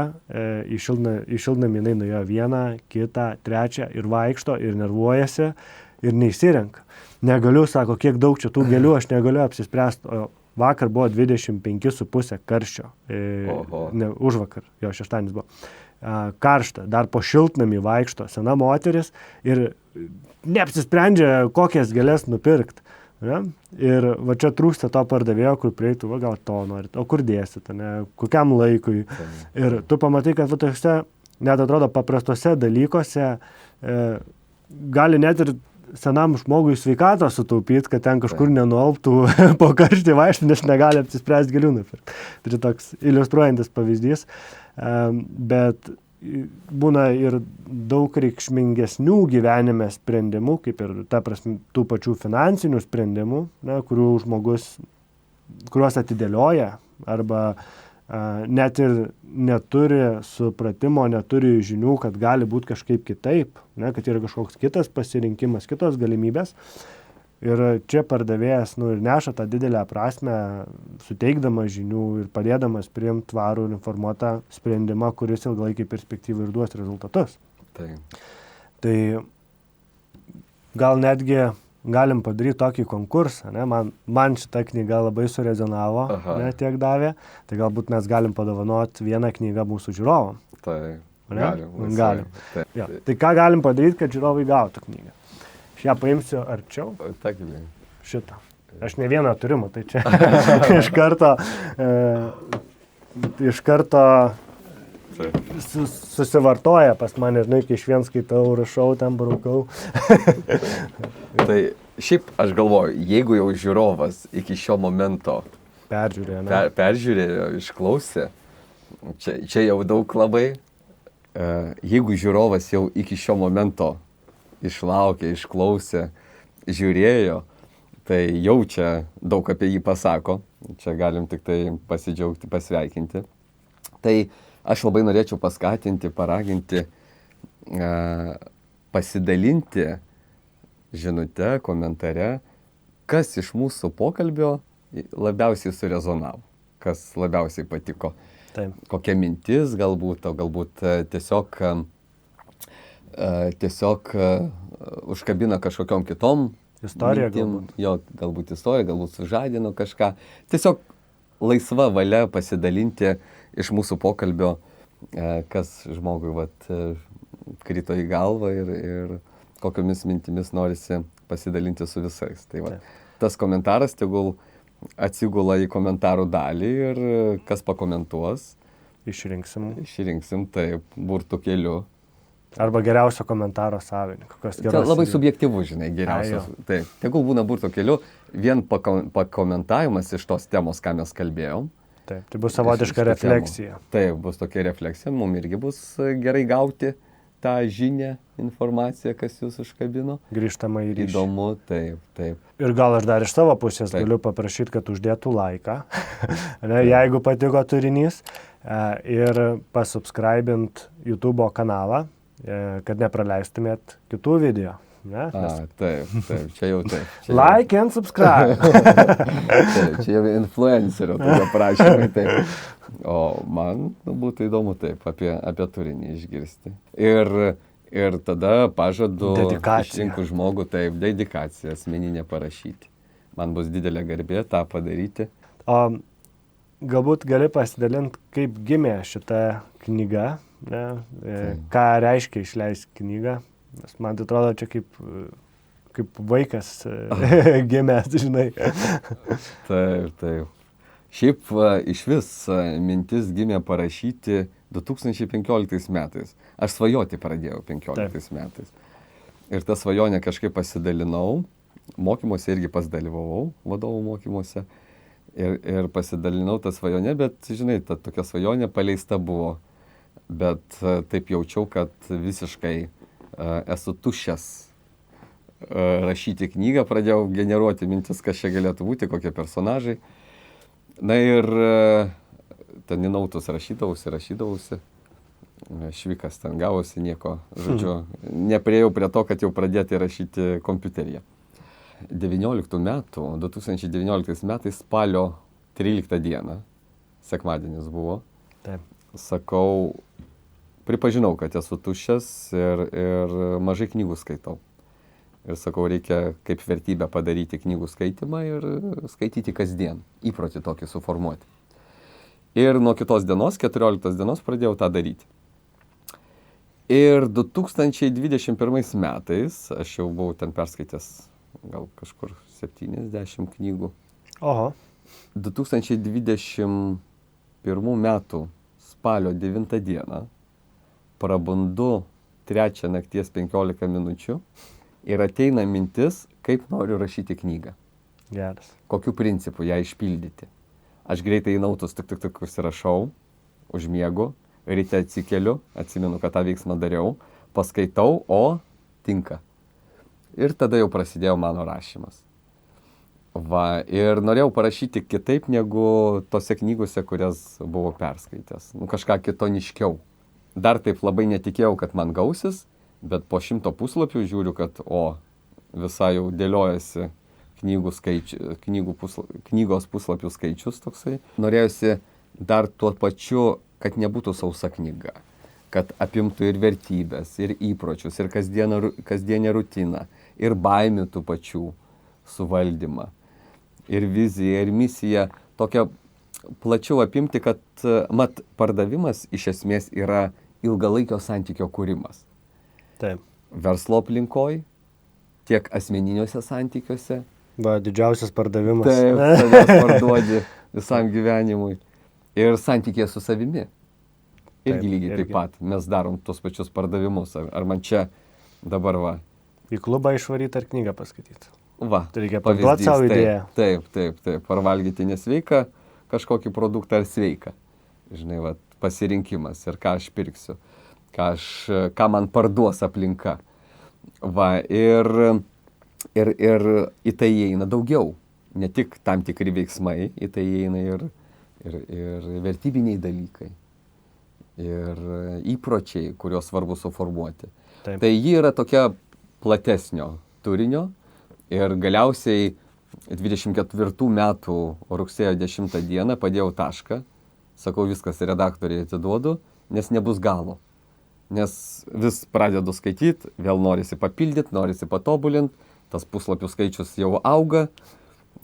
į šiltnamį jinai nuėjo 1, 2, 3 ir vaikšto ir nervuojasi ir neįsirenka. Negaliu, sako, kiek daug čia tų gėlių, aš negaliu apsispręsti. Vakar buvo 25,5 karščio, užvakar, jo šeštadienis buvo. Karšta, dar po šiltnamį vaikšto sena moteris ir neapsisprendžia, kokias gėlės nupirkti. Ir va čia trūksta to pardavėjo, kur prieitų, gal to norit, o kur dėsit, kokiam laikui. Ir tu pamatai, kad tokiuose, net atrodo, paprastuose dalykuose gali net ir senam žmogui sveikatą sutaupyti, kad ten kažkur nenualptų po karštį vaikštį, nes negali apsispręsti gėlių nupirkti. Tai toks iliustruojantis pavyzdys, bet būna ir daug reikšmingesnių gyvenime sprendimų, kaip ir ta prasme, tų pačių finansinių sprendimų, kuriuos atidėlioja arba net ir neturi supratimo, neturi žinių, kad gali būti kažkaip kitaip, kad yra kažkoks kitas pasirinkimas, kitos galimybės. Ir čia pardavėjas ir neša tą didelę prasmę, suteikdamas žinių ir padėdamas priimti tvarų ir informuotą sprendimą, kuris ilgalaikį perspektyvą ir duos rezultatus. Tai gal netgi galim padaryti tokį konkursą, ne? Man šita knyga labai surezonavo, ne, tiek davė, tai galbūt mes galim padovanoti vieną knygą mūsų žiūrovam. Tai ne? Galim. Tai, ja. Tai ką galim padaryti, kad žiūrovai gautų knygą? Aš ją paimsiu arčiau. Šitą. Aš ne vieną turiu, tai čia iš karto susivartoja pas mane, žinai, kai iš vien skaitau, rašau, ten braukau. Tai šiaip aš galvoju, jeigu jau žiūrovas iki šio momento peržiūrėjo, išklausė, čia jau daug labai, jeigu žiūrovas jau iki šio momento išlaukė, išklausė, žiūrėjo, tai jau čia daug apie jį pasako, čia galim tik tai pasidžiaugti, pasveikinti. Tai aš labai norėčiau paskatinti, paraginti, pasidalinti žinute, komentare, kas iš mūsų pokalbio labiausiai surezonavo, kas labiausiai patiko. Taip. Kokia mintis galbūt, o galbūt tiesiog užkabina kažkokiom kitom istorija mintim, galbūt istorija, galbūt sužadino kažką. Tiesiog laisva valia pasidalinti iš mūsų pokalbio, kas žmogui krito į galvą ir kokiomis mintimis norisi pasidalinti su visais. Tai tas komentaras tegul atsigula į komentarų dalį ir kas pakomentuos. Išrinksim taip, burtų keliu. Arba geriausio komentaro savininko. Tai labai subjektyvu, žinai, geriausias. Taip, tegul būna burtų keliu, vien pakomentavimas iš tos temos, ką mes kalbėjom. Taip, tai bus savotiška refleksija. Taip, bus tokia refleksija, mums irgi bus gerai gauti tą žinią, informaciją, kas jūs užkabino. Grįžtamą į ryšį. Įdomu, taip. Ir gal aš dar iš savo pusės galiu paprašyti, kad uždėtų laiką, jeigu patiko turinys, ir pasubscribint YouTube kanalą, kad nepraleistumėt kitų video. Ne? Taip, čia jau taip. Like and subscribe. Taip, čia jau influencerio tokie prašymai, taip. O man būtų įdomu taip, apie turinį išgirsti. Ir tada pažadu išrinkų žmogų, taip, dedikaciją asmeninę parašyti. Man bus didelė garbė tą padaryti. O galbūt gali pasidalinti, kaip gimė šita knyga, ne? Ką reiškia išleisti knygą. Nes man tai atrodo čia kaip vaikas gimęs, žinai. Taip. Šiaip iš vis mintis gimė parašyti 2015 metais. Aš svajoti pradėjau 2015 metais. Ir tą svajonę kažkaip pasidalinau. Mokymuose irgi pasidalyvavau, vadovų mokymuose. Ir pasidalinau tą svajonę, bet, žinai, ta tokia svajonė paleista buvo. Bet taip jaučiau, kad visiškai esu tuščias rašyti knygą, pradėjau generuoti mintis, kas čia galėtų būti, kokie personažai. Na ir ten į nautus rašydavausi. Švikas ten gavosi, nieko, žodžiu, nepriejau prie to, kad jau pradėti rašyti kompiuteryje. 2019 metais spalio 13 dieną, sekmadienis buvo, taip. Sakau, pripažinau, kad esu tuščias ir mažai knygų skaitau. Ir sakau, reikia kaip vertybę padaryti knygų skaitimą ir skaityti kasdien, įprotį tokį suformuoti. Ir nuo kitos dienos, 14 dienos, pradėjau tą daryti. Ir 2021 metais, aš jau buvau ten perskaitęs gal kažkur 70 knygų. Oho. 2021 metų spalio 9 dieną prabundu 3 nakties 15 minučių ir ateina mintis, kaip noriu rašyti knygą. Geras. Kokiu principu ją išpildyti. Aš greitai į nautus tik užsirašau, užmiegu, ryte atsikeliu, atsimenu, kad tą veiksmą dariau, paskaitau, o tinka. Ir tada jau prasidėjo mano rašymas. Ir norėjau parašyti kitaip negu tose knygose, kurias buvau perskaitęs. Kažką kitoniškiau. Dar taip labai netikėjau, kad man gausis, bet po 100 puslapių žiūriu, kad visai jau dėliojasi knygos puslapių skaičius toksai. Norėjusi dar tuo pačiu, kad nebūtų sausa knyga. kad apimtų ir vertybės, ir įpročius, ir kasdienę rutiną, ir baimių tų pačių suvaldymą, ir viziją, ir misiją, tokią plačiau apimti, kad pardavimas iš esmės yra ilgalaikio santykio kūrimas. Taip. Verslo aplinkoj, tiek asmeniniuose santykiuose. Didžiausias pardavimas. Taip, savęs parduodi visam gyvenimui. Ir santykė su savimi. Irgi lygiai taip pat. Mes darom tos pačius pardavimus. Ar man čia dabar Į klubą išvaryti ar knygą paskaityti. Tai reikia pavyzdys, parduoti savo idėją. Taip. Ar valgyti nesveiką kažkokį produktą ar sveiką. Žinai, pasirinkimas ir ką aš pirksiu. Ką man parduos aplinka. Ir į tai įeina daugiau. Ne tik tam tikri veiksmai, į tai įeina ir vertybiniai dalykai. Ir įpročiai, kuriuos svarbu suformuoti. Taip. Tai ji yra tokia platesnio turinio. Ir galiausiai 24 metų rugsėjo 10 dieną padėjau tašką. Sakau, viskas redaktoriai atiduodu, nes nebus galo. Nes vis pradedu skaityti, vėl norisi papildyti, norisi patobulinti, tas puslapių skaičius jau auga,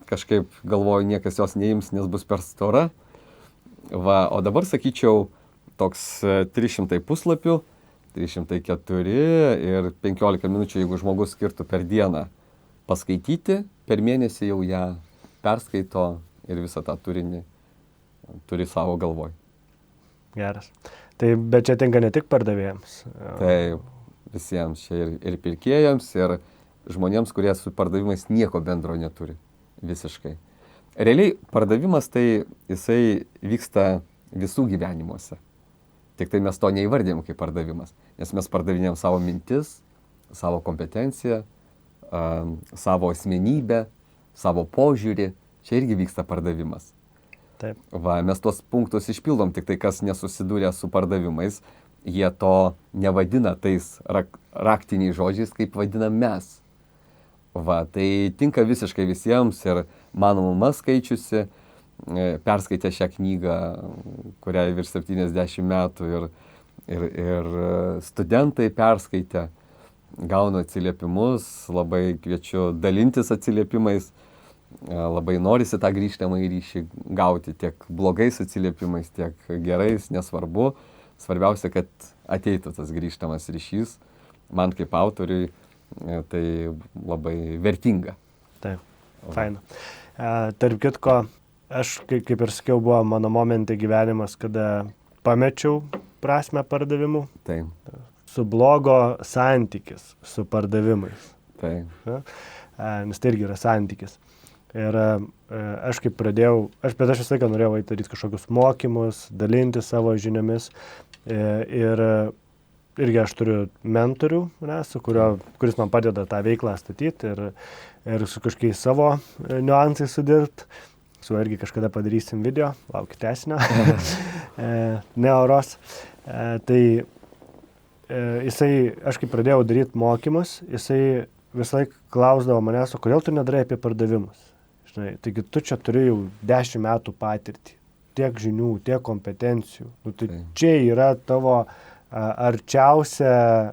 kažkaip galvoju, niekas jos neims, nes bus per stora. O dabar sakyčiau, toks 300 puslapių, 304 ir 15 minučių, jeigu žmogus skirtų per dieną paskaityti, per mėnesį jau ją perskaito ir visą tą turinį turi savo galvoj. Geras. Tai, bet čia tinka ne tik pardavėjams. Taip, visiems čia ir pirkėjams, ir žmonėms, kurie su pardavimais nieko bendro neturi. Visiškai. Realiai pardavimas tai jisai vyksta visų gyvenimuose. Tik tai mes to neįvardėm kaip pardavimas. Nes mes pardavinėm savo mintis, savo kompetenciją, savo asmenybę, savo požiūrį. Čia irgi vyksta pardavimas. Taip. Mes tuos punktus išpildom, tik tai kas nesusidūrė su pardavimais, jie to nevadina tais raktiniais žodžiais, kaip vadinam mes. Tai tinka visiškai visiems ir mano mama skaičiusi, perskaitė šią knygą, kuriai virš 70 metų ir studentai perskaitė, gauna atsiliepimus, labai kviečiu dalintis atsiliepimais. Labai norisi tą grįžtamąjį ryšį gauti tiek blogais atsiliepimais, tiek gerais, nesvarbu. Svarbiausia, kad ateitų tas grįžtamas ryšys. Man kaip autoriui tai labai vertinga. Taip, faina. Tarp kitko, aš, kaip ir sakiau, buvo mano momentai gyvenimas, kada pamečiau prasme pardavimų. Taip. Su blogo santykis su pardavimais. Taip. Nes tai irgi yra santykis. Ir aš kaip pradėjau, bet aš visą laiką norėjau daryti kažkokius mokymus, dalinti savo žiniomis. Ir irgi aš turiu mentorių, kuris man padeda tą veiklą statyti ir su kažkokiais savo niuansais sudirbti. Su irgi kažkada padarysim video, laukit tęsinio, neoros. Tai aš kaip pradėjau daryti mokymus, jisai visą laiką klausdavo manęs, o kodėl tu nedarai apie pardavimus? Taigi tu čia turi jau 10 metų patirtį, tiek žinių, tiek kompetencijų. Tai čia yra tavo arčiausias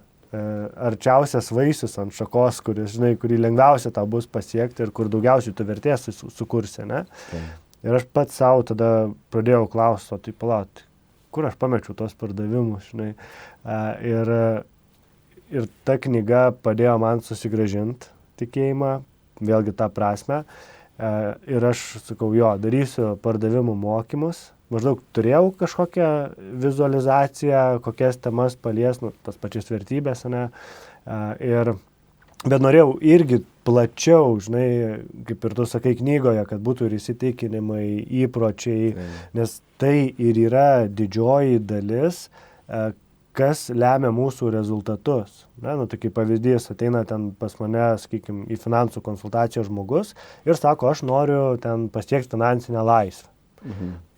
vaisius ant šakos, kurį lengviausia tau bus pasiekti ir kur daugiausiai tu vertės sukursi. Ne? Ir aš pats savo tada pradėjau klausti, tai palauk, kur aš pamečiau tos pardavimus. Ir ta knyga padėjo man susigrąžinti tikėjimą, vėlgi tą prasme. Ir aš sakau, darysiu pardavimų mokymus. Maždaug turėjau kažkokią vizualizaciją, kokias temas palies, tas pačias vertybės, ne? Bet norėjau irgi plačiau, kaip ir tu sakai knygoje, kad būtų ir įsitikinimai, įpročiai, nes tai ir yra didžioji dalis, kas lemia mūsų rezultatus. Tai kaip pavyzdys, ateina ten pas mane, sakykime, į finansų konsultaciją žmogus ir sako, aš noriu ten pasiekti finansinę laisvę.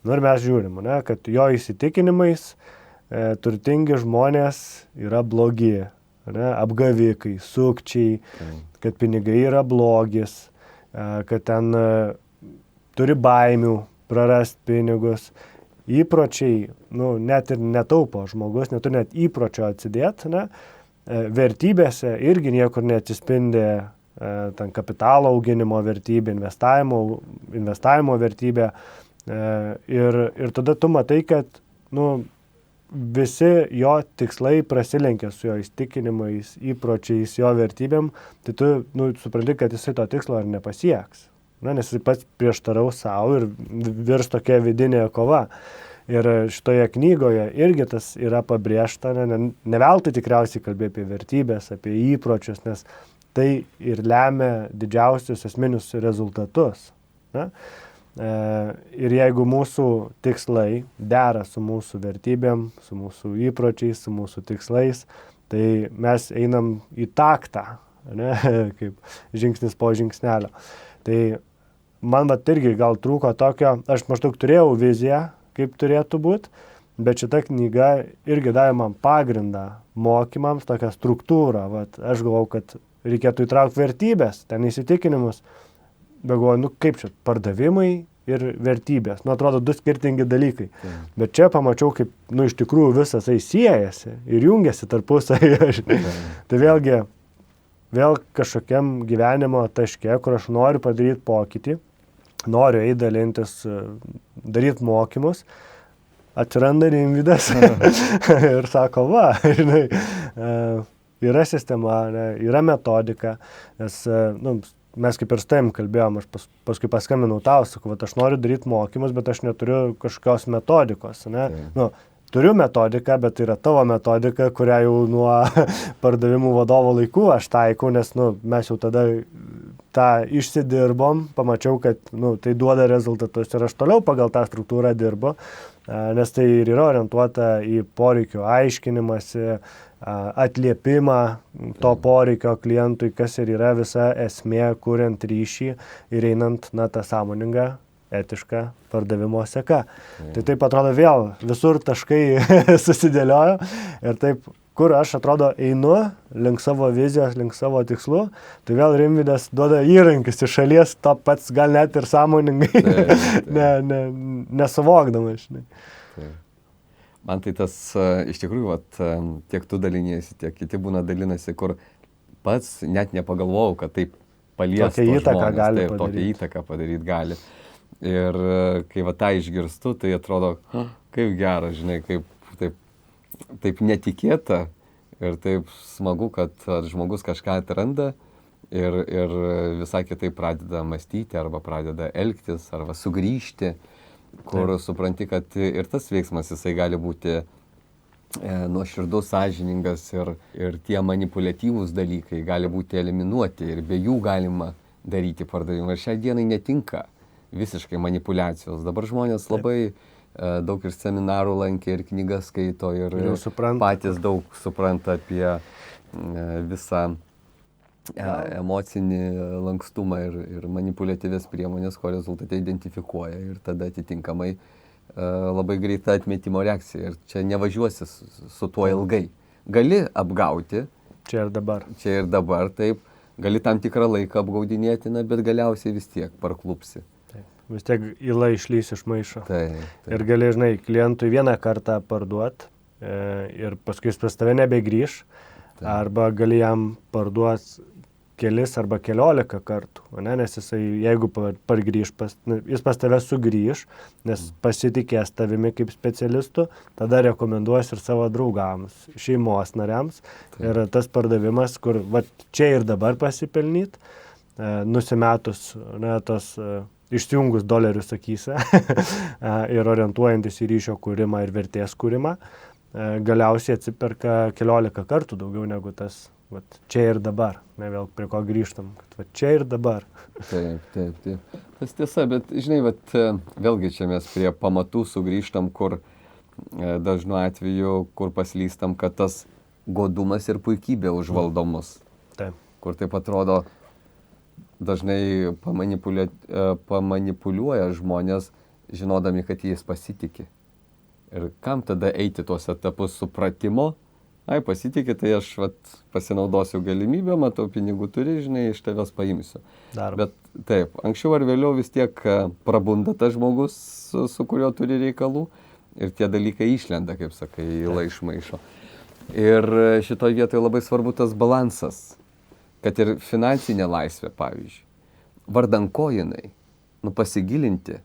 Ir mes žiūrim, kad jo įsitikinimais turtingi žmonės yra blogi, apgavikai, sukčiai, kad pinigai yra blogis, kad ten turi baimių prarasti pinigus. įpročiai, net ir netaupo žmogus, neturi net įpročio atsidėti, ne? Vertybėse irgi niekur neatsispindi ten kapitalo auginimo vertybė, investavimo vertybė. Ir tada tu matai, kad visi jo tikslai prasilenkia su jo įsitikinimais, įpročiais, jo vertybėm, tai tu supranti, kad jisai to tikslo ar nepasieks. Nes jisai pats prieštaraus savo ir virs tokia vidinė kova. Ir šitoje knygoje irgi tas yra pabrėžta, ne veltui tikriausiai kalbė apie vertybės, apie įpročius, nes tai ir lemia didžiausius esminius rezultatus. Ne? Ir jeigu mūsų tikslai dera su mūsų vertybėm, su mūsų įpročiais, su mūsų tikslais, tai mes einam į taktą, ne? Kaip žingsnis po žingsnelio. Tai man irgi gal trūko tokio, aš maždaug turėjau viziją, kaip turėtų būti, bet šita knyga irgi davė man pagrindą mokymams, tokią struktūrą. Aš galvau, kad reikėtų įtraukti vertybės, ten įsitikinimus, bet galvoju, kaip čia, pardavimai ir vertybės. Atrodo, du skirtingi dalykai. Bet čia pamačiau, kaip, iš tikrųjų visas tai siejasi ir jungiasi tarpusavy. Tai vėl kažkokiam gyvenimo taške, kur aš noriu padaryti pokytį, noriu eiti dalintis, daryti mokymus, atsiranda Rimvydas ir sako, žinai, yra sistema, yra metodika, nes mes kaip ir su tavim kalbėjom, aš paskui paskambinau tau, sakau, aš noriu daryti mokymus, bet aš neturiu kažkokios metodikos, ne? Turiu metodiką, bet tai yra tavo metodika, kurią jau nuo pardavimų vadovo laikų aš taikau, nes mes jau tada tą išsidirbom, pamačiau, kad tai duoda rezultatus ir aš toliau pagal tą struktūrą dirbu, nes tai ir yra orientuota į poreikių aiškinimąsi, atliepimą to poreikio klientui, kas ir yra visa esmė, kuriant ryšį ir einant tą sąmoningą, etišką pardavimo seka. Tai taip atrodo vėl visur taškai susidėliojo ir taip, kur aš atrodo einu link savo vizijos, link savo tikslų, tai vėl Rimvydas duoda įrankius iš šalies, to pats gal net ir sąmoningai nesuvokdamas. Man tai tas iš tikrųjų, tiek tu daliniesi, tiek kiti būna dalinasi, kur pats net nepagalvojau, kad taip palies tokią įtaką gali padaryti. Tokią įtaką padaryti gali. Ir kai tą išgirstu, tai atrodo, kaip gera, žinai, kaip taip netikėta ir taip smagu, kad žmogus kažką atranda ir visai kitaip pradeda mąstyti arba pradeda elgtis arba sugrįžti, kur supranti, kad ir tas veiksmas jisai gali būti nuoširdus, sąžiningas ir tie manipuliatyvūs dalykai gali būti eliminuoti ir be jų galima daryti pardavimą. Ir šiai dienai netinka visiškai manipulacijos. Dabar žmonės labai daug ir seminarų lankė, ir knygas skaito, ir patys daug supranta apie visą emocinį lankstumą ir manipuliatyvės priemonės, ko rezultate identifikuoja ir tada atitinkamai labai greita atmetimo reakcija. Ir čia nevažiuosi su tuo ilgai. Gali apgauti. Čia ir dabar. Čia ir dabar, taip. Gali tam tikrą laiką apgaudinėti, bet galiausiai vis tiek parklupsi. Vis tiek įla išlys iš maišo. Taip. Ir gali, žinai, klientui vieną kartą parduot ir paskui jis pas tave nebegrįš, arba gali jam parduot kelis arba 14 kartų, nes jisai, jeigu pargrįš, jis pas tave sugrįš, nes pasitikės tavimi kaip specialistu, tada rekomenduos ir savo draugams, šeimos nariams. Ir tas pardavimas, kur čia ir dabar pasipelnyt, nusimetus tos išsijungus dolerius akyse ir orientuojantis į ryšio kūrimą ir vertės kūrimą, galiausiai atsiperka 14 kartų daugiau negu tas čia ir dabar. Vėl prie ko grįžtam, kad čia ir dabar. Taip. Tas tiesa, bet žinai, vėlgi čia mes prie pamatų sugrįžtam, kur dažnu atveju, kur paslystam, kad tas godumas ir puikybė užvaldo mus. Taip. Kur taip atrodo, dažnai pamanipuliuoja žmonės, žinodami, kad jais pasitikė. Ir kam tada eiti tuos etapus supratimo? Pasitikė, tai aš pasinaudosiu galimybę, matau, pinigų turi, žinai, iš tavęs paimsiu. Bet taip, anksčiau ar vėliau vis tiek prabunda tas žmogus, su kuriuo turi reikalų, ir tie dalykai išlenda, kaip sakai, iš maišo. Ir šitoje vietoje labai svarbu tas balansas, kad ir finansinė laisvė, pavyzdžiui, vardan ko jinai, pasigilinti,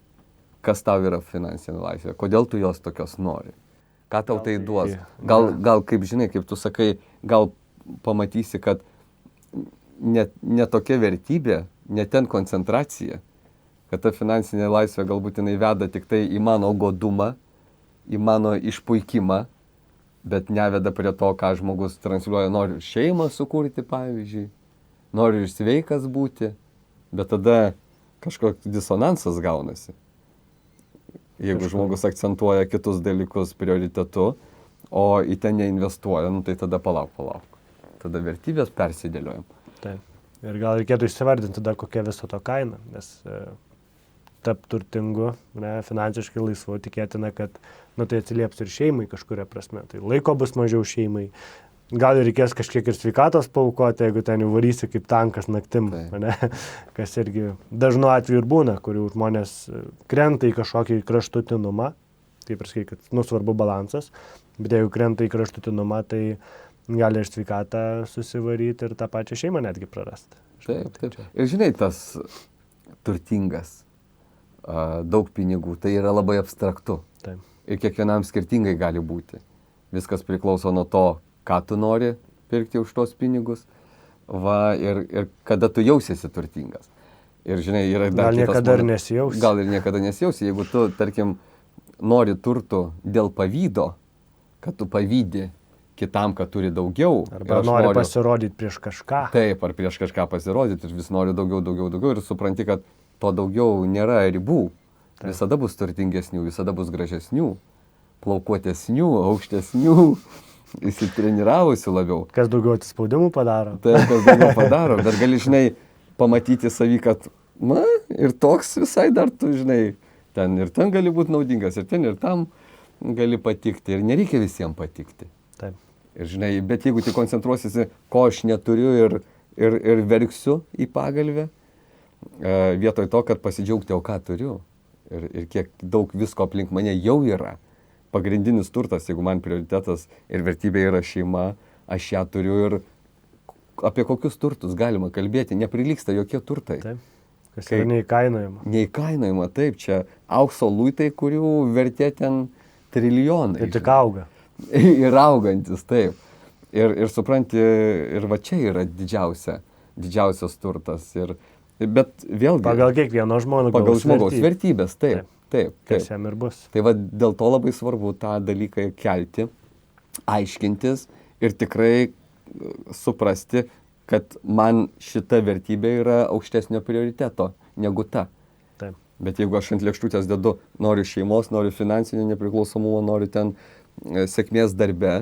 kas tau yra finansinė laisvė, kodėl tu jos tokios nori, ką tau tai duos. Gal kaip žinai, kaip tu sakai, gal pamatysi, kad ne tokia vertybė, ne ten koncentracija, kad ta finansinė laisvė galbūt jinai veda tik tai į mano godumą, į mano išpuikimą, bet neveda prie to, ką žmogus transliuoja. Noriu šeimą sukurti, pavyzdžiui, noriu ir sveikas būti, bet tada kažkoks disonansas gaunasi. Jeigu žmogus akcentuoja kitus dalykus prioritetu, o į ten neinvestuoja, tai tada palauk. Tada vertybės persidėliojam. Taip. Ir gal reikėtų išsivardinti tada, kokia viso to kaina, nes tap turtingu, finansiškai laisvu, tikėtina, kad tai atsilieps ir šeimai kažkuria prasme. Tai laiko bus mažiau šeimai. Gal reikės kažkiek ir sveikatos paaukoti, jeigu ten jau varysi kaip tankas naktim, kas irgi dažnu atveju ir būna, kurių žmonės krenta į kažkokį kraštutinumą, kaip ir sakai, kad svarbu balansas, bet jeigu krenta į kraštutinumą, tai gali ir sveikatą susivaryti ir tą pačią šeimą netgi prarasti. Taip. Ir žinai, tas turtingas, daug pinigų, tai yra labai abstraktu. Taip. Ir kiekvienam skirtingai gali būti. Viskas priklauso nuo to, ką tu nori pirkti už tos pinigus, ir kada tu jausiesi turtingas. Ir žinai, yra dar gal niekada ir nesijausi. Gal ir niekada nesijausi. Jeigu tu, tarkim, nori turtų dėl pavydo, kad tu pavydi kitam, kad turi daugiau. Arba nori pasirodyti prieš kažką. Taip, ar prieš kažką pasirodyti ir vis nori daugiau ir supranti, kad to daugiau nėra ribų. Taip. Visada bus turtingesnių, visada bus gražesnių, plaukuotesnių, aukštesnių. Įsitreniravusi labiau. Kas daugiau atsispaudimų padaro. Taip, kas daugiau padaro. Bet gali, žinai, pamatyti savį, kad, ir toks visai dar tu, žinai, ten ir ten gali būti naudingas, ir ten ir tam gali patikti. Ir nereikia visiems patikti. Taip. Ir, žinai, bet jeigu tik koncentruosiesi, ko aš neturiu ir verksiu į pagalvę, vietoj to, kad pasidžiaugti, o ką turiu. Ir kiek daug visko aplink mane jau yra. Pagrindinis turtas, jeigu man prioritetas ir vertybė yra šeima, aš ją turiu ir apie kokius turtus galima kalbėti, neprilyksta jokie turtai. Taip, kas yra neįkainojama. Neįkainojama, taip, čia aukso luitai, kurių vertė ten trilijonai. Ir tik auga. Ir augantis, taip. Ir supranti, ir va čia yra didžiausias turtas. Bet vėlgi... Pagal kiekvieno žmogaus vertybės, taip. Taip. Kas jam ir bus. Tai dėl to labai svarbu tą dalyką kelti, aiškintis ir tikrai suprasti, kad man šita vertybė yra aukštesnio prioriteto negu ta. Taip. Bet jeigu aš ant lėkštutės dedu, noriu šeimos, noriu finansinio nepriklausomumo, noriu ten sėkmės darbe,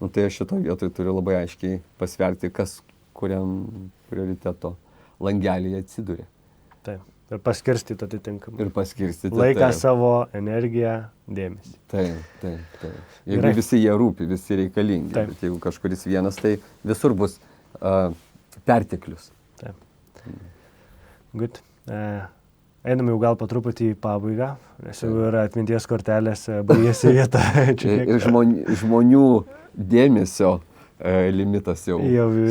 tai aš šitoje vietoje turiu labai aiškiai pasverti, kas kuriam prioriteto langelyje atsiduria. Taip. Ir paskirstyti atitinkamai. Ir paskirstyti. Laiką savo, energiją, dėmesį. Taip. Jeigu visi jie rūpi, visi reikalingi. Taip. Bet jeigu kažkuris vienas, tai visur bus perteklius. Taip. Good. Einam jau gal po truputį į pabaigą, nes jau yra atminties kortelės baigėsi vieta. Ir žmonių dėmesio limitas jau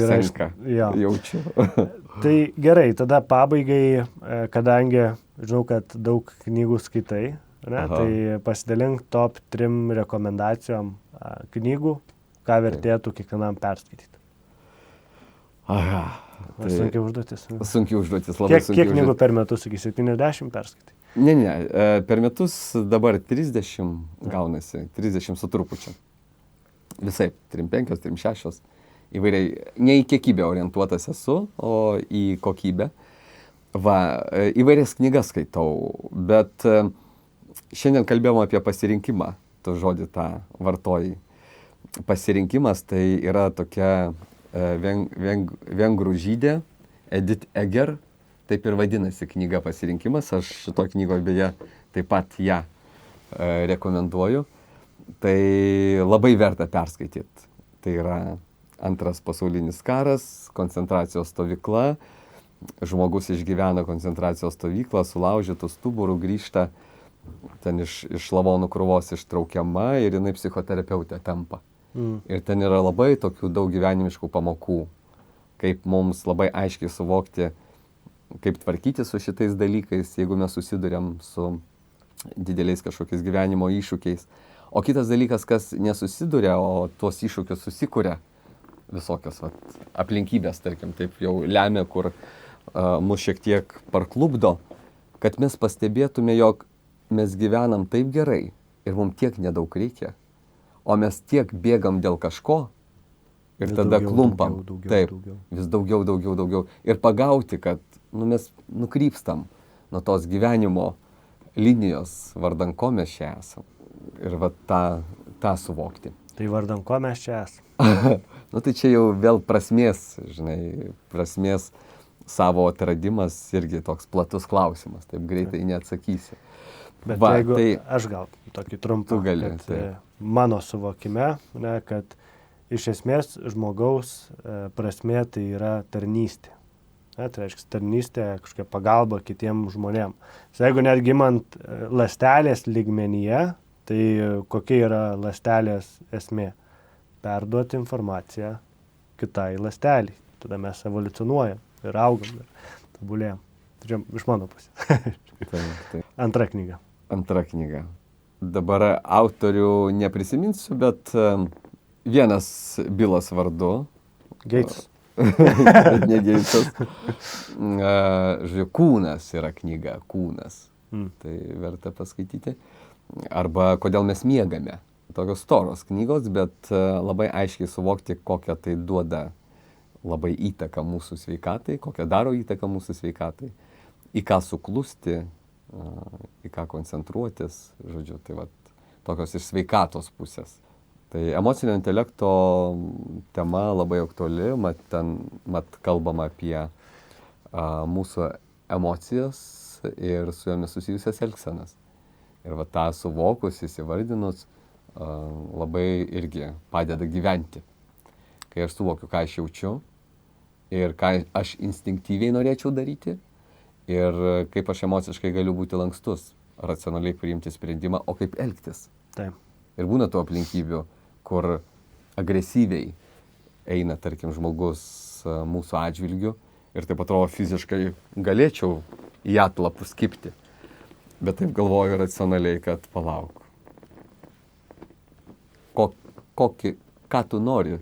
senka. Jaučiu. Tai gerai, tada pabaigai, kadangi žinau, kad daug knygų skaitai, tai pasidalink top 3 rekomendacijom knygų, ką vertėtų kiekvienam perskaityti. Aha. Sunkiai užduotis. Sunkiai užduotis, labai sunkiai. Kiek knygų per metus, iki 70 perskaitai? Ne, per metus dabar 30 gaunasi, 30 su trupučiu. Visai, 35, 36. Įvairiai, ne į kiekybę orientuotas esu, o į kokybę. Įvairias knygas skaitau, bet šiandien kalbėjom apie pasirinkimą, tu žodį tą vartojai. Pasirinkimas tai yra tokia vengrų žydė, Edith Eger, taip ir vadinasi knyga Pasirinkimas, aš šito knygoje beje taip pat ją rekomenduoju. Tai labai verta perskaityti. Tai yra Antras pasaulinis karas, koncentracijos stovykla, žmogus išgyvena koncentracijos stovyklą, sulaužytų stuburų, grįžta ten iš lavonų krūvos ištraukiama ir jinai psichoterapeutė tampa. Ir ten yra labai tokių daug gyvenimiškų pamokų, kaip mums labai aiškiai suvokti, kaip tvarkyti su šitais dalykais, jeigu mes susiduriam su dideliais kažkokiais gyvenimo iššūkiais. O kitas dalykas, kas nesusiduria, o tuos iššūkius susikuria, visokios aplinkybės, tarkim, taip jau lemia, kur mus šiek tiek parklubdo, kad mes pastebėtume, jog mes gyvenam taip gerai ir mums tiek nedaug reikia, o mes tiek bėgam dėl kažko ir vis tada klumpam. Vis daugiau. Ir pagauti, kad mes nukrypstam nuo tos gyvenimo linijos, vardan ko mes čia esam. Ir tą suvokti. Tai vardan ko mes čia esam? Tai čia jau vėl prasmės savo atradimas irgi toks platus klausimas. Taip greitai neatsakysi. Bet jeigu aš gal tokį trumpą, mano suvokime, kad iš esmės žmogaus prasmė tai yra tarnystė. Tai reiškia tarnystė, kažkokia pagalba kitiem žmonėm. Jeigu netgi imant ląstelės lygmenyje, tai kokia yra ląstelės esmė? Perduoti informaciją kitai ląsteliai. Tada mes evoliucionuojam ir augam ir tobulėjam. Tai čia iš mano pusės. Antra knyga. Dabar autorių neprisiminsiu, bet vienas Bilas vardu. Geitsas. Ne Geitsas. Kūnas yra knyga, Kūnas. Tai verta paskaityti. Arba Kodėl mes miegame. Tokios storos knygos, bet labai aiškiai suvokti, kokią tai duoda labai įtaką mūsų sveikatai, kokią daro įtaką mūsų sveikatai, į ką suklusti, į ką koncentruotis, žodžiu, tai tokios iš sveikatos pusės. Tai emocinio intelekto tema labai aktuali, mat kalbama apie mūsų emocijas ir su jomis susijusias elgsenas. Ir tą suvokus, įsivardinus, labai irgi padeda gyventi. Kai aš suvokiu, ką aš jaučiu ir ką aš instinktyviai norėčiau daryti ir kaip aš emociškai galiu būti lankstus, racionaliai priimti sprendimą, o kaip elgtis. Taip. Ir būna tų aplinkybių, kur agresyviai eina, tarkim, žmogus mūsų atžvilgiu ir taip atrodo fiziškai galėčiau į atlapus kibti. Bet taip galvoju racionaliai, kad palauk. Ką tu nori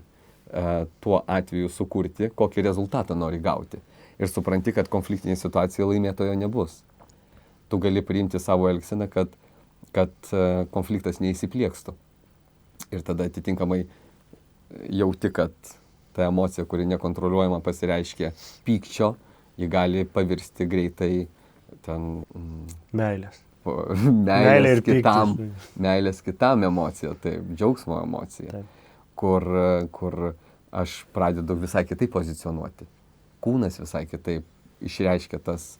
tuo atveju sukurti, kokį rezultatą nori gauti. Ir supranti, kad konfliktinė situacija laimėtojo nebus. Tu gali priimti savo elgseną, kad konfliktas neįsipliekstų. Ir tada atitinkamai jauti, kad ta emocija, kuri nekontroliuojama pasireiškia pykčio, ji gali pavirsti greitai ten... Meilės kitam emocija, taip, džiaugsmo emocija, kur aš pradedu visai kitaip pozicionuoti. Kūnas visai kitaip išreiškia tas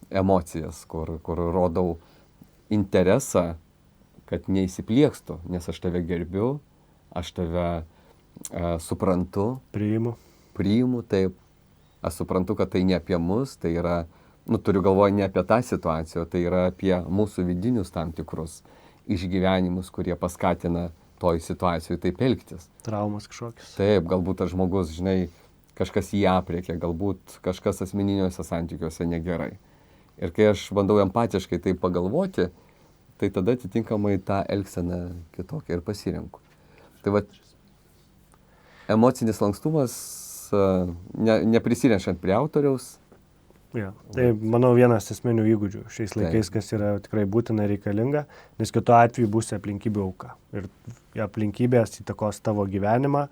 emocijas, kur rodau interesą, kad neįsipliekstų, nes aš tave gerbiu, aš tave suprantu. Priimu, taip. Aš suprantu, kad tai ne apie mus, tai yra, turiu galvoje ne apie tą situaciją, tai yra apie mūsų vidinius tam tikrus išgyvenimus, kurie paskatina toj situacijoje taip elgtis. Traumas kažkokios. Taip, galbūt tas žmogus, kažkas jį aprėkė, galbūt kažkas asmeniniuose santykiuose negerai. Ir kai aš bandau empatiškai tai pagalvoti, tai tada atitinkamai tą elgseną kitokią ir pasirinku. Tai emocinis lankstumas, neprisirišant prie autoriaus. Ja, tai manau vienas esminių įgūdžių šiais laikais, kas yra tikrai būtina reikalinga, nes kitu atveju būsi aplinkybių auka. Ir aplinkybės įtakos tavo gyvenimą,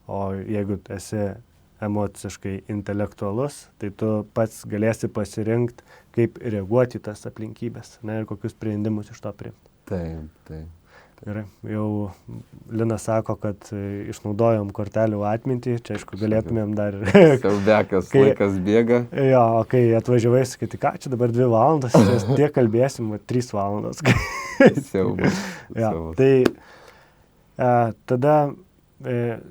o jeigu esi emociškai intelektualus, tai tu pats galėsi pasirinkti, kaip reaguoti į tas aplinkybės, ir kokius sprendimus iš to priimti. Taip. Gerai, jau Linas sako, kad išnaudojom kortelių atmintį, čia aišku galėtumėm dar... Siaubekas, laikas bėga. Jo, o kai atvažiavai, sakyti, ką čia dabar 2 valandas, tiek kalbėsim, 3 valandas. Siaubas. Tai tada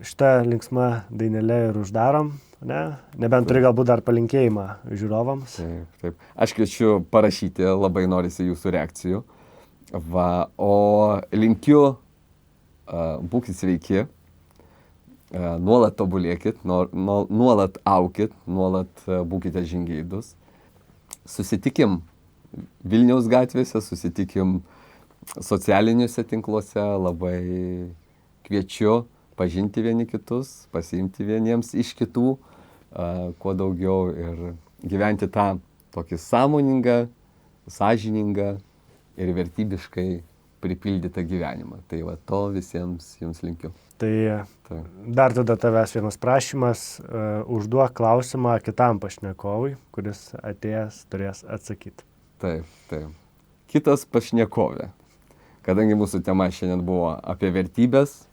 šitą linksmą dainelę ir uždarom, ne? Nebent turi galbūt dar palinkėjimą žiūrovams. Taip. Aš kviečiu parašyti, labai norisi jūsų reakcijų. Va, o linkiu, būkit sveiki, nuolat tobulėkit, nuolat aukit, nuolat būkite žingeidus. Susitikim Vilniaus gatvėse, susitikim socialiniuose tinkluose, labai kviečiu pažinti vieni kitus, pasiimti vieniems iš kitų, kuo daugiau ir gyventi tą tokį sąmoningą, sąžiningą ir vertybiškai pripildytą gyvenimą. Tai va to visiems jums linkiu. Tai dar tada tavęs vienas prašymas, užduok klausimą kitam pašnekovui, kuris atėjęs turės atsakyti. Taip. Kitas pašnekovė. Kadangi mūsų tema šiandien buvo apie vertybės,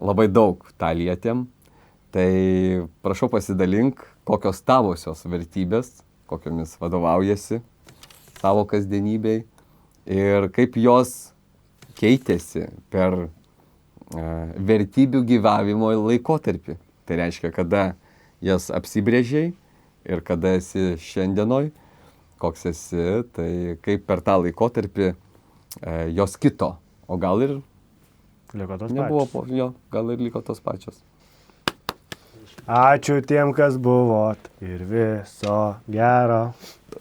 labai daug tą lietėm, tai prašau pasidalink, kokios tavosios vertybės, kokiomis vadovaujasi savo kasdienybei ir kaip jos keitėsi per vertybių gyvavimo laikotarpį. Tai reiškia, kada jas apsibrėžiai ir kada esi šiandienoj, koks esi, tai kaip per tą laikotarpį jos kito, o gal ir Liko tos nebuvo, pačios. gal ir liko tos pačios. Ačiū tiem, kas buvot ir viso gero.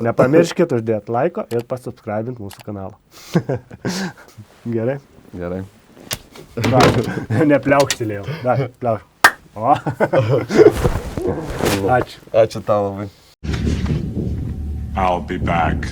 Nepamirškit uždėti laiko ir pasubscribint mūsų kanalą. Gerai? Gerai. Nepliaukštelėjau. Dar, pliaukšt. O. Ačiū. Ačiū tau labai. I'll be back.